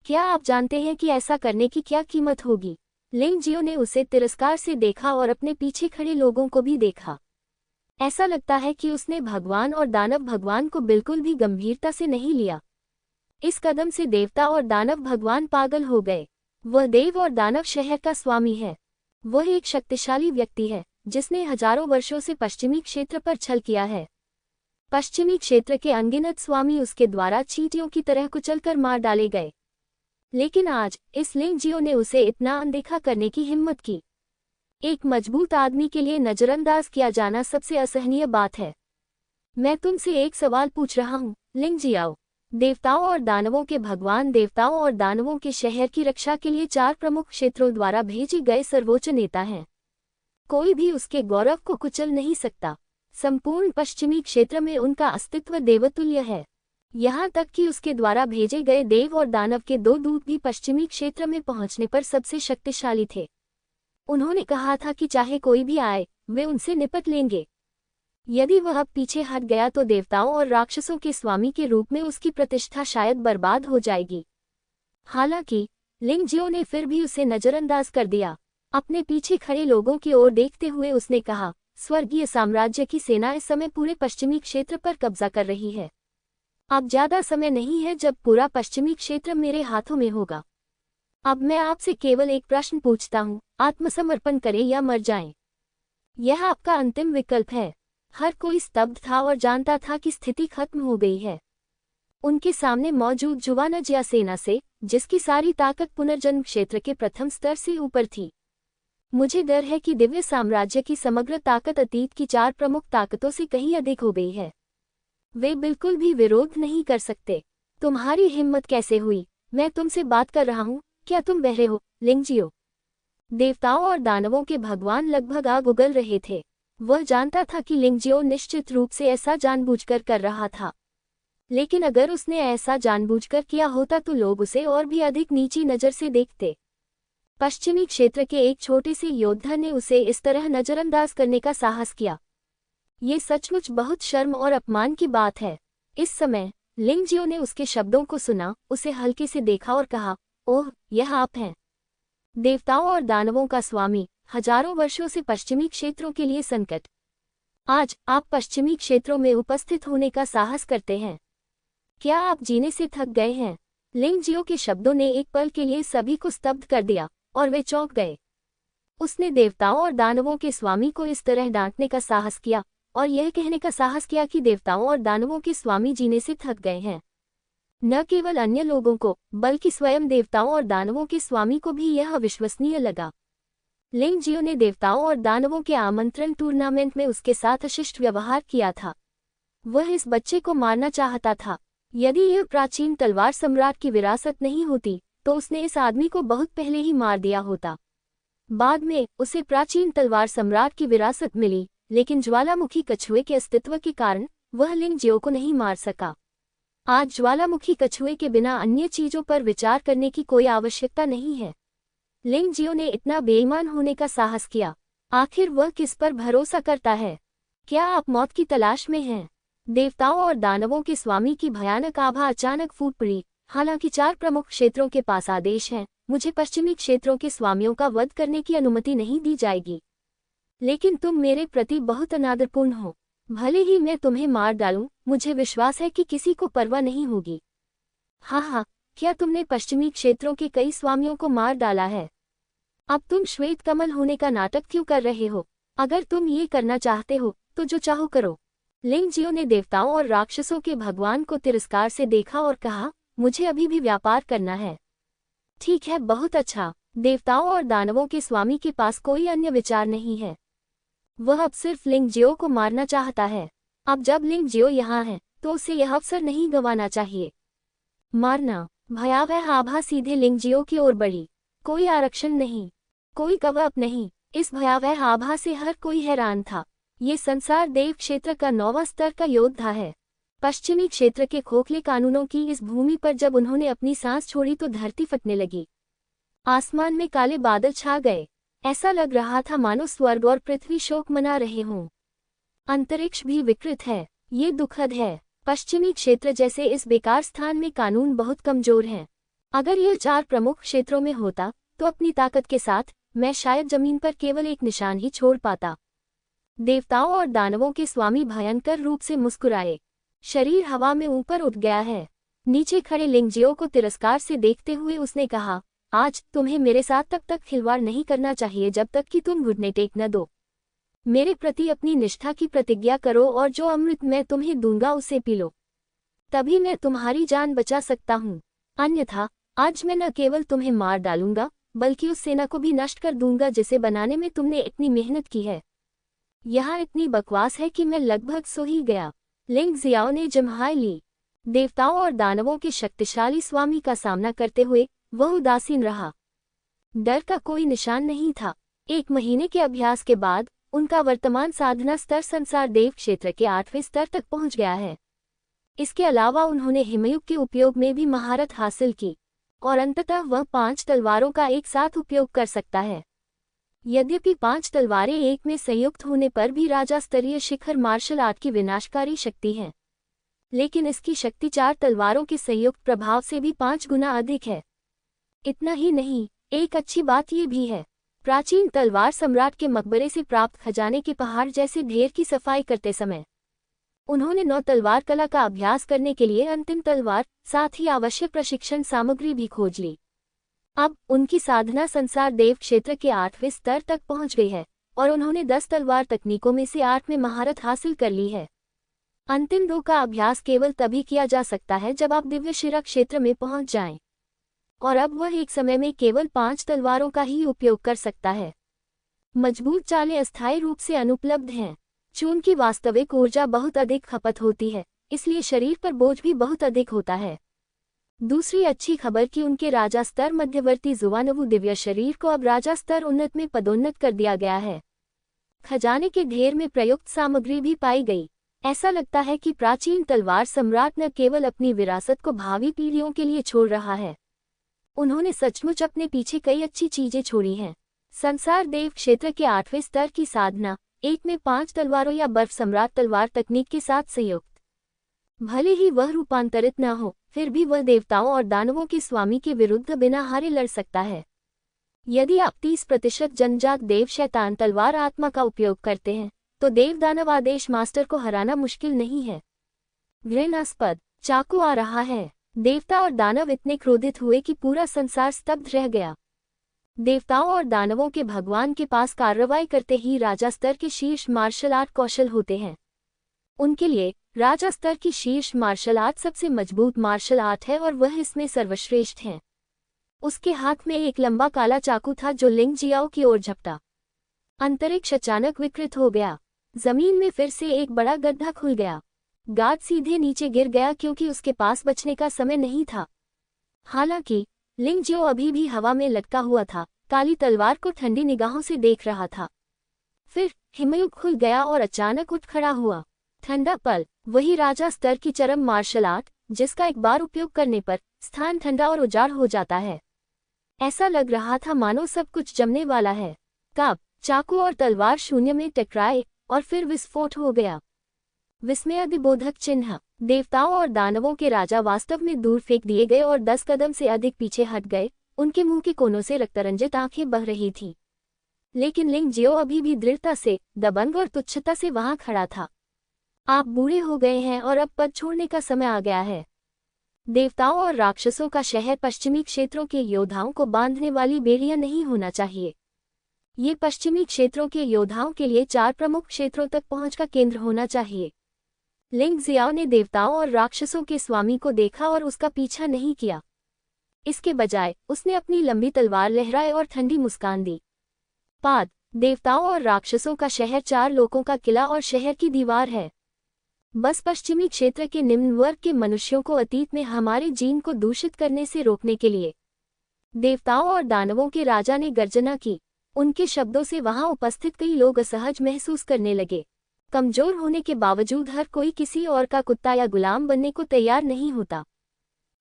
क्या आप जानते हैं कि ऐसा करने की क्या कीमत होगी? लिंग जियो ने उसे तिरस्कार से देखा और अपने पीछे खड़े लोगों को भी देखा। ऐसा लगता है कि उसने भगवान और दानव भगवान को बिल्कुल भी गंभीरता से नहीं लिया। इस कदम से देवता और दानव भगवान पागल हो गए। वह देव और दानव शहर का स्वामी है। वह एक शक्तिशाली व्यक्ति है जिसने हजारों वर्षों से पश्चिमी क्षेत्र पर छल किया है। पश्चिमी क्षेत्र के अनगिनत स्वामी उसके द्वारा चींटियों की तरह कुचलकर मार डाले गए, लेकिन आज इस लिंग जियो ने उसे इतना अनदेखा करने की हिम्मत की। एक मजबूत आदमी के लिए नजरअंदाज किया जाना सबसे असहनीय बात है। मैं तुमसे एक सवाल पूछ रहा हूँ, लिंग जियाओ। देवताओं और दानवों के भगवान देवताओं और दानवों के शहर की रक्षा के लिए 4 प्रमुख क्षेत्रों द्वारा भेजे गए सर्वोच्च नेता हैं। कोई भी उसके गौरव को कुचल नहीं सकता। संपूर्ण पश्चिमी क्षेत्र में उनका अस्तित्व देवतुल्य है। यहाँ तक कि उसके द्वारा भेजे गए देव और दानव के 2 दूत भी पश्चिमी क्षेत्र में पहुंचने पर सबसे शक्तिशाली थे। उन्होंने कहा था कि चाहे कोई भी आए, वे उनसे निपट लेंगे। यदि वह अब पीछे हट गया तो देवताओं और राक्षसों के स्वामी के रूप में उसकी प्रतिष्ठा शायद बर्बाद हो जाएगी। हालांकि लिंग जियो ने फिर भी उसे नजरअंदाज कर दिया। अपने पीछे खड़े लोगों की ओर देखते हुए उसने कहा, स्वर्गीय साम्राज्य की सेना इस समय पूरे पश्चिमी क्षेत्र पर कब्जा कर रही है। अब ज्यादा समय नहीं है जब पूरा पश्चिमी क्षेत्र मेरे हाथों में होगा। अब मैं आपसे केवल एक प्रश्न पूछता हूँ, आत्मसमर्पण करें या मर जाएं? यह आपका अंतिम विकल्प है। हर कोई स्तब्ध था और जानता था कि स्थिति खत्म हो गई है। उनके सामने मौजूद जुवानजिया सेना से, जिसकी सारी ताकत पुनर्जन्म क्षेत्र के प्रथम स्तर से ऊपर थी। मुझे डर है कि दिव्य साम्राज्य की समग्र ताकत अतीत की 4 प्रमुख ताकतों से कहीं अधिक हो गई है। वे बिल्कुल भी विरोध नहीं कर सकते। तुम्हारी हिम्मत कैसे हुई? मैं तुमसे बात कर रहा हूँ, क्या तुम बहरे हो, लिंग जियो? देवताओं और दानवों के भगवान लगभग आग उगल रहे थे। वह जानता था कि लिंगजियो निश्चित रूप से ऐसा जानबूझकर कर रहा था, लेकिन अगर उसने ऐसा जानबूझकर किया होता तो लोग उसे और भी अधिक नीची नज़र से देखते। पश्चिमी क्षेत्र के एक छोटे से योद्धा ने उसे इस तरह नज़रअंदाज करने का साहस किया। ये सचमुच बहुत शर्म और अपमान की बात है। इस समय लिंगजियो ने उसके शब्दों को सुना, उसे हल्के से देखा और कहा, ओह, यह आप हैं, देवताओं और दानवों का स्वामी, हजारों वर्षों से पश्चिमी क्षेत्रों के लिए संकट। आज आप पश्चिमी क्षेत्रों में उपस्थित होने का साहस करते हैं। क्या आप जीने से थक गए हैं? लिंगजियो के शब्दों ने एक पल के लिए सभी को स्तब्ध कर दिया और वे चौंक गए। उसने देवताओं और दानवों के स्वामी को इस तरह डांटने का साहस किया और यह कहने का साहस किया कि देवताओं और दानवों के स्वामी जीने से थक गए हैं। न केवल अन्य लोगों को, बल्कि स्वयं देवताओं और दानवों के स्वामी को भी यह अविश्वसनीय लगा। लिंगजियो ने देवताओं और दानवों के आमंत्रण टूर्नामेंट में उसके साथ अशिष्ट व्यवहार किया था। वह इस बच्चे को मारना चाहता था। यदि यह प्राचीन तलवार सम्राट की विरासत नहीं होती तो उसने इस आदमी को बहुत पहले ही मार दिया होता। बाद में उसे प्राचीन तलवार सम्राट की विरासत मिली, लेकिन ज्वालामुखी कछुए के अस्तित्व के कारण वह लिंगजियो को नहीं मार सका। आज ज्वालामुखी कछुए के बिना अन्य चीजों पर विचार करने की कोई आवश्यकता नहीं है। लिंगजियो ने इतना बेईमान होने का साहस किया। आखिर वह किस पर भरोसा करता है? क्या आप मौत की तलाश में हैं? देवताओं और दानवों के स्वामी की भयानक आभा अचानक फूट पड़ी। हालांकि 4 प्रमुख क्षेत्रों के पास आदेश हैं, मुझे पश्चिमी क्षेत्रों के स्वामियों का वध करने की अनुमति नहीं दी जाएगी। लेकिन तुम मेरे प्रति बहुत अनादरपूर्ण हो। भले ही मैं तुम्हें मार डालूं, मुझे विश्वास है कि किसी को परवाह नहीं होगी। हाँ, क्या तुमने पश्चिमी क्षेत्रों के कई स्वामियों को मार डाला है? अब तुम श्वेत कमल होने का नाटक क्यों कर रहे हो? अगर तुम ये करना चाहते हो तो जो चाहो करो। लिंगजियो ने देवताओं और राक्षसों के भगवान को तिरस्कार से देखा और कहा, मुझे अभी भी व्यापार करना है। ठीक है, बहुत अच्छा। देवताओं और दानवों के स्वामी के पास कोई अन्य विचार नहीं है। वह अब सिर्फ लिंगजियो को मारना चाहता है। अब जब लिंगजियो यहाँ है तो उसे यह अवसर नहीं गंवाना चाहिए। मारना। भयावह आभा सीधे लिंगजियो की ओर बढ़ी। कोई आरक्षण नहीं, कोई कवअप नहीं। इस भयावह आभा से हर कोई हैरान था। ये संसार देव क्षेत्र का 9वां स्तर का योद्धा है। पश्चिमी क्षेत्र के खोखले कानूनों की इस भूमि पर जब उन्होंने अपनी सांस छोड़ी तो धरती फटने लगी। आसमान में काले बादल छा गए। ऐसा लग रहा था मानो स्वर्ग और पृथ्वी शोक मना रहे हों। अंतरिक्ष भी विकृत है। ये दुखद है। पश्चिमी क्षेत्र जैसे इस बेकार स्थान में कानून बहुत कमजोर हैं। अगर यह 4 प्रमुख क्षेत्रों में होता तो अपनी ताकत के साथ मैं शायद जमीन पर केवल एक निशान ही छोड़ पाता। देवताओं और दानवों के स्वामी भयंकर रूप से मुस्कुराए। शरीर हवा में ऊपर उठ गया है। नीचे खड़े लिंगजियो को तिरस्कार से देखते हुए उसने कहा, आज तुम्हें मेरे साथ तब तक खिलवाड़ नहीं करना चाहिए जब तक कि तुम घुटने टेक न दो। मेरे प्रति अपनी निष्ठा की प्रतिज्ञा करो और जो अमृत मैं तुम्हें दूंगा उसे पी लो। तभी मैं तुम्हारी जान बचा सकता हूँ। अन्यथा आज मैं न केवल तुम्हें मार डालूंगा बल्कि उस सेना को भी नष्ट कर दूंगा जिसे बनाने में तुमने इतनी मेहनत की है। यहाँ इतनी बकवास है कि मैं लगभग सो ही गया। लिंगजियो ने जम्हाई ली। देवताओं और दानवों के शक्तिशाली स्वामी का सामना करते हुए वह उदासीन रहा। डर का कोई निशान नहीं था। 1 महीने के अभ्यास के बाद उनका वर्तमान साधना स्तर संसार देव क्षेत्र के 8वें स्तर तक पहुंच गया है। इसके अलावा उन्होंने हिमयुग के उपयोग में भी महारत हासिल की और अंततः वह 5 तलवारों का एक साथ उपयोग कर सकता है। यद्यपि 5 तलवारें एक में संयुक्त होने पर भी राजा स्तरीय शिखर मार्शल आर्ट की विनाशकारी शक्ति है, लेकिन इसकी शक्ति 4 तलवारों के संयुक्त प्रभाव से भी 5 गुना अधिक है। इतना ही नहीं, एक अच्छी बात यह भी है, प्राचीन तलवार सम्राट के मकबरे से प्राप्त खजाने के पहाड़ जैसे ढेर की सफाई करते समय उन्होंने 9 तलवार कला का अभ्यास करने के लिए अंतिम तलवार, साथ ही आवश्यक प्रशिक्षण सामग्री भी खोज ली। अब उनकी साधना संसार देव क्षेत्र के 8वें स्तर तक पहुंच गई है और उन्होंने 10 तलवार तकनीकों में से 8 में महारत हासिल कर ली है। अंतिम 2 का अभ्यास केवल तभी किया जा सकता है जब आप दिव्य शिरा क्षेत्र में पहुंच जाएं, और अब वह एक समय में केवल 5 तलवारों का ही उपयोग कर सकता है। मजबूत चालें अस्थायी रूप से अनुपलब्ध हैं। चून की वास्तविक ऊर्जा बहुत अधिक खपत होती है, इसलिए शरीर पर बोझ भी बहुत अधिक होता है। दूसरी अच्छी खबर कि उनके राजा स्तर मध्यवर्ती जुवानवु दिव्य शरीर को अब राजा स्तर उन्नत में पदोन्नत कर दिया गया है। खजाने के ढेर में प्रयुक्त सामग्री भी पाई गई। ऐसा लगता है कि प्राचीन तलवार सम्राट न केवल अपनी विरासत को भावी पीढ़ियों के लिए छोड़ रहा है, उन्होंने सचमुच अपने पीछे कई अच्छी चीजें छोड़ी हैं। संसार देव क्षेत्र के 8वें स्तर की साधना, एक में 5 तलवारों या बर्फ सम्राट तलवार तकनीक के साथ संयुक्त। भले ही वह रूपांतरित न हो, फिर भी वह देवताओं और दानवों के स्वामी के विरुद्ध बिना हारे लड़ सकता है। यदि आप 30% जनजात देव शैतान तलवार आत्मा का उपयोग करते हैं, तो देव दानव आदेश मास्टर को हराना मुश्किल नहीं है। घृणास्पद चाकू आ रहा है। देवता और दानव इतने क्रोधित हुए कि पूरा संसार स्तब्ध रह गया। देवताओं और दानवों के भगवान के पास कार्रवाई करते ही राजा स्तर के शीर्ष मार्शल आर्ट कौशल होते हैं। उनके लिए राजा स्तर की शीर्ष मार्शल आर्ट सबसे मजबूत मार्शल आर्ट है और वह इसमें सर्वश्रेष्ठ है। उसके हाथ में एक लंबा काला चाकू था जो लिंग जियाओ की ओर झपटा। अंतरिक्ष अचानक विकृत हो गया। जमीन में फिर से एक बड़ा गड्ढा खुल गया। गार्ड सीधे नीचे गिर गया क्योंकि उसके पास बचने का समय नहीं था। हालांकि लिंग जियो अभी भी हवा में लटका हुआ था, काली तलवार को ठंडी निगाहों से देख रहा था। फिर हिमयुग खुल गया और अचानक उठ खड़ा हुआ। ठंडा पल, वही राजा स्तर की चरम मार्शल आर्ट, जिसका एक बार उपयोग करने पर स्थान ठंडा और उजाड़ हो जाता है। ऐसा लग रहा था मानो सब कुछ जमने वाला है। तब चाकू और तलवार शून्य में टकराए और फिर विस्फोट हो गया। विस्मयादिबोधक चिन्ह। देवताओं और दानवों के राजा वास्तव में दूर फेंक दिए गए और 10 कदम से अधिक पीछे हट गए। उनके मुंह के कोनों से रक्तरंजित आंखें बह रही थीं। लेकिन लिंग जियो अभी भी दृढ़ता से, दबंग और तुच्छता से वहां खड़ा था। आप बूढ़े हो गए हैं और अब पद छोड़ने का समय आ गया है। देवताओं और राक्षसों का शहर पश्चिमी क्षेत्रों के योद्धाओं को बांधने वाली बेड़ियां नहीं होना चाहिए। ये पश्चिमी क्षेत्रों के योद्धाओं के लिए 4 प्रमुख क्षेत्रों तक पहुंच का केंद्र होना चाहिए। लिंग जियाओ ने देवताओं और राक्षसों के स्वामी को देखा और उसका पीछा नहीं किया। इसके बजाय उसने अपनी लंबी तलवार लहराई और ठंडी मुस्कान दी। पाद, देवताओं और राक्षसों का शहर 4 लोकों का किला और शहर की दीवार है। बस पश्चिमी क्षेत्र के निम्न वर्ग के मनुष्यों को अतीत में हमारे जीन को दूषित करने से रोकने के लिए। देवताओं और दानवों के राजा ने गर्जना की। उनके शब्दों से वहां उपस्थित कई लोग असहज महसूस करने लगे। कमजोर होने के बावजूद हर कोई किसी और का कुत्ता या गुलाम बनने को तैयार नहीं होता।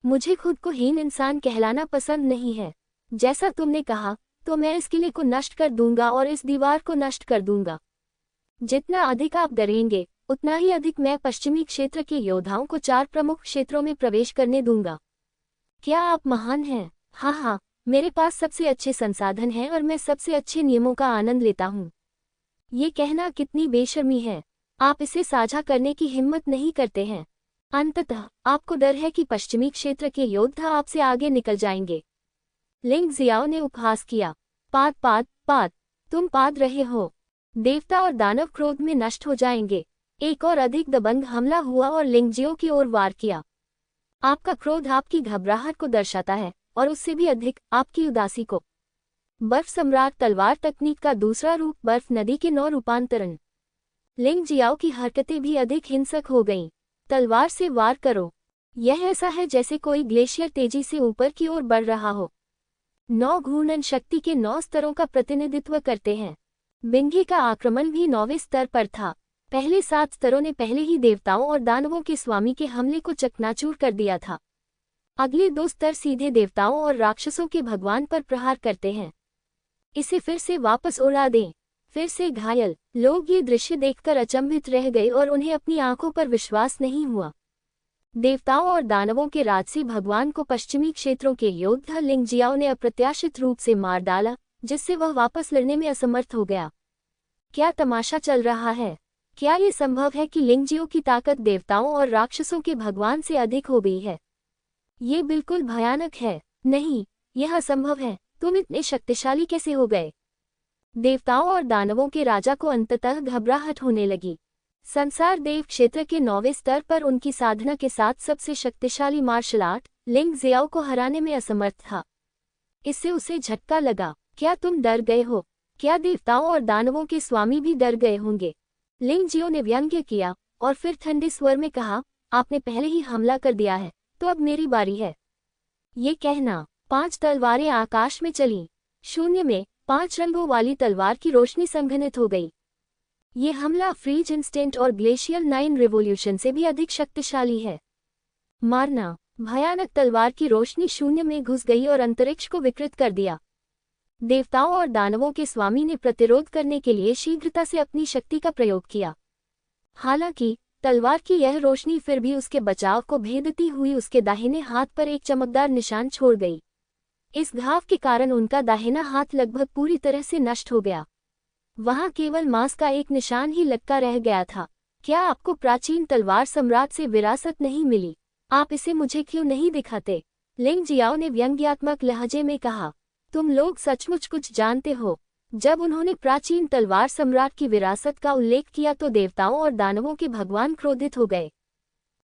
मुझे खुद को हीन इंसान कहलाना पसंद नहीं है। जैसा तुमने कहा, तो मैं इस किले को नष्ट कर दूंगा और इस दीवार को नष्ट कर दूंगा। जितना अधिक आप डरेंगे, उतना ही अधिक मैं पश्चिमी क्षेत्र के योद्धाओं को 4 प्रमुख क्षेत्रों में प्रवेश करने दूंगा। क्या आप महान हैं? हाँ, मेरे पास सबसे अच्छे संसाधन हैं और मैं सबसे अच्छे नियमों का आनंद लेता हूँ। ये कहना कितनी बेशर्मी है। आप इसे साझा करने की हिम्मत नहीं करते हैं। अंततः आपको डर है कि पश्चिमी क्षेत्र के योद्धा आपसे आगे निकल जाएंगे। लिंग जियाओ ने उपहास किया। पाद, तुम पाद रहे हो। देवता और दानव क्रोध में नष्ट हो जाएंगे। एक और अधिक दबंग हमला हुआ और लिंग जियो की ओर वार किया। आपका क्रोध आपकी घबराहट को दर्शाता है और उससे भी अधिक आपकी उदासी को। बर्फ सम्राट तलवार तकनीक का दूसरा रूप बर्फ नदी के 9 रूपांतरण। लिंग जियाओ की हरकतें भी अधिक हिंसक हो गईं। तलवार से वार करो। यह ऐसा है जैसे कोई ग्लेशियर तेजी से ऊपर की ओर बढ़ रहा हो। 9 घूर्णन शक्ति के 9 स्तरों का प्रतिनिधित्व करते हैं। बिंगी का आक्रमण भी 9वें स्तर पर था। पहले 7 स्तरों ने पहले ही देवताओं और दानवों के स्वामी के हमले को चकनाचूर कर दिया था। अगले 2 स्तर सीधे देवताओं और राक्षसों के भगवान पर प्रहार करते हैं। इसे फिर से वापस उड़ा दें। फिर से घायल लोग ये दृश्य देखकर अचंभित रह गए और उन्हें अपनी आंखों पर विश्वास नहीं हुआ। देवताओं और दानवों के राजसी भगवान को पश्चिमी क्षेत्रों के योद्धा लिंग जियाओ ने अप्रत्याशित रूप से मार डाला, जिससे वह वापस लड़ने में असमर्थ हो गया। क्या तमाशा चल रहा है? क्या ये संभव है कि लिंग जियो की ताकत देवताओं और राक्षसों के भगवान से अधिक हो गई है? ये बिल्कुल भयानक है। नहीं, यह असंभव है। तुम इतने शक्तिशाली कैसे हो गए? देवताओं और दानवों के राजा को अंततः घबराहट होने लगी। संसार देव क्षेत्र के 9वें स्तर पर उनकी साधना के साथ सबसे शक्तिशाली मार्शल आर्ट लिंग जियाओ को हराने में असमर्थ था। इससे उसे झटका लगा। क्या तुम डर गए हो? क्या देवताओं और दानवों के स्वामी भी डर गए होंगे? लिंग जियो ने व्यंग्य किया और फिर ठंडे स्वर में कहा, आपने पहले ही हमला कर दिया है, तो अब मेरी बारी है। ये कहना 5 तलवारें आकाश में चलीं। शून्य में 5 रंगों वाली तलवार की रोशनी संघनित हो गई। ये हमला फ्रीज इंस्टेंट और ग्लेशियल 9 रिवोल्यूशन से भी अधिक शक्तिशाली है। मारना। भयानक तलवार की रोशनी शून्य में घुस गई और अंतरिक्ष को विकृत कर दिया। देवताओं और दानवों के स्वामी ने प्रतिरोध करने के लिए शीघ्रता से अपनी शक्ति का प्रयोग किया। हालांकि तलवार की यह रोशनी फिर भी उसके बचाव को भेदती हुई उसके दाहिने हाथ पर एक चमकदार निशान छोड़ गई। इस घाव के कारण उनका दाहिना हाथ लगभग पूरी तरह से नष्ट हो गया। वहां केवल मांस का एक निशान ही लटका रह गया था। क्या आपको प्राचीन तलवार सम्राट से विरासत नहीं मिली? आप इसे मुझे क्यों नहीं दिखाते? लिंग जियाओ ने व्यंग्यात्मक लहजे में कहा। तुम लोग सचमुच कुछ जानते हो। जब उन्होंने प्राचीन तलवार सम्राट की विरासत का उल्लेख किया तो देवताओं और दानवों के भगवान क्रोधित हो गए।